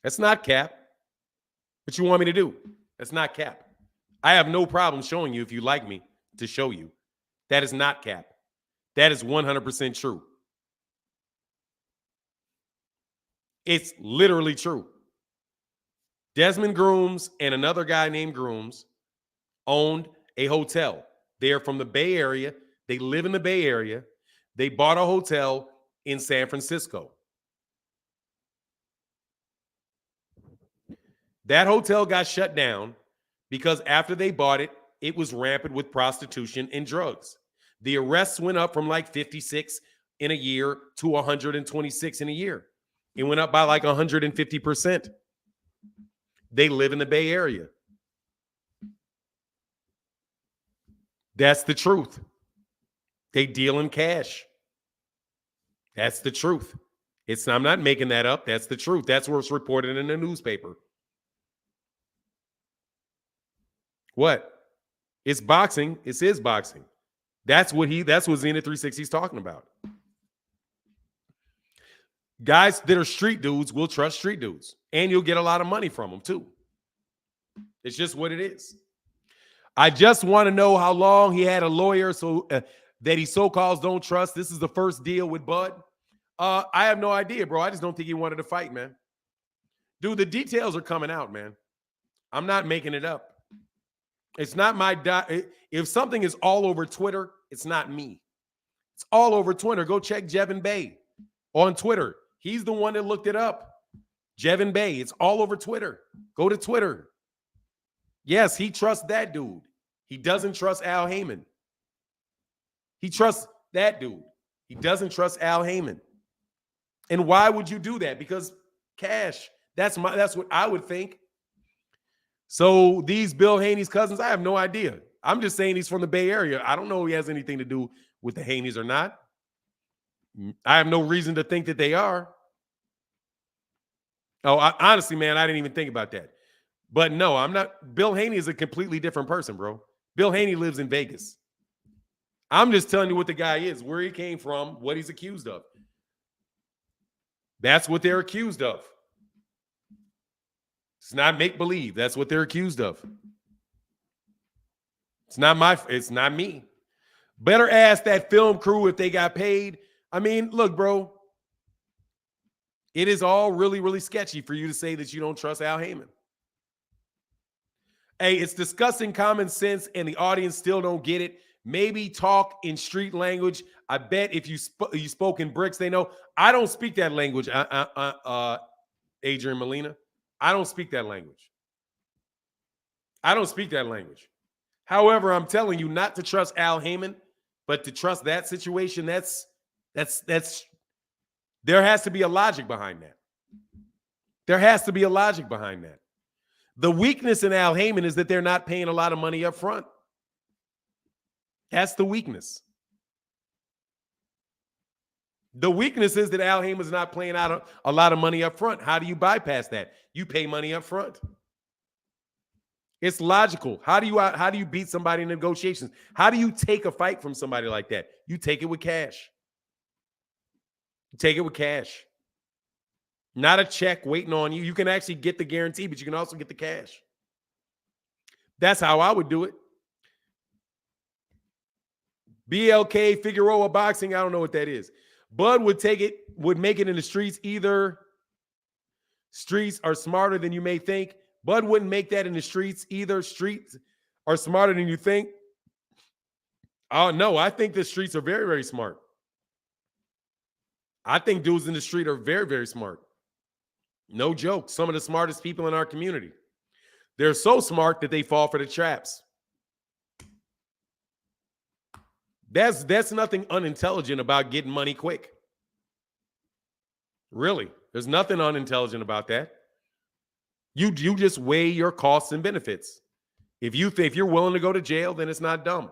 A: That's not cap. What you want me to do? That's not cap. I have no problem showing you, if you like me to show you. That is not cap. That is 100% true. It's literally true. Desmond Grooms and another guy named Grooms owned a hotel. They are from the Bay Area. They live in the Bay Area. They bought a hotel in San Francisco. That hotel got shut down because after they bought it, it was rampant with prostitution and drugs. The arrests went up from like 56 in a year to 126 in a year. It went up by like 150%. They live in the Bay Area. That's the truth. They deal in cash. That's the truth. I'm not making that up. That's the truth. That's what's reported in the newspaper. What? It's boxing. It's his boxing. That's what Zenith 360 is talking about. Guys that are street dudes will trust street dudes, and you'll get a lot of money from them too. It's just what it is. I just want to know how long he had a lawyer so that he so-calls don't trust. This is the first deal with Bud. I have no idea, bro. I just don't think he wanted to fight, man. Dude, the details are coming out, man. I'm not making it up. It's not my if something is all over Twitter, it's not me. It's all over Twitter. Go check Jevin Bay on Twitter. He's the one that looked it up. Jevin Bay. It's all over Twitter. Go to Twitter. Yes, he trusts that dude. He doesn't trust Al Heyman. He trusts that dude. He doesn't trust Al Heyman. And why would you do that? Because cash. That's what I would think. So these Bill Haney's cousins, I have no idea. I'm just saying he's from the Bay Area. I don't know if he has anything to do with the Haneys or not. I have no reason to think that they are. Honestly, man, I didn't even think about that. But no, I'm not. Bill Haney is a completely different person, bro. Bill Haney lives in Vegas. I'm just telling you what the guy is, where he came from, what he's accused of. That's what they're accused of. It's not make-believe. That's what they're accused of. It's not me. Better ask that film crew if they got paid. I mean, look, bro. It is all really, really sketchy for you to say that you don't trust Al Heyman. Hey, it's discussing common sense and the audience still don't get it. Maybe talk in street language. I bet if you spoke in bricks, they know. I don't speak that language, Adrian Molina. I don't speak that language. I don't speak that language. However, I'm telling you not to trust Al Heyman, but to trust that situation, that's there has to be a logic behind that. There has to be a logic behind that. The weakness in Al Heyman is that they're not paying a lot of money up front. That's the weakness. The weakness is that Al Heyman's not playing out a lot of money up front. How do you bypass that? You pay money up front. It's logical. How do you beat somebody in negotiations? How do you take a fight from somebody like that? You take it with cash. You take it with cash. Not a check waiting on you. You can actually get the guarantee, but you can also get the cash. That's how I would do it. BLK Figueroa boxing, I don't know what that is. Bud would make it in the streets. Either streets are smarter than you may think. Bud wouldn't make that in the streets. Either streets are smarter than you think. Oh, no, I think the streets are very, very smart. I think dudes in the street are very, very smart. No joke. Some of the smartest people in our community. They're so smart that they fall for the traps. That's nothing unintelligent about getting money quick. Really. There's nothing unintelligent about that. You just weigh your costs and benefits. If you're willing to go to jail, then it's not dumb.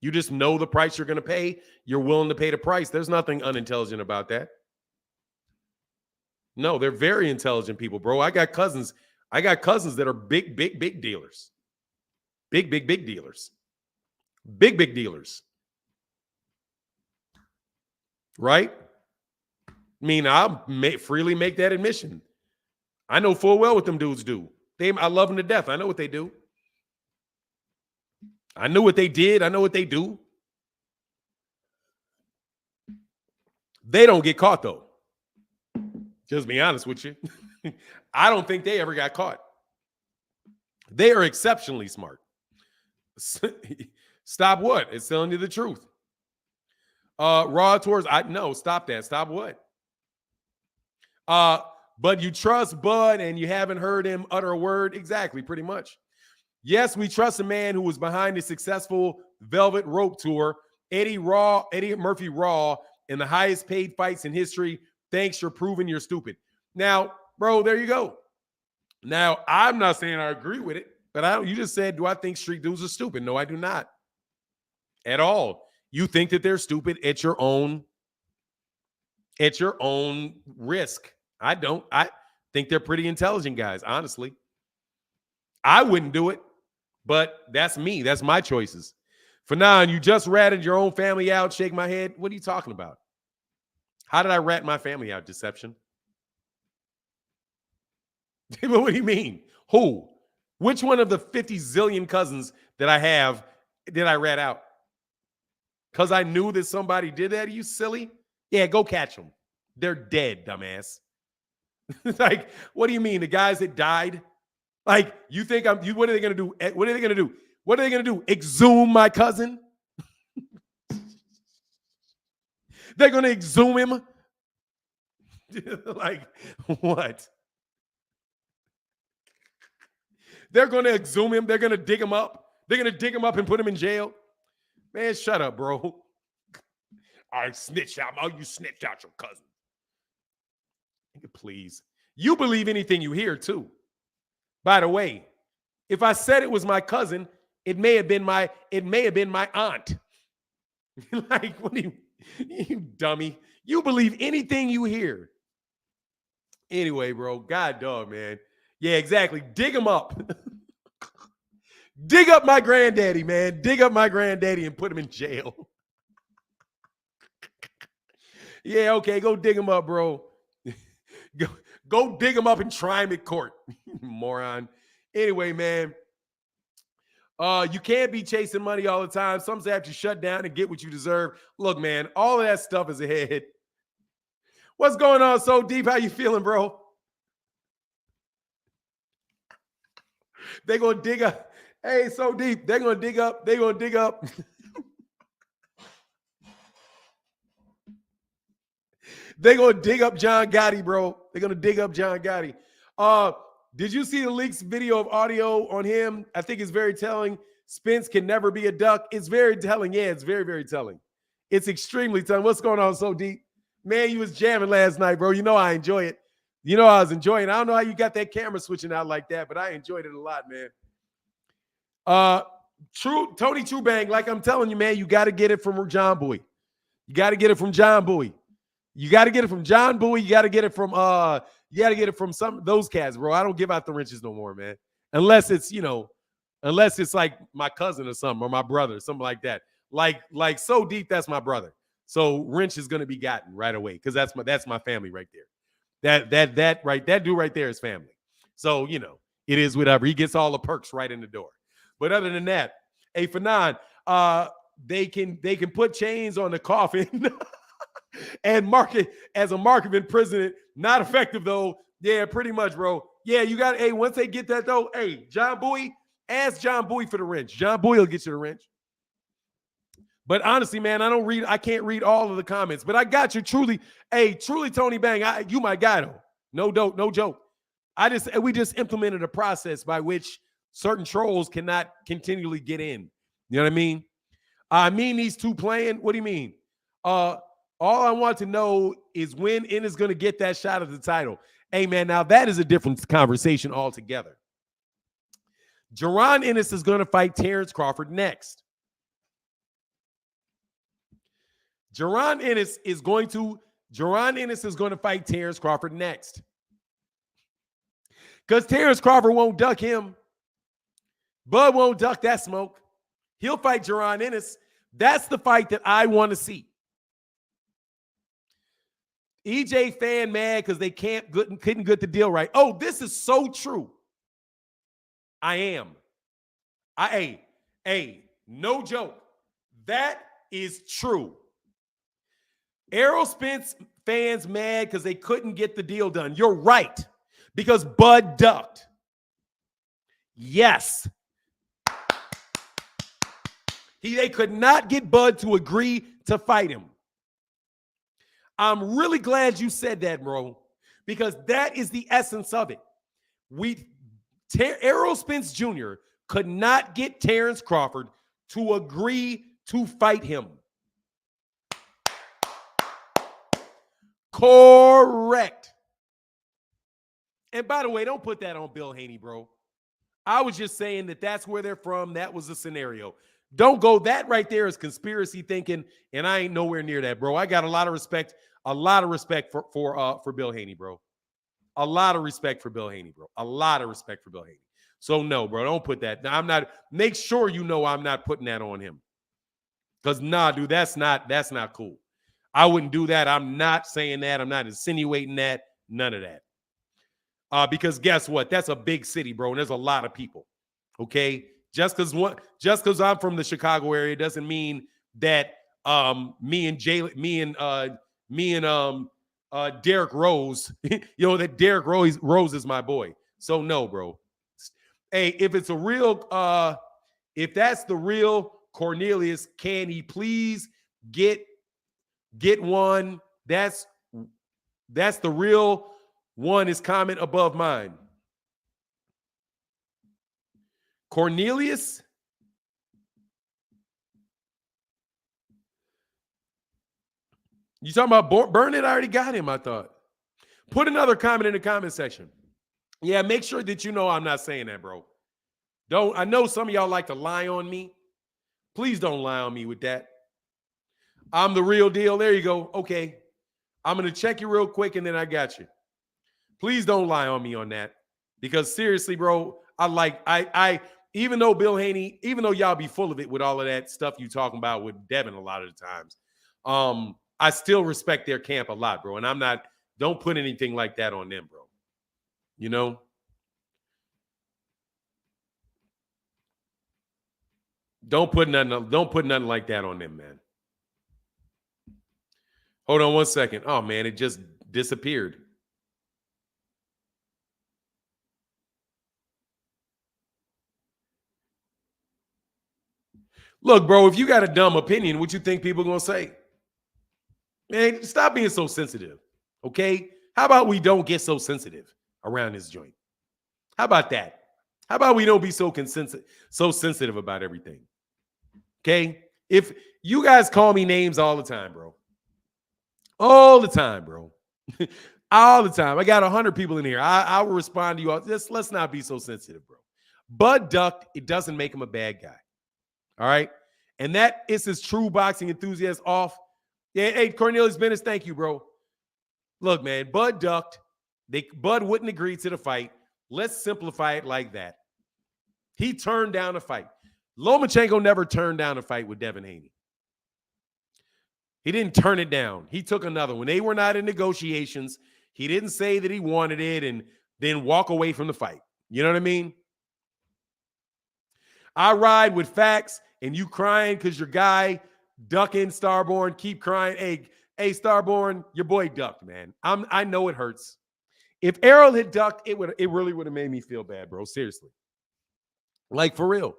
A: You just know the price you're going to pay. You're willing to pay the price. There's nothing unintelligent about that. No, they're very intelligent people, bro. I got cousins that are big dealers. Big dealers. Big dealers. Right? I mean, I'll freely make that admission. I know full well what them dudes do. I love them to death. I know what they do. I know what they did. I know what they do. They don't get caught, though. Just be honest with you. I don't think they ever got caught. They are exceptionally smart. Stop what? It's telling you the truth. Raw tours. No, stop that. Stop what? But you trust Bud and you haven't heard him utter a word. Exactly, pretty much. Yes, we trust a man who was behind the successful Velvet Rope tour, Eddie Murphy Raw, in the highest paid fights in history. Thanks for proving you're stupid. Now, bro, there you go. Now, I'm not saying I agree with it, but you just said, do I think street dudes are stupid? No, I do not. At all. You think that they're stupid at your own risk. I don't. I think they're pretty intelligent guys, honestly. I wouldn't do it, but that's me. That's my choices. For now, you just ratted your own family out, shake my head. What are you talking about? How did I rat my family out, Deception? What do you mean? Who? Which one of the 50 zillion cousins that I have did I rat out? Because I knew that somebody did that? Are you silly? Yeah, go catch them. They're dead, dumbass. Like, what do you mean? The guys that died? Like, you think what are they going to do? What are they going to do? What are they going to do? Exhume my cousin? They're going to exhume him? Like, what? They're going to exhume him. They're going to dig him up. They're going to dig him up and put him in jail. Man, shut up, bro. I snitched out. Oh, you snitched out your cousin. Please. You believe anything you hear, too. By the way, if I said it was my cousin, it may have been my aunt. Like, what do you dummy? You believe anything you hear. Anyway, bro, God dog, man. Yeah, exactly. Dig him up. Dig up my granddaddy, man. Dig up my granddaddy and put him in jail. Yeah, okay, go dig him up, bro. Go dig him up and try him at court. Moron. Anyway, man. You can't be chasing money all the time. Some have to shut down and get what you deserve. Look, man, all of that stuff is ahead. What's going on, So Deep? How you feeling, bro? They're going to dig up. Hey, So Deep. They're going to dig up. They're going to dig up. They're going to dig up John Gotti, bro. They're going to dig up John Gotti. Did you see the leaks video of audio on him? I think it's very telling. Spence can never be a duck. It's very telling. Yeah, it's very, very telling. It's extremely telling. What's going on, So Deep? Man, you was jamming last night, bro. You know I enjoy it. You know I was enjoying it. I don't know how you got that camera switching out like that, but I enjoyed it a lot, man. Tony Trubang, like I'm telling you, man, you got to get it from John Boy. You got to get it from John Boy. You got to get it from John Boy. You got to get it from some of those cats, bro. I don't give out the wrenches no more, man. Unless it's like my cousin or something, or my brother, something like that. Like So Deep, that's my brother. So wrench is gonna be gotten right away because that's my family right there. That dude right there is family. So it is whatever. He gets all the perks right in the door. But other than that, hey, Fanon, they can put chains on the coffin. And mark it as a mark of imprisonment. Not effective, though. Yeah, pretty much, bro. Yeah, you got, hey, once they get that, though, hey, John Boy, ask John Boy for the wrench. John Boy will get you the wrench. But honestly, man, I can't read all of the comments, but I got you. Truly, Tony Bang, you my guy, though. No joke. We just implemented a process by which certain trolls cannot continually get in. You know what I mean? I mean these two playing. What do you mean? All I want to know is when Ennis going to get that shot at the title. Hey, man, now that is a different conversation altogether. Jaron Ennis is going to fight Terence Crawford next. Jaron Ennis is going to fight Terence Crawford next. Because Terence Crawford won't duck him. Bud won't duck that smoke. He'll fight Jaron Ennis. That's the fight that I want to see. EJ fan mad because they couldn't get the deal right. Oh, this is so true. I am. No joke. That is true. Errol Spence fans mad because they couldn't get the deal done. You're right. Because Bud ducked. Yes. They could not get Bud to agree to fight him. I'm really glad you said that, bro, because that is the essence of it. Errol Spence Jr. could not get Terence Crawford to agree to fight him. Correct. And by the way, don't put that on Bill Haney, bro. I was just saying that that's where they're from. That was the scenario. Don't go. That right there is conspiracy thinking, and I ain't nowhere near that, bro. I got a lot of respect for Bill Haney, bro. A lot of respect for Bill Haney, bro. A lot of respect for Bill Haney. So no, bro, don't put that. I'm not. Make sure you know I'm not putting that on him. Because nah, dude, that's not cool. I wouldn't do that. I'm not saying that. I'm not insinuating that. None of that. Because guess what? That's a big city, bro, and there's a lot of people. Okay, just because I'm from the Chicago area doesn't mean that me and Derrick Rose, that Derrick Rose is my boy. So no, bro. Hey, if it's a real, if that's the real Cornelius, can he please get one? That's the real one. Is comment above mine. Cornelius? You talking about Burnett? I already got him, I thought. Put another comment in the comment section. Yeah, make sure that you know I'm not saying that, bro. I know some of y'all like to lie on me. Please don't lie on me with that. I'm the real deal. There you go. Okay. I'm going to check you real quick, and then I got you. Please don't lie on me on that. Because seriously, bro, I even though Bill Haney, even though y'all be full of it with all of that stuff you talking about with Devin a lot of the times, I still respect their camp a lot, bro. And don't put anything like that on them, bro. You know? Don't put nothing like that on them, man. Hold on 1 second. Oh, man, it just disappeared. Look, bro, if you got a dumb opinion, what you think people are going to say? Man, stop being so sensitive, okay? How about we don't get so sensitive around this joint? How about that? How about we don't be so sensitive about everything? Okay? If you guys call me names all the time, bro. All the time, bro. All the time. I got 100 people in here. I will respond to you all. Let's not be so sensitive, bro. Bud ducked. It doesn't make him a bad guy. All right? And that is his true boxing enthusiast off. Yeah, hey, Cornelius Bennett, thank you, bro. Look, man, Bud ducked. Bud wouldn't agree to the fight. Let's simplify it like that. He turned down a fight. Lomachenko never turned down a fight with Devin Haney. He didn't turn it down. He took another one. They were not in negotiations. He didn't say that he wanted it and then walk away from the fight. You know what I mean? I ride with facts, and you crying because your guy ducking Starborn. Keep crying. Hey, Starborn, your boy ducked, man. I know it hurts. If Errol had ducked, it really would have made me feel bad, bro. Seriously. Like, for real.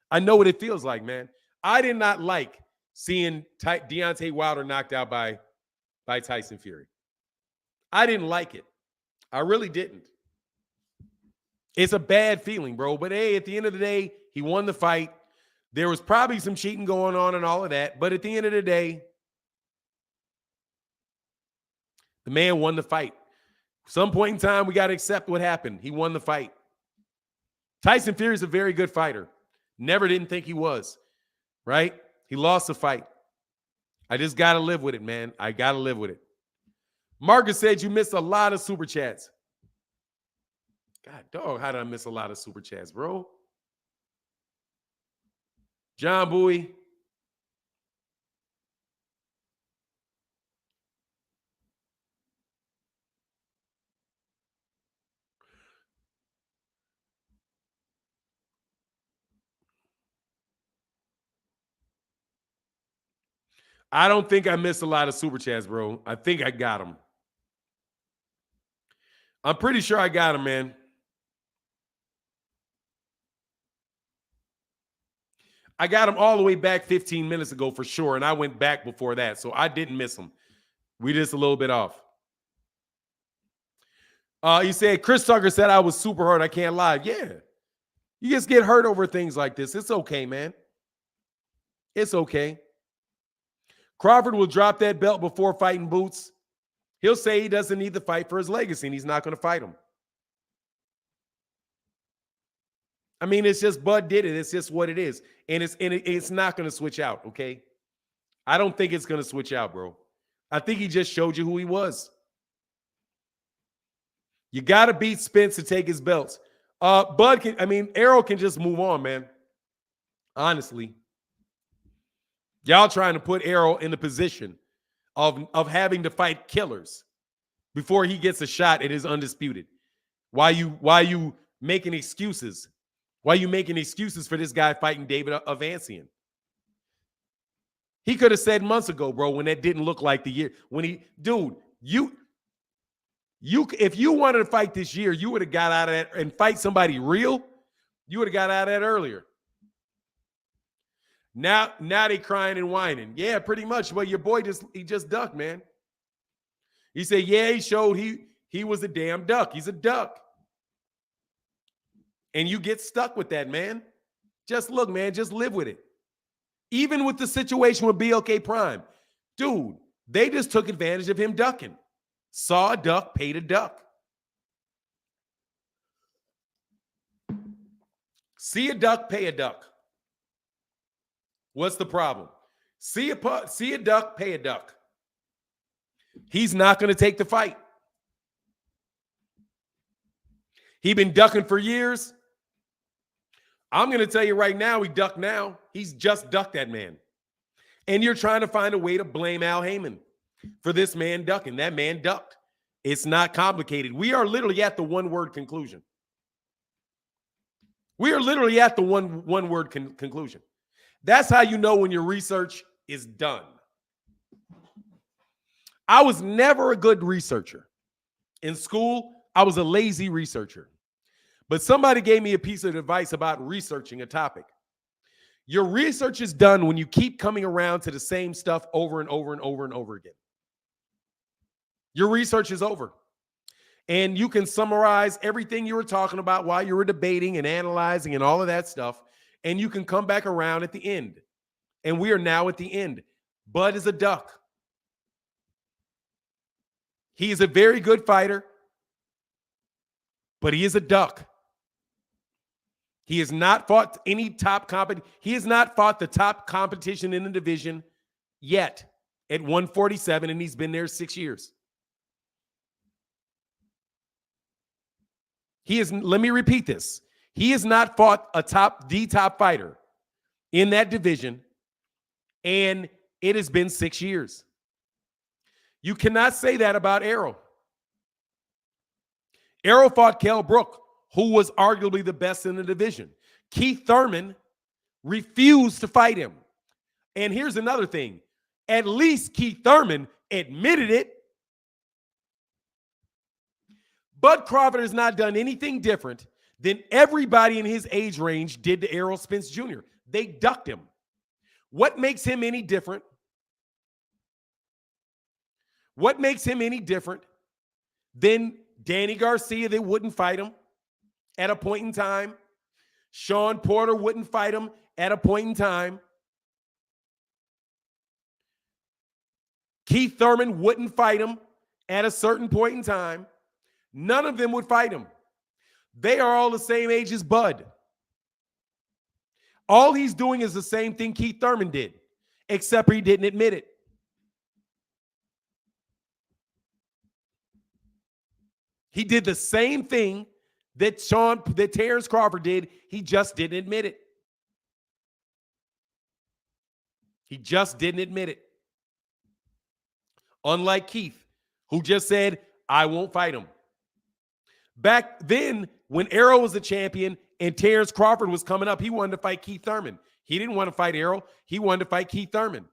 A: I know what it feels like, man. I did not like seeing Deontay Wilder knocked out by Tyson Fury. I didn't like it. I really didn't. It's a bad feeling, bro. But hey, at the end of the day, he won the fight. There was probably some cheating going on and all of that. But at the end of the day, the man won the fight. Some point in time, we got to accept what happened. He won the fight. Tyson Fury is a very good fighter. Never didn't think he was, right? He lost the fight. I just got to live with it, man. I got to live with it. Marcus said you missed a lot of super chats. God, dog, how did I miss a lot of super chats, bro? John Bowie. I don't think I missed a lot of super chats, bro. I think I got them. I'm pretty sure I got them, man. I got them all the way back 15 minutes ago for sure, and I went back before that, so I didn't miss them. We just a little bit off. You said Chris Tucker said I was super hurt. I can't lie. Yeah. You just get hurt over things like this. It's okay, man. It's okay. Crawford will drop that belt before fighting Boots. He'll say he doesn't need the fight for his legacy, and he's not going to fight him. I mean, it's just Bud did it. It's just what it is. And it's not going to switch out, okay? I don't think it's going to switch out, bro. I think he just showed you who he was. You got to beat Spence to take his belts. Errol can just move on, man. Honestly. Y'all trying to put Errol in the position of having to fight killers before he gets a shot at his undisputed. Why you making excuses? Why you making excuses for this guy fighting David Avancian? He could have said months ago, bro, when that didn't look like the year. If you wanted to fight this year, you would have got out of that and fight somebody real. You would have got out of that earlier. Now they crying and whining. Yeah, pretty much. Well, your boy just ducked, man. He said, yeah, he showed he was a damn duck. He's a duck. And you get stuck with that, man. Just look, man, just live with it. Even with the situation with BLK Prime, dude, they just took advantage of him ducking. Saw a duck, paid a duck. See a duck, pay a duck. What's the problem? See a duck, pay a duck. He's not going to take the fight. He's been ducking for years. I'm going to tell you right now, he ducked now. He's just ducked that man. And you're trying to find a way to blame Al Heyman for this man ducking. That man ducked. It's not complicated. We are literally at the one-word conclusion. We are literally at the one-word conclusion. That's how you know when your research is done. I was never a good researcher. In school, I was a lazy researcher. But somebody gave me a piece of advice about researching a topic. Your research is done when you keep coming around to the same stuff over and over and over and over again. Your research is over. And you can summarize everything you were talking about while you were debating and analyzing and all of that stuff. And you can come back around at the end. And we are now at the end. Bud is a duck. He is a very good fighter, but he is a duck. He has not fought any top competition. He has not fought the top competition in the division yet at 147, and he's been there 6 years. Let me repeat this. He has not fought the top fighter in that division, and it has been 6 years. You cannot say that about Errol. Errol fought Kell Brook, who was arguably the best in the division. Keith Thurman refused to fight him. And here's another thing. At least Keith Thurman admitted it. Bud Crawford has not done anything different than everybody in his age range did to Errol Spence Jr. They ducked him. What makes him any different? What makes him any different than Danny Garcia that wouldn't fight him at a point in time? Sean Porter wouldn't fight him at a point in time. Keith Thurman wouldn't fight him at a certain point in time. None of them would fight him. They are all the same age as Bud. All he's doing is the same thing Keith Thurman did, except he didn't admit it. He did the same thing that Terence Crawford did. He just didn't admit it. He just didn't admit it. Unlike Keith, who just said, I won't fight him. Back then, when Errol was the champion and Terence Crawford was coming up, he wanted to fight Keith Thurman. He didn't want to fight Errol. He wanted to fight Keith Thurman.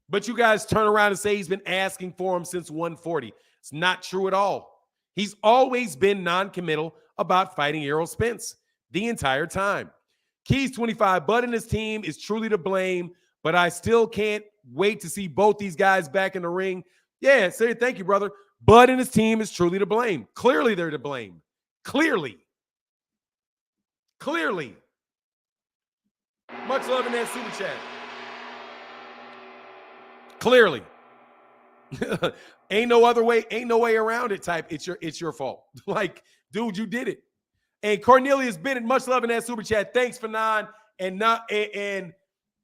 A: But you guys turn around and say he's been asking for him since 140. It's not true at all. He's always been non-committal about fighting Errol Spence the entire time. Keys 25, Bud and his team is truly to blame, but I still can't wait to see both these guys back in the ring. Yeah, say thank you, brother. Bud and his team is truly to blame. Clearly they're to blame. Clearly. Much love in that super chat. Clearly. Ain't no other way, ain't no way around it type. It's your fault. Like, dude, you did it. And Cornelius Bennett, much love in that super chat. Thanks for nine. And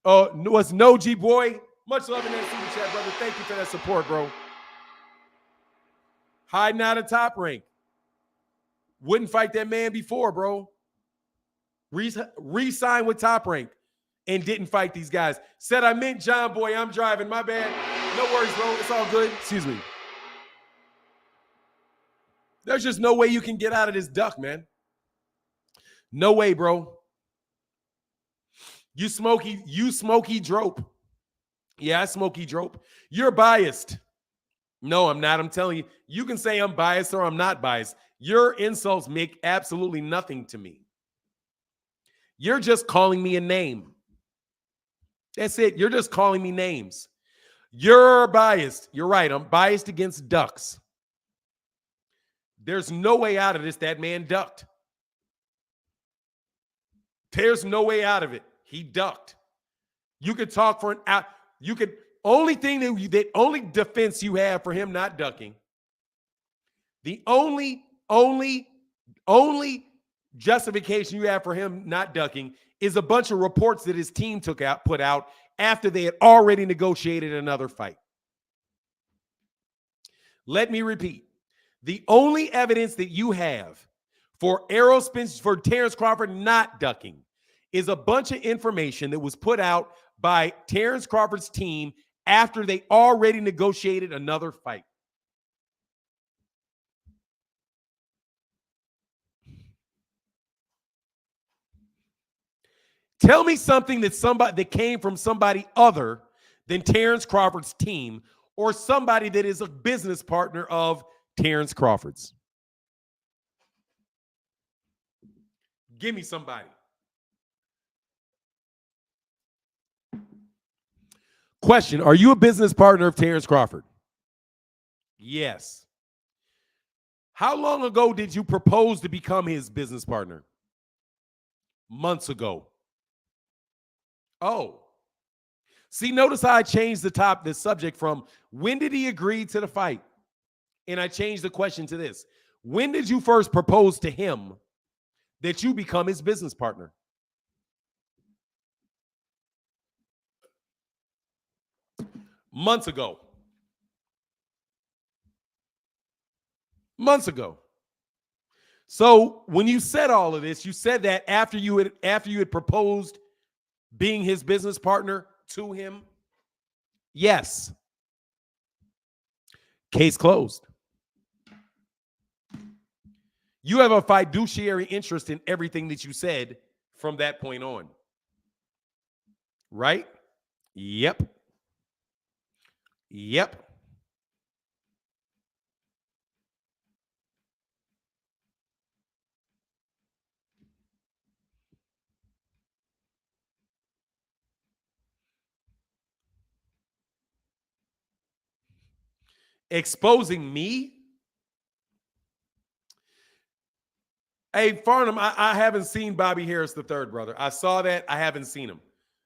A: was No G Boy. Much love in that super chat, brother. Thank you for that support, bro. Hiding out of Top Rank. Wouldn't fight that man before, bro. Re-signed with Top Rank and didn't fight these guys. Said I meant John Boy. I'm driving. My bad. No worries, bro. It's all good. Excuse me. There's just no way you can get out of this duck, man. No way, bro. You smoky drope. Yeah, I smoky drope. You're biased. No, I'm not. I'm telling you. You can say I'm biased or I'm not biased. Your insults make absolutely nothing to me. You're just calling me a name. That's it. You're just calling me names. You're biased. You're right. I'm biased against ducks. There's no way out of this. That man ducked. There's no way out of it. He ducked. You could talk for an hour. You could only thing that only defense you have for him not ducking. The only justification you have for him not ducking is a bunch of reports that his team put out after they had already negotiated another fight. Let me repeat. The only evidence that you have for Errol Spence, for Terence Crawford not ducking, is a bunch of information that was put out by Terence Crawford's team after they already negotiated another fight. Tell me something that came from somebody other than Terence Crawford's team or somebody that is a business partner of Terence Crawford's. Give me somebody. Question, are you a business partner of Terence Crawford? Yes. How long ago did you propose to become his business partner? Months ago. Oh. See, notice how I changed the subject from when did he agree to the fight? And I changed the question to this. When did you first propose to him that you become his business partner? Months ago. Months ago. So when you said all of this, you said that after you had proposed being his business partner to him? Yes. Case closed. You have a fiduciary interest in everything that you said from that point on. Right? Yep. Yep. Exposing me? Hey, Farnham, I haven't seen Bobby Harris III, brother. I saw that. I haven't seen him.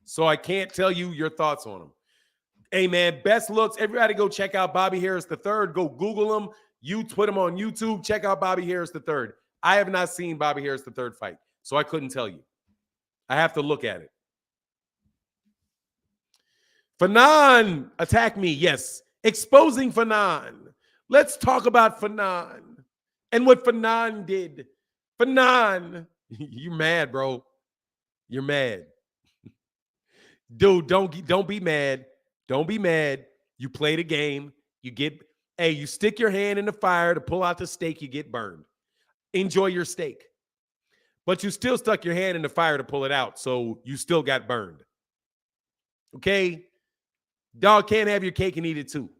A: So I can't tell you your thoughts on him. Hey, man, best looks. Everybody go check out Bobby Harris III. Go Google him. You put him on YouTube. Check out Bobby Harris III. I have not seen Bobby Harris III fight, so I couldn't tell you. I have to look at it. Fanon, attack me. Yes. Exposing Fanon. Let's talk about Fanon and what Fanon did. Fanon, you're mad, bro. You're mad. Dude, don't be mad. Don't be mad. You play the game. You stick your hand in the fire to pull out the steak, you get burned. Enjoy your steak. But you still stuck your hand in the fire to pull it out, so you still got burned. Okay? Dog can't have your cake and eat it too.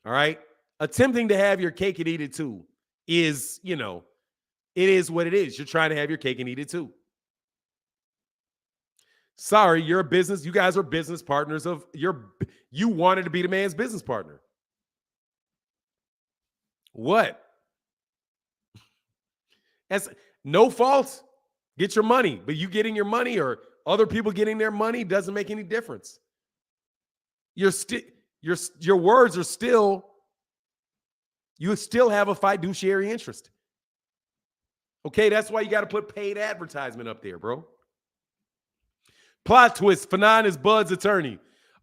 A: All right? Attempting to have your cake and eat it too is, it is what it is. You're trying to have your cake and eat it too. Sorry, you're a business. You guys are business partners you wanted to be the man's business partner. What? That's no fault. Get your money, but you getting your money or other people getting their money doesn't make any difference. Your words are still, you still have a fiduciary interest. Okay, that's why you got to put paid advertisement up there, bro. Plot twist, Fanon is Bud's attorney.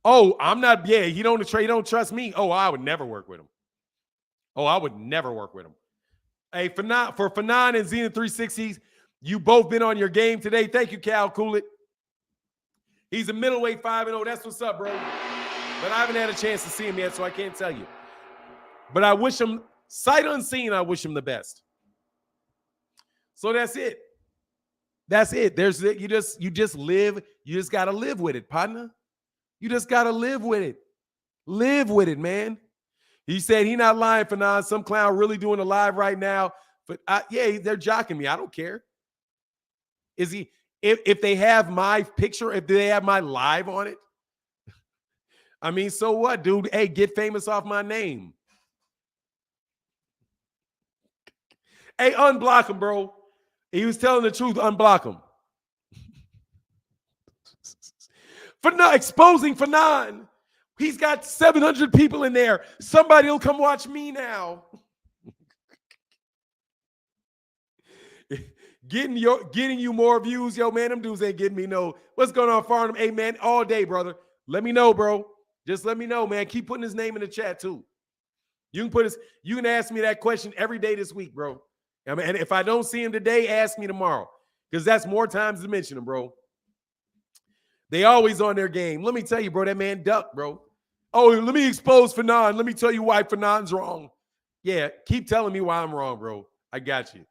A: Oh, I'm not, yeah, he don't trust me. Oh, I would never work with him. Oh, I would never work with him. Hey, for Fanon and Zenith 360s, you both been on your game today. Thank you, Cal Coolit. He's a middleweight 5-0. That's what's up, bro. But I haven't had a chance to see him yet, so I can't tell you. But I wish him, sight unseen, I wish him the best. So that's it. That's it. There's you just live. You just gotta live with it, partner. You just gotta live with it. Live with it, man. He said he not lying, Fanon. Some clown really doing a live right now. But yeah, they're jocking me. I don't care. Is he? If they have my picture, if they have my live on it, I mean, so what, dude? Hey, get famous off my name. Hey, unblock him, bro. He was telling the truth. Unblock him. Exposing Fanon. He's got 700 people in there. Somebody will come watch me now. Getting you more views. Yo, man, them dudes ain't getting me no. What's going on, Farnham? Hey, man, all day, brother. Let me know, bro. Just let me know, man. Keep putting his name in the chat, too. You can ask me that question every day this week, bro. I mean, and if I don't see him today, ask me tomorrow. Because that's more times to mention him, bro. They always on their game. Let me tell you, bro, that man ducked, bro. Oh, let me expose Fanon. Let me tell you why Fanon's wrong. Yeah, keep telling me why I'm wrong, bro. I got you.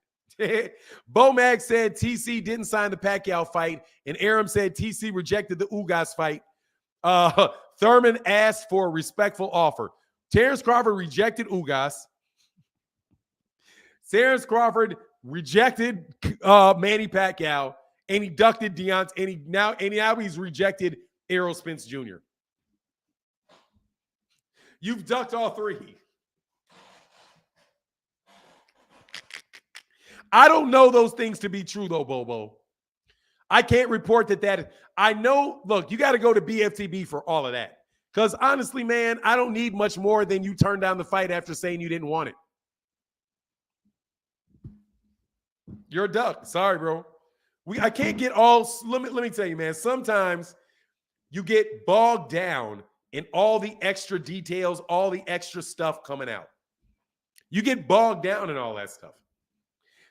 A: Bomag said TC didn't sign the Pacquiao fight, and Aram said TC rejected the Ugas fight. Thurman asked for a respectful offer. Terence Crawford rejected Ugas. Terence Crawford rejected Manny Pacquiao, and he ducked Deontay, and now he's rejected Errol Spence Jr. You've ducked all three. I don't know those things to be true, though, Bobo. I can't report that. I know, look, you got to go to BFTB for all of that. Because honestly, man, I don't need much more than you turn down the fight after saying you didn't want it. You're a duck. Sorry, bro. I can't get all. Let me tell you, man. Sometimes you get bogged down in all the extra details, all the extra stuff coming out. You get bogged down in all that stuff.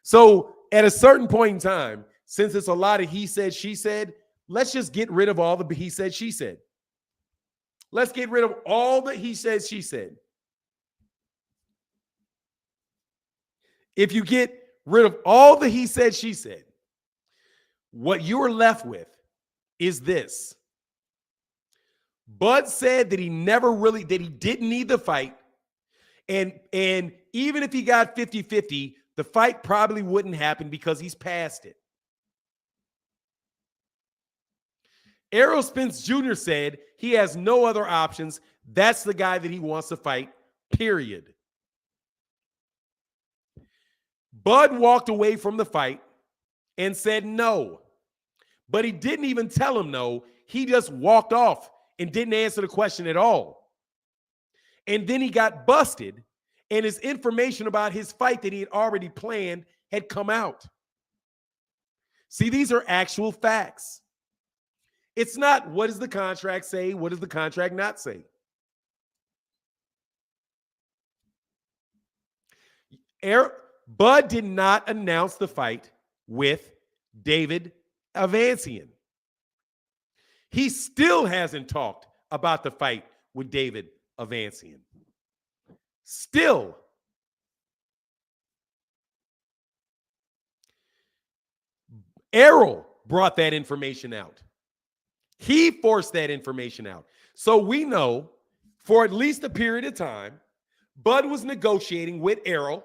A: So at a certain point in time, since it's a lot of he said, she said, let's just get rid of all the he said, she said. Let's get rid of all the he said, she said. If you get rid of all the he said, she said, what you're left with is this. Bud said that he didn't need the fight. And even if he got 50-50, the fight probably wouldn't happen because he's past it. Errol Spence Jr. said he has no other options. That's the guy that he wants to fight, period. Bud walked away from the fight and said no. But he didn't even tell him no. He just walked off and didn't answer the question at all. And then he got busted, and his information about his fight that he had already planned had come out. See, these are actual facts. It's not what does the contract say, what does the contract not say. Bud did not announce the fight with David Avancian. He still hasn't talked about the fight with David Avancian. Still. Errol brought that information out. He forced that information out. So we know for at least a period of time, Bud was negotiating with Errol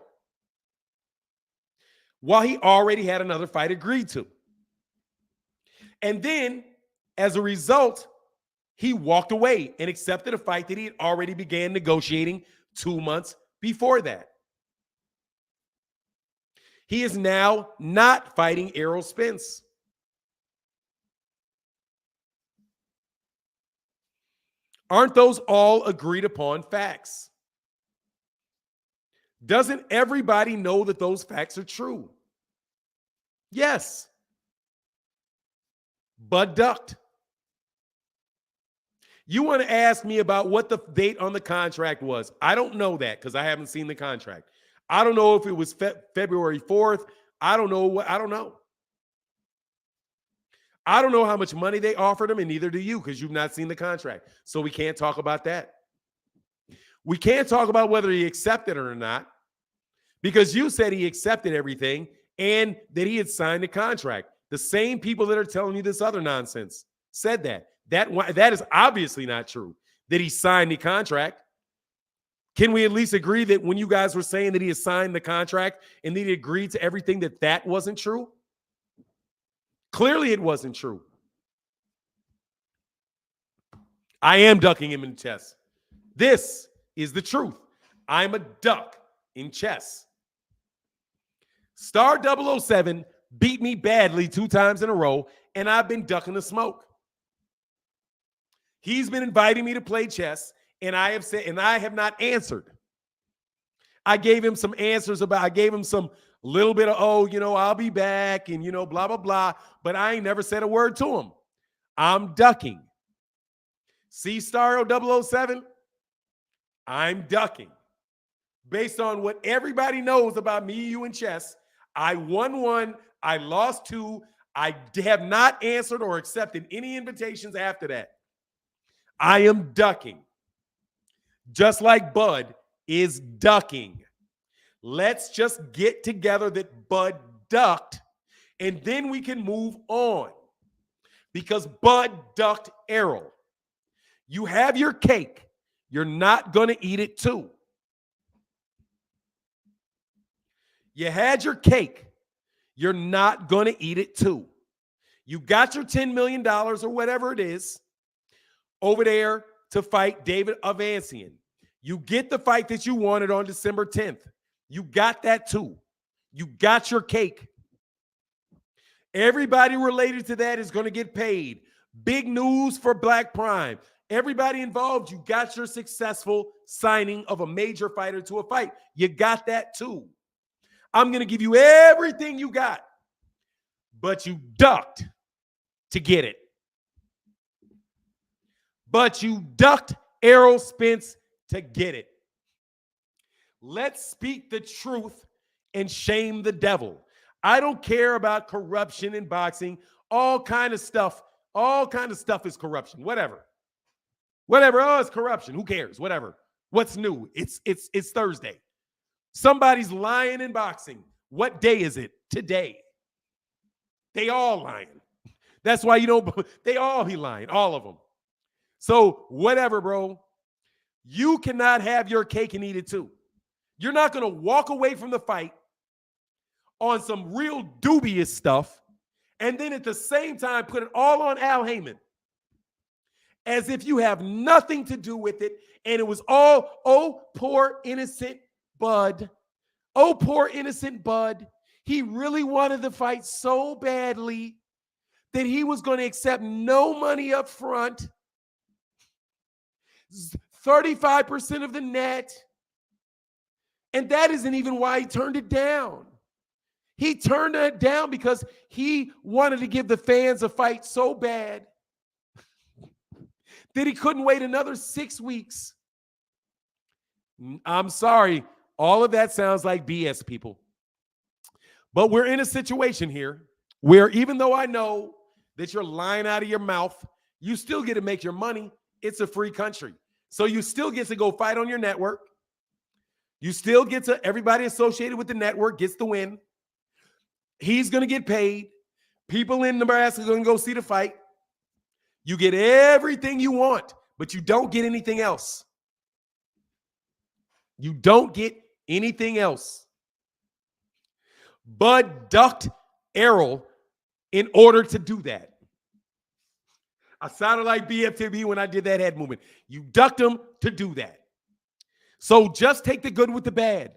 A: while he already had another fight agreed to. And then, as a result, he walked away and accepted a fight that he had already began negotiating 2 months before that. He is now not fighting Errol Spence. Aren't those all agreed upon facts? Doesn't everybody know that those facts are true? Yes. Bud ducked. You want to ask me about what the date on the contract was. I don't know that because I haven't seen the contract. I don't know if it was February 4th. I don't know. I don't know. I don't know how much money they offered him, and neither do you because you've not seen the contract. So we can't talk about that. We can't talk about whether he accepted it or not because you said he accepted everything and that he had signed the contract. The same people that are telling you this other nonsense said that. That is obviously not true, that he signed the contract. Can we at least agree that when you guys were saying that he had signed the contract and that he agreed to everything, that wasn't true? Clearly it wasn't true. I am ducking him in chess. This is the truth. I'm a duck in chess. Star 007 beat me badly 2 times in a row, and I've been ducking the smoke. He's been inviting me to play chess, and I have not answered. I gave him some answers I gave him some little bit of, I'll be back and, blah, blah, blah. But I ain't never said a word to him. I'm ducking. See Star 007? I'm ducking. Based on what everybody knows about me, you, and chess, I won 1. I lost 2. I have not answered or accepted any invitations after that. I am ducking. Just like Bud is ducking. Let's just get together that Bud ducked, and then we can move on. Because Bud ducked Errol. You have your cake. You're not going to eat it too. You had your cake. You're not going to eat it too. You got your $10 million or whatever it is over there to fight David Avancian. You get the fight that you wanted on December 10th. You got that too. You got your cake. Everybody related to that is going to get paid. Big news for Black Prime. Everybody involved, you got your successful signing of a major fighter to a fight. You got that too. I'm going to give you everything you got, but you ducked to get it. But you ducked Errol Spence to get it. Let's speak the truth and shame the devil. I don't care about corruption in boxing. All kind of stuff is corruption. Whatever. Oh, it's corruption. Who cares? Whatever. What's new? It's Thursday. Somebody's lying in boxing. What day is it? Today. They all lying. That's why they all be lying. All of them. So whatever, bro. You cannot have your cake and eat it too. You're not going to walk away from the fight on some real dubious stuff and then at the same time put it all on Al Heyman as if you have nothing to do with it. And it was all, poor innocent Bud. Oh, poor innocent Bud. He really wanted the fight so badly that he was going to accept no money up front. 35% of the net. And that isn't even why he turned it down. He turned it down because he wanted to give the fans a fight so bad that he couldn't wait another 6 weeks. I'm sorry. All of that sounds like BS, people. But we're in a situation here where even though I know that you're lying out of your mouth, you still get to make your money. It's a free country. So you still get to go fight on your network. You still get to, everybody associated with the network gets the win. He's going to get paid. People in Nebraska are going to go see the fight. You get everything you want, but you don't get anything else. You don't get anything else. Bud ducked Errol in order to do that. I sounded like BFTB when I did that head movement. You ducked him to do that. So just take the good with the bad.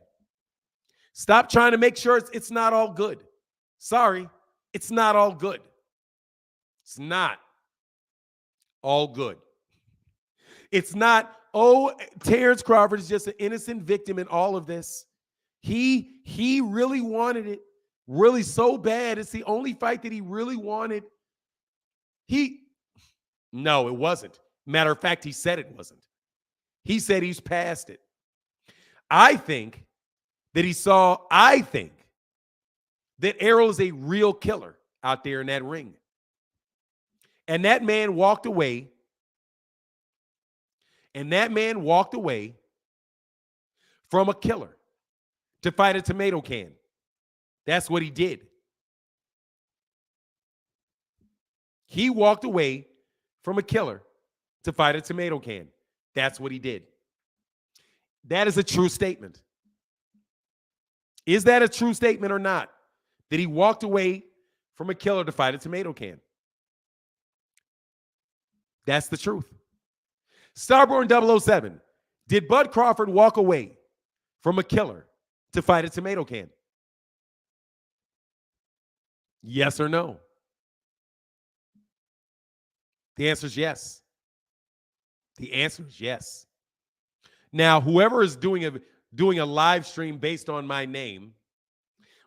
A: Stop trying to make sure it's not all good. Sorry, it's not all good. It's not all good. It's not, Terence Crawford is just an innocent victim in all of this. He really wanted it. Really so bad. It's the only fight that he really wanted. No, it wasn't. Matter of fact, he said it wasn't. He said he's past it. I think I think that Errol is a real killer out there in that ring. And that man walked away. From a killer to fight a tomato can. That's what he did. He walked away from a killer to fight a tomato can. That's what he did. That is a true statement. Is that a true statement or not? That he walked away from a killer to fight a tomato can. That's the truth. Starborn 007. Did Bud Crawford walk away from a killer to fight a tomato can? Yes or no? The answer is yes. The answer is yes. Now, whoever is doing a live stream based on my name,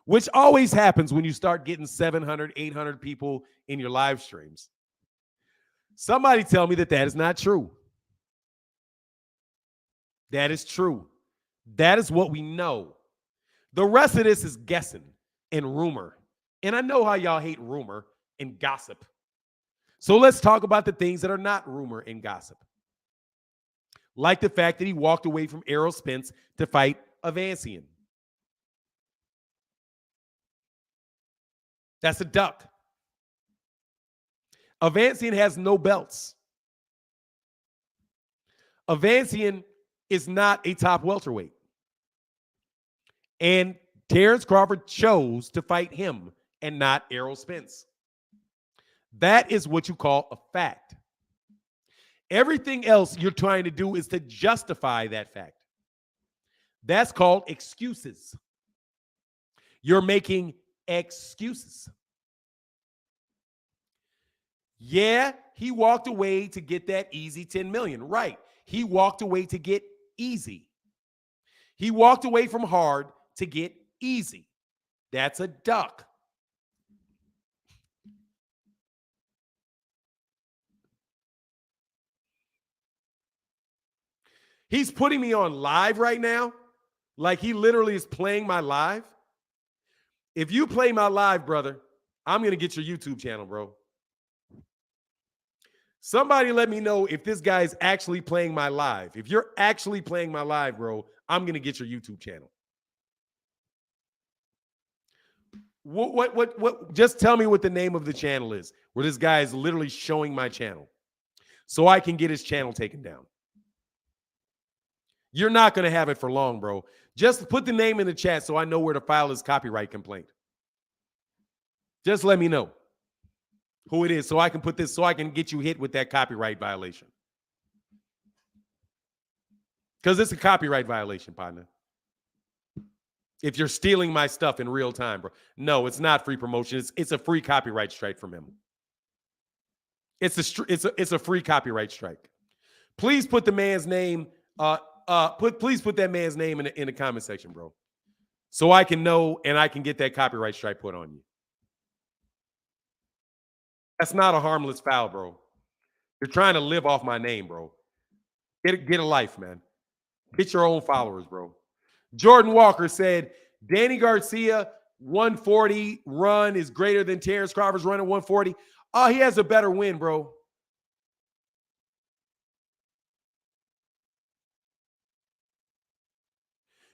A: which always happens when you start getting 700, 800 people in your live streams, somebody tell me that is not true. That is true. That is what we know. The rest of this is guessing and rumor. And I know how y'all hate rumor and gossip. So let's talk about the things that are not rumor and gossip. Like the fact that he walked away from Errol Spence to fight Avancian. That's a duck. Avancian has no belts. Avancian is not a top welterweight. And Terence Crawford chose to fight him and not Errol Spence. That is what you call a fact. Everything else you're trying to do is to justify that fact. That's called excuses. You're making excuses. Yeah, he walked away to get that easy 10 million. Right. He walked away to get easy. He walked away from hard to get easy. That's a duck. He's putting me on live right now. Like he literally is playing my live. If you play my live, brother, I'm going to get your YouTube channel, bro. Somebody let me know if this guy is actually playing my live. If you're actually playing my live, bro, I'm going to get your YouTube channel. What? Just tell me what the name of the channel is, where this guy is literally showing my channel so I can get his channel taken down. You're not going to have it for long, bro. Just put the name in the chat so I know where to file his copyright complaint. Just let me know who it is so I can put this, so I can get you hit with that copyright violation. Because it's a copyright violation, partner. If you're stealing my stuff in real time, bro. No, it's not free promotion. It's a free copyright strike from him. It's a free copyright strike. Please put the man's name. Please put that man's name in the comment section, bro, so I can know and I can get that copyright strike put on you. That's not a harmless foul, bro. You're trying to live off my name, bro. Get a life, man. Get your own followers, bro. Jordan Walker said, Danny Garcia 140 run is greater than Terence Crawford's run at 140. Oh, he has a better win, bro.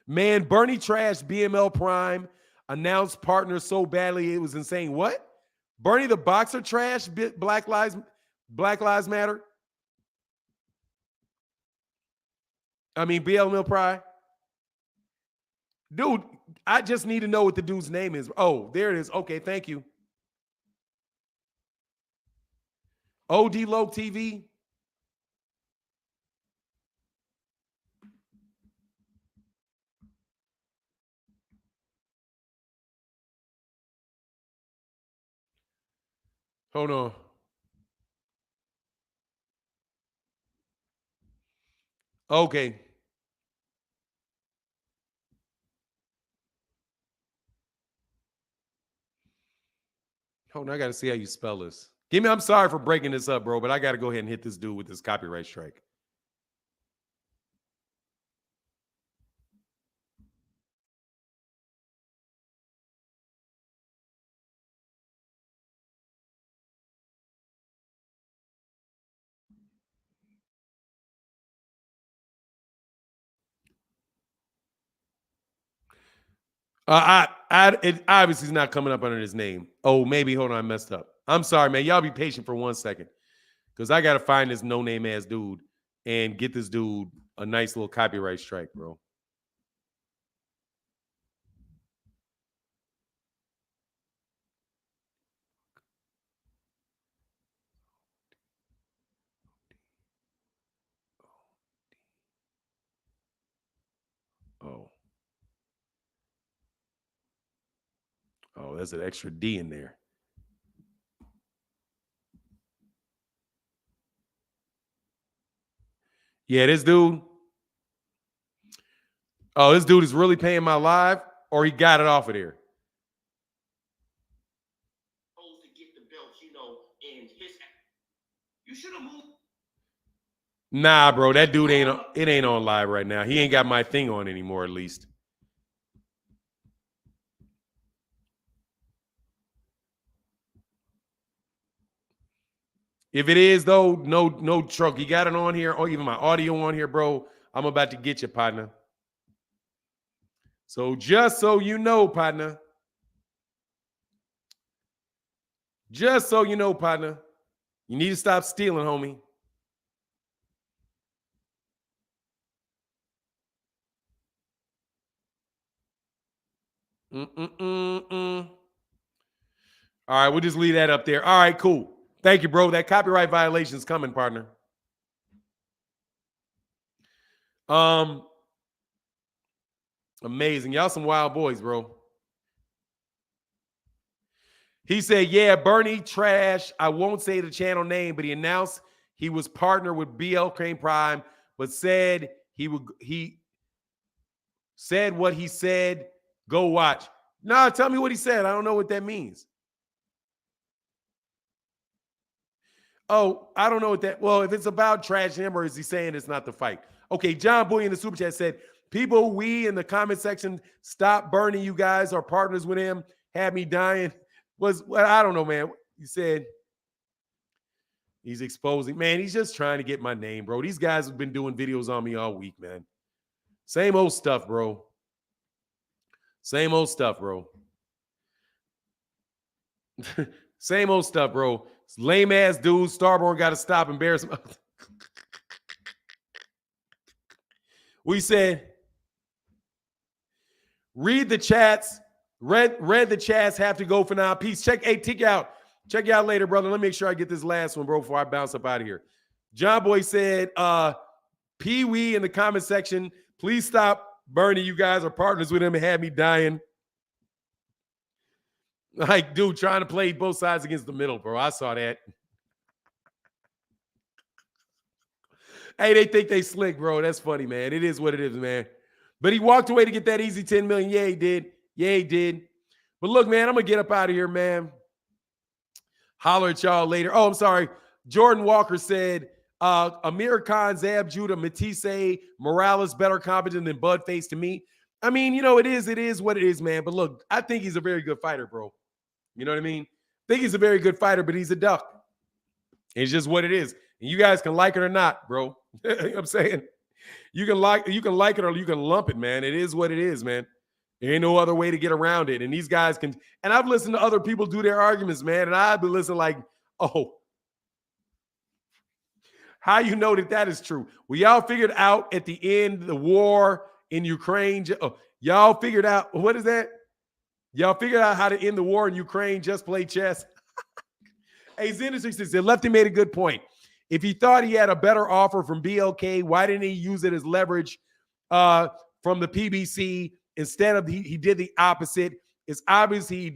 A: Man, Bernie Trash BML Prime announced partner so badly it was insane. What? Bernie the boxer trash Black Lives Matter? I mean, BML Prime? Dude, I just need to know what the dude's name is. Oh, there it is. Okay, thank you. OD Low TV. Hold on. Okay. Hold on, I got to see how you spell this. I'm sorry for breaking this up, bro, but I got to go ahead and hit this dude with this copyright strike. It obviously is not coming up under his name. Oh, maybe. Hold on, I messed up. I'm sorry, man. Y'all be patient for 1 second, because I gotta find this no name ass dude and get this dude a nice little copyright strike, bro. Oh, there's an extra D in there. Yeah, this dude. Oh, this dude is really paying my live, or he got it off of there. To get the belts, and you should have moved. Nah, bro, that dude ain't on live right now. He ain't got my thing on anymore, at least. If it is though, no truck. You got it on here, or even my audio on here, bro. I'm about to get you, partner. So just so you know, partner. Just so you know, partner. You need to stop stealing, homie. All right, we'll just leave that up there. All right, cool. Thank you, bro. That copyright violation is coming, partner. Amazing. Y'all some wild boys, bro. He said, yeah, Bernie trash. I won't say the channel name, but he announced he was partnered with BLK Prime, but said he said what he said. Go watch. Nah, tell me what he said. I don't know what that means. Oh, I don't know what that. Well, if it's about trash him, or is he saying it's not the fight? Okay, John Boy in the super chat said, people, we in the comment section, stop burning. You guys are partners with him. Had me dying. I don't know, man. He said he's exposing. Man, he's just trying to get my name, bro. These guys have been doing videos on me all week, man. Same old stuff, bro. Same old stuff, bro. Same old stuff, bro. Lame ass dude. Starborn got to stop embarrassing. We said, read the chats. Read the chats. Have to go for now. Peace. Check you out. Check you out later, brother. Let me make sure I get this last one, bro, before I bounce up out of here. John Boy said, Pee Wee in the comment section, please stop burning. You guys are partners with him and had me dying. Like, dude, trying to play both sides against the middle, bro. I saw that. Hey, they think they slick, bro. That's funny, man. It is what it is, man. But he walked away to get that easy 10 million. Yeah, he did. Yeah, he did. But look, man, I'm going to get up out of here, man. Holler at y'all later. Oh, I'm sorry. Jordan Walker said, Amir Khan, Zab Judah, Matisse, Morales better competent than Budface to me. I mean, it is what it is, man. But look, I think he's a very good fighter, bro. You know what I mean? I think he's a very good fighter, but he's a duck. It's just what it is. And you guys can like it or not, bro. You know what I'm saying? You can like it or you can lump it, man. It is what it is, man. There ain't no other way to get around it. And these guys can, and I've listened to other people do their arguments, man. And I've been listening like, oh, how you know that is true? Well, y'all figured out at the end the war in Ukraine. Y'all figured out, what is that? Y'all figured out how to end the war in Ukraine, just play chess. Hey, Zenderson said, Lefty made a good point. If he thought he had a better offer from BLK, why didn't he use it as leverage from the PBC instead of he did the opposite? It's obvious he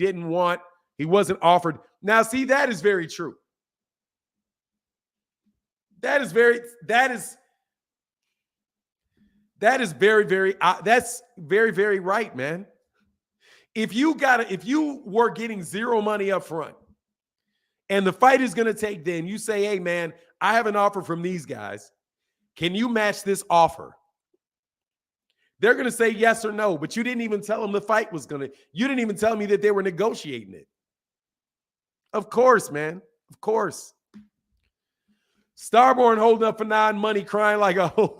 A: wasn't offered. Now, see, that is very true. That's very, very right, man. If you were getting zero money up front And the fight is going to take then. You say, hey, man, I have an offer from these guys. Can you match this offer? They're going to say yes or no, but you didn't even tell them the fight was going to. You didn't even tell me that they were negotiating it. Of course, man. Of course. Starborn holding up for non-money, crying like a hoe.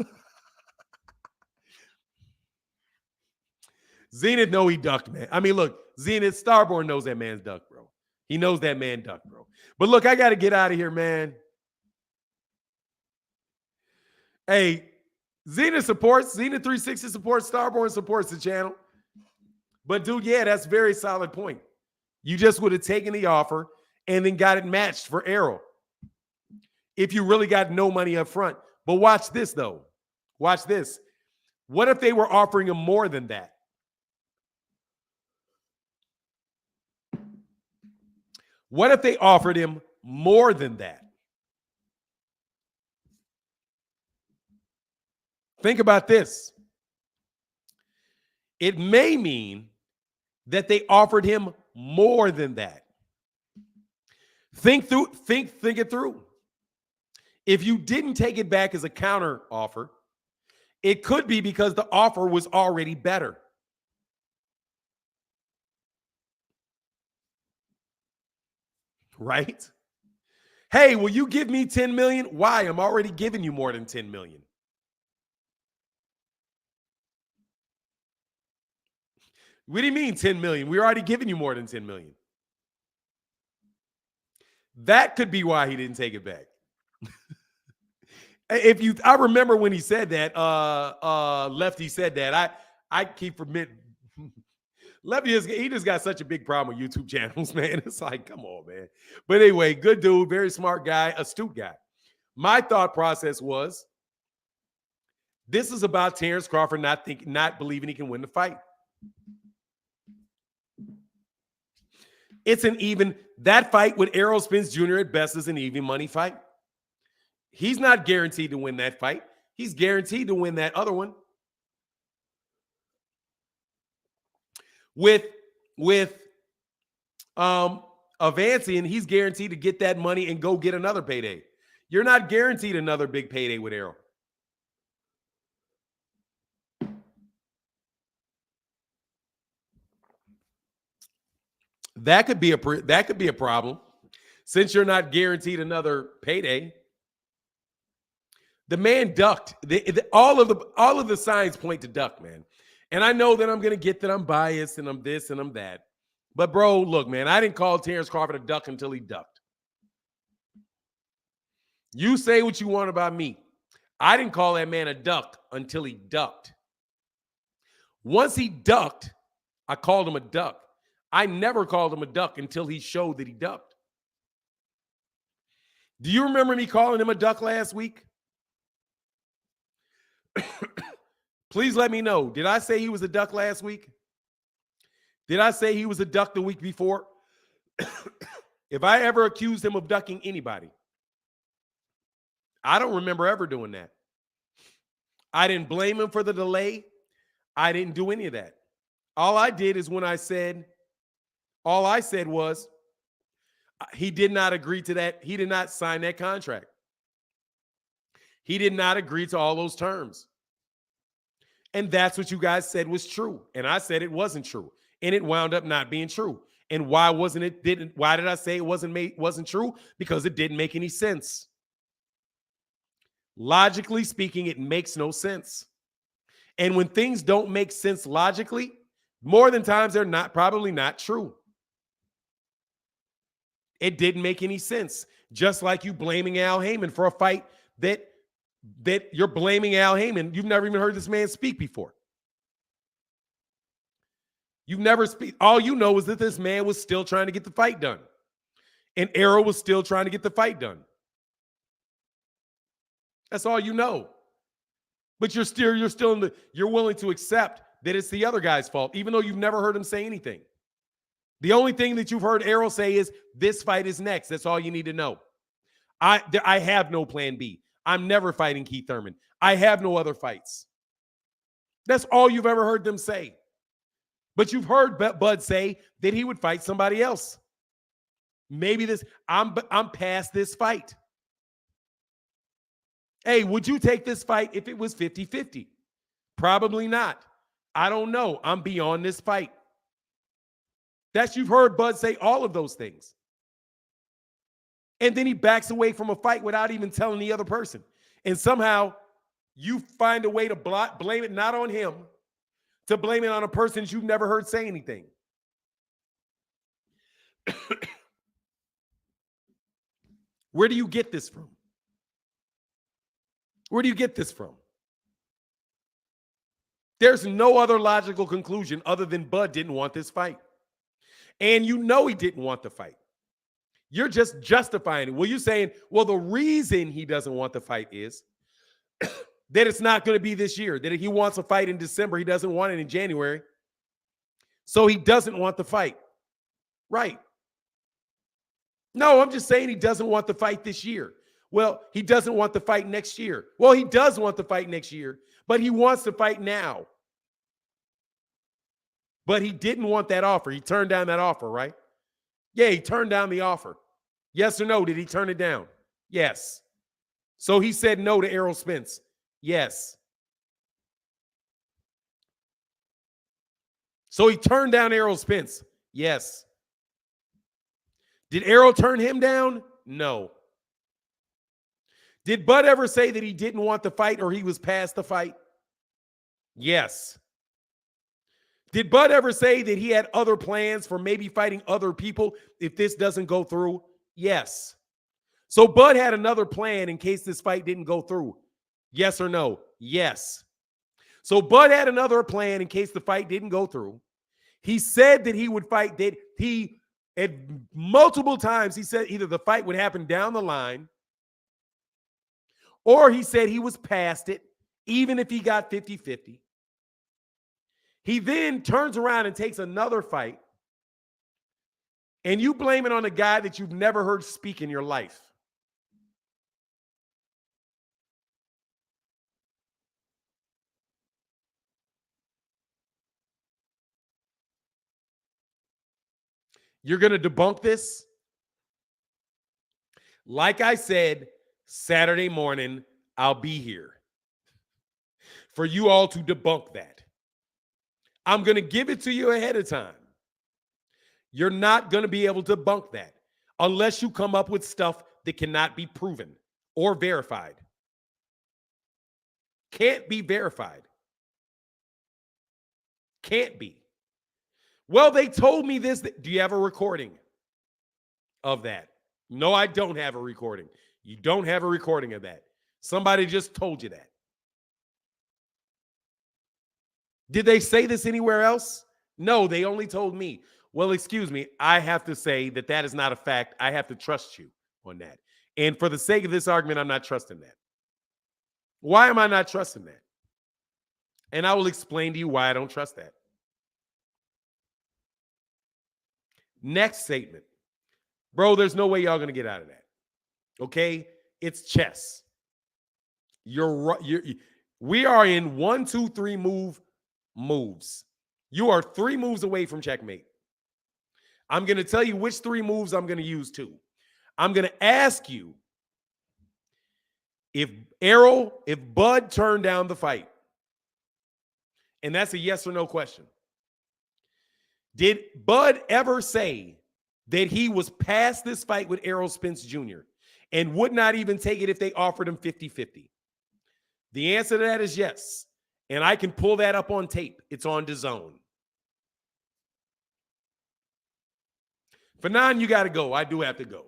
A: Zenith know he ducked, man. I mean, look, Zenith, Starborn knows that man's ducked, bro. He knows that man ducked, bro. But look, I got to get out of here, man. Hey, Zenith 360 supports, Starborn supports the channel. But, dude, yeah, that's a very solid point. You just would have taken the offer and then got it matched for Errol if you really got no money up front. But watch this, though. Watch this. What if they were offering him more than that? What if they offered him more than that? Think about this. It may mean that they offered him more than that. Think it through. If you didn't take it back as a counter offer, it could be because the offer was already better. Right? Hey, will you give me 10 million? Why? I'm already giving you more than 10 million. What do you mean 10 million? We're already giving you more than 10 million. That could be why he didn't take it back. I remember when he said that, Lefty said that. I keep forgetting. Lefty, he just got such a big problem with YouTube channels, man. It's like, come on, man. But anyway, good dude, very smart guy, astute guy. My thought process was, this is about Terence Crawford not believing he can win the fight. That fight with Errol Spence Jr. at best is an even money fight. He's not guaranteed to win that fight. He's guaranteed to win that other one. With Avancian, he's guaranteed to get that money and go get another payday. You're not guaranteed another big payday with Errol. That could be a problem, since you're not guaranteed another payday. The man ducked. All of the signs point to duck, man. And I know that I'm going to get that I'm biased and I'm this and I'm that. But, bro, look, man, I didn't call Terence Crawford a duck until he ducked. You say what you want about me. I didn't call that man a duck until he ducked. Once he ducked, I called him a duck. I never called him a duck until he showed that he ducked. Do you remember me calling him a duck last week? Please let me know. Did I say he was a duck last week? Did I say he was a duck the week before? If I ever accused him of ducking anybody, I don't remember ever doing that. I didn't blame him for the delay. I didn't do any of that. All I did is all I said was he did not agree to that. He did not sign that contract. He did not agree to all those terms. And that's what you guys said was true. And I said it wasn't true. And it wound up not being true. And why did I say it wasn't true? Because it didn't make any sense. Logically speaking, it makes no sense. And when things don't make sense logically, more than times they're probably not true. It didn't make any sense. Just like you blaming Al Heyman for a fight that you're blaming Al Heyman. You've never even heard this man speak before. You've never speak. All you know is that this man was still trying to get the fight done. And Errol was still trying to get the fight done. That's all you know. But you're willing to accept that it's the other guy's fault, even though you've never heard him say anything. The only thing that you've heard Errol say is, this fight is next. That's all you need to know. I have no plan B. I'm never fighting Keith Thurman. I have no other fights. That's all you've ever heard them say. But you've heard Bud say that he would fight somebody else. Maybe I'm past this fight. Hey, would you take this fight if it was 50-50? Probably not. I don't know. I'm beyond this fight. You've heard Bud say all of those things. And then he backs away from a fight without even telling the other person. And somehow you find a way to blame it not on him, to blame it on a person you've never heard say anything. Where do you get this from? Where do you get this from? There's no other logical conclusion other than Bud didn't want this fight. And you know he didn't want the fight. You're just justifying it. Well, you're saying, well, the reason he doesn't want the fight is that it's not going to be this year, that he wants a fight in December. He doesn't want it in January. So he doesn't want the fight. Right. No, I'm just saying he doesn't want the fight this year. Well, he doesn't want the fight next year. Well, he does want the fight next year, but he wants to fight now. But he didn't want that offer. He turned down that offer, right? Yeah, he turned down the offer. Yes or no? Did he turn it down? Yes. So he said no to Errol Spence. Yes. So he turned down Errol Spence. Yes. Did Errol turn him down? No. Did Bud ever say that he didn't want the fight or he was past the fight? Yes. Did Bud ever say that he had other plans for maybe fighting other people if this doesn't go through? Yes. So Bud had another plan in case this fight didn't go through. Yes or no? Yes. So Bud had another plan in case the fight didn't go through. He said that he would fight, that he, at multiple times, he said either the fight would happen down the line or he said he was past it, even if he got 50-50. He then turns around and takes another fight, and you blame it on a guy that you've never heard speak in your life. You're going to debunk this? Like I said, Saturday morning, I'll be here for you all to debunk that. I'm going to give it to you ahead of time. You're not going to be able to debunk that unless you come up with stuff that cannot be proven or verified. Can't be verified. Can't be. Well, they told me this. Do you have a recording of that? No, I don't have a recording. You don't have a recording of that. Somebody just told you that. Did they say this anywhere else? No, they only told me. Well, excuse me. I have to say that that is not a fact. I have to trust you on that. And for the sake of this argument, I'm not trusting that. Why am I not trusting that? And I will explain to you why I don't trust that. Next statement. Bro, there's no way y'all going to get out of that. Okay? It's chess. We are in 1, 2, 3 moves. You are 3 moves away from checkmate. I'm going to tell you which 3 moves I'm going to use too. I'm going to ask you if Bud turned down the fight. And that's a yes or no question. Did Bud ever say that he was past this fight with Errol Spence Jr. and would not even take it if they offered him 50-50? The answer to that is yes. And I can pull that up on tape. It's on DAZN. Fanon, you got to go. I do have to go.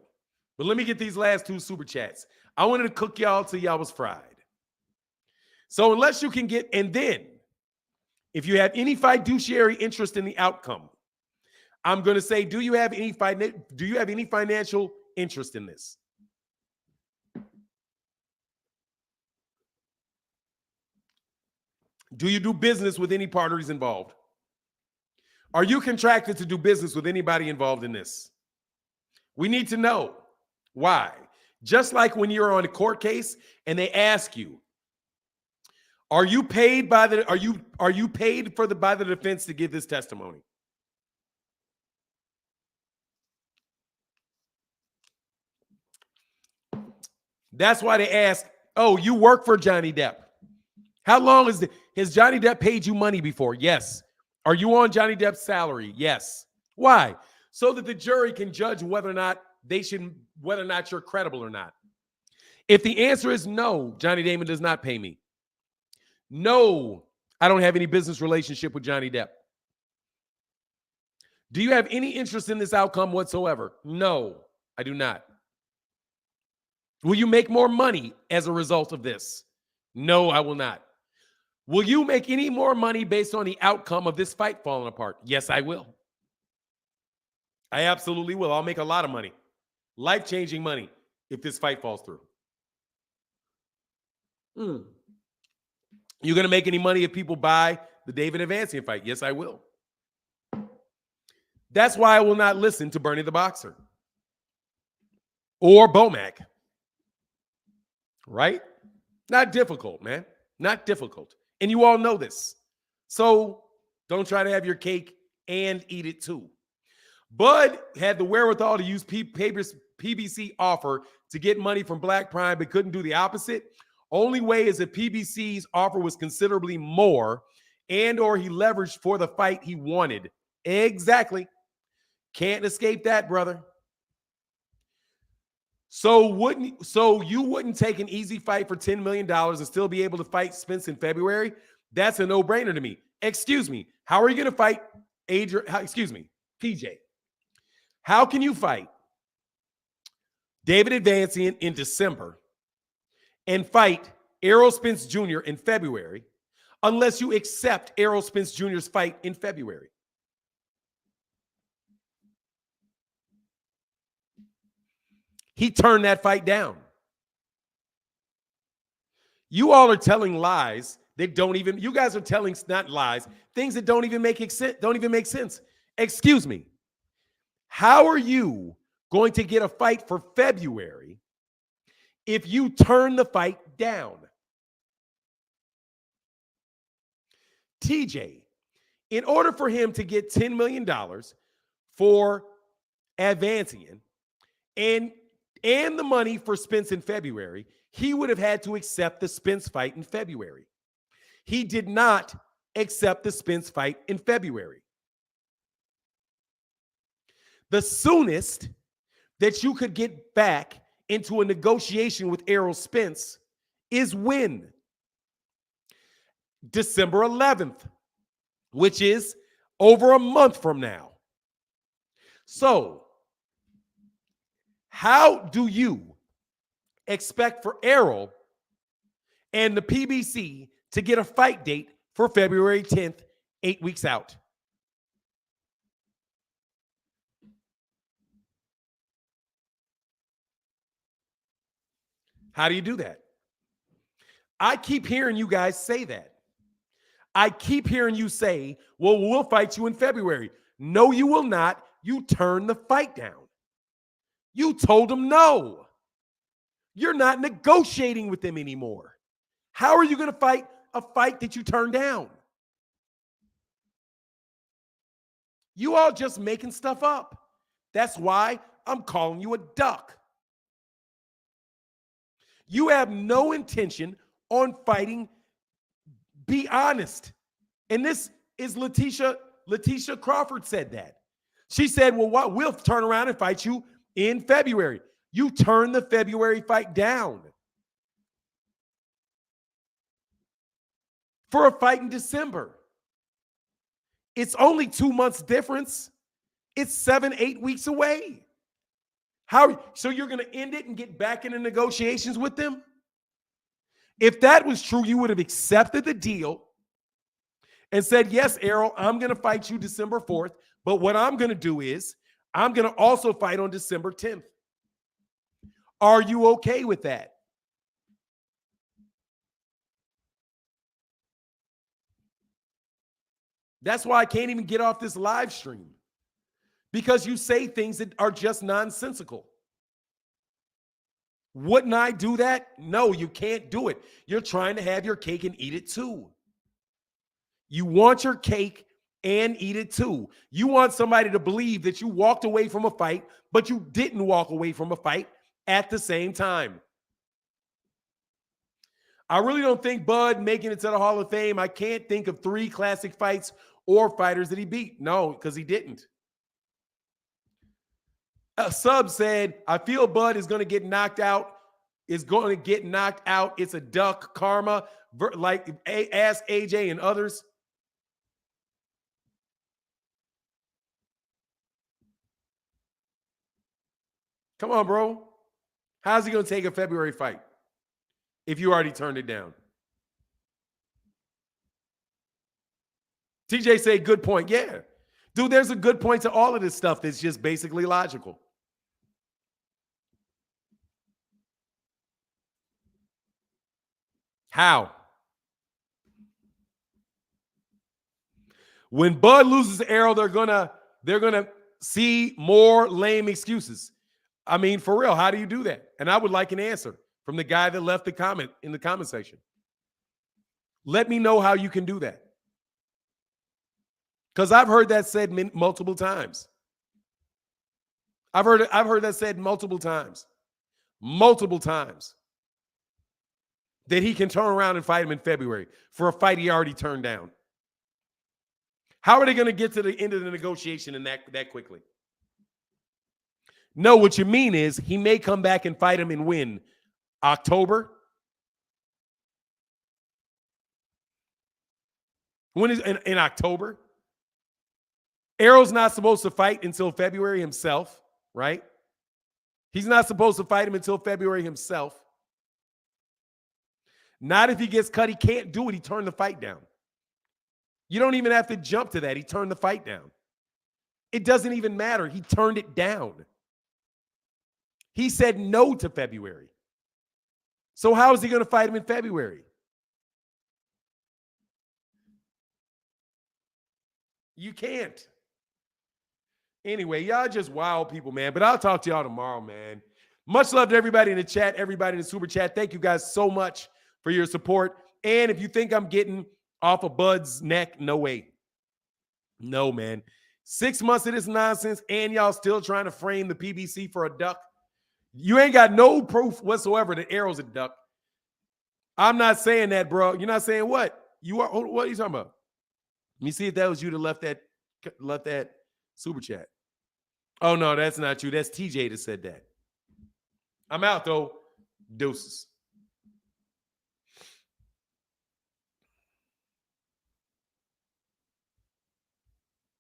A: But let me get these last 2 super chats. I wanted to cook y'all till y'all was fried. So unless you can get, and then if you have any fiduciary interest in the outcome, I'm going to say, do you have any financial interest in this? Do you do business with any parties involved? Are you contracted to do business with anybody involved in this? We need to know. Why? Just like when you're on a court case and they ask you, are you paid by the defense to give this testimony? That's why they ask, oh, you work for Johnny Depp. How long has Johnny Depp paid you money before? Yes. Are you on Johnny Depp's salary? Yes. Why? So that the jury can judge whether or not you're credible or not. If the answer is no, Johnny Damon does not pay me. No, I don't have any business relationship with Johnny Depp. Do you have any interest in this outcome whatsoever? No, I do not. Will you make more money as a result of this? No, I will not. Will you make any more money based on the outcome of this fight falling apart? Yes, I will. I absolutely will. I'll make a lot of money. Life-changing money if this fight falls through. You're going to make any money if people buy the David Avancian fight? Yes, I will. That's why I will not listen to Bernie the Boxer or Bomac. Right? Not difficult, man. Not difficult. And you all know this. So don't try to have your cake and eat it too. Bud had the wherewithal to use PBC offer to get money from Black Prime, but couldn't do the opposite. Only way is if PBC's offer was considerably more and or he leveraged for the fight he wanted. Exactly. Can't escape that, brother. So you wouldn't take an easy fight for $10 million and still be able to fight Spence in February? That's a no-brainer to me. Excuse me. How are you going to fight PJ? How can you fight David Avancian in December and fight Errol Spence Jr. in February unless you accept Errol Spence Jr.'s fight in February? He turned that fight down. You all are telling lies that you guys are telling not lies, things that don't even make sense. Excuse me. How are you going to get a fight for February if you turn the fight down? TJ, in order for him to get $10 million for Avancian and the money for Spence in February, he would have had to accept the Spence fight in February. He did not accept the Spence fight in February. The soonest that you could get back into a negotiation with Errol Spence is when? December 11th, which is over a month from now. So, how do you expect for Errol and the PBC to get a fight date for February 10th, 8 weeks out? How do you do that? I keep hearing you guys say that. I keep hearing you say, well, we'll fight you in February. No, you will not. You turn the fight down. You told him no. You're not negotiating with them anymore. How are you going to fight a fight that you turned down? You all just making stuff up. That's why I'm calling you a duck. You have no intention on fighting. Be honest. And this is Letitia Crawford said that. She said, well, what? We'll turn around and fight you in February. You turn the February fight down for a fight in December. It's only 2 months difference. It's 7-8 weeks away. So you're going to end it and get back into negotiations with them? If that was true, you would have accepted the deal and said, yes, Errol, I'm going to fight you December 4th, but what I'm going to do is I'm going to also fight on December 10th. Are you okay with that? That's why I can't even get off this live stream, because you say things that are just nonsensical. Wouldn't I do that? No, you can't do it. You're trying to have your cake and eat it too. You want your cake and eat it too. You want somebody to believe that you walked away from a fight, but you didn't walk away from a fight at the same time. I really don't think Bud making it to the Hall of Fame. I can't think of 3 classic fights or fighters that he beat. No, because he didn't. A sub said, I feel Bud is going to get knocked out. It's a duck karma. Like, ask AJ and others. Come on, bro. How's he going to take a February fight if you already turned it down? TJ say, good point. Yeah. Dude, there's a good point to all of this stuff that's just basically logical. How? When Bud loses to Errol, they're gonna see more lame excuses. I mean, for real, how do you do that? And I would like an answer from the guy that left the comment in the comment section. Let me know how you can do that. Because I've heard that said multiple times. I've heard that said multiple times. Multiple times. That he can turn around and fight him in February for a fight he already turned down. How are they going to get to the end of the negotiation in that quickly? No, what you mean is he may come back and fight him and win October. When is in October? Errol's not supposed to fight until February himself, right? He's not supposed to fight him until February himself. Not if he gets cut. He can't do it. He turned the fight down. You don't even have to jump to that. He turned the fight down. It doesn't even matter. He turned it down. He said no to February. So how is he going to fight him in February? You can't. Anyway, y'all just wild people, man. But I'll talk to y'all tomorrow, man. Much love to everybody in the chat, everybody in the super chat. Thank you guys so much for your support. And if you think I'm getting off of Bud's neck, no way. No, man. 6 months of this nonsense, and y'all still trying to frame the PBC for a duck. You ain't got no proof whatsoever that Errol's a duck. I'm not saying that, bro. You're not saying what? You are. What are you talking about? Let me see if that was you that left that super chat. Oh, no, that's not you. That's TJ that said that. I'm out, though. Deuces.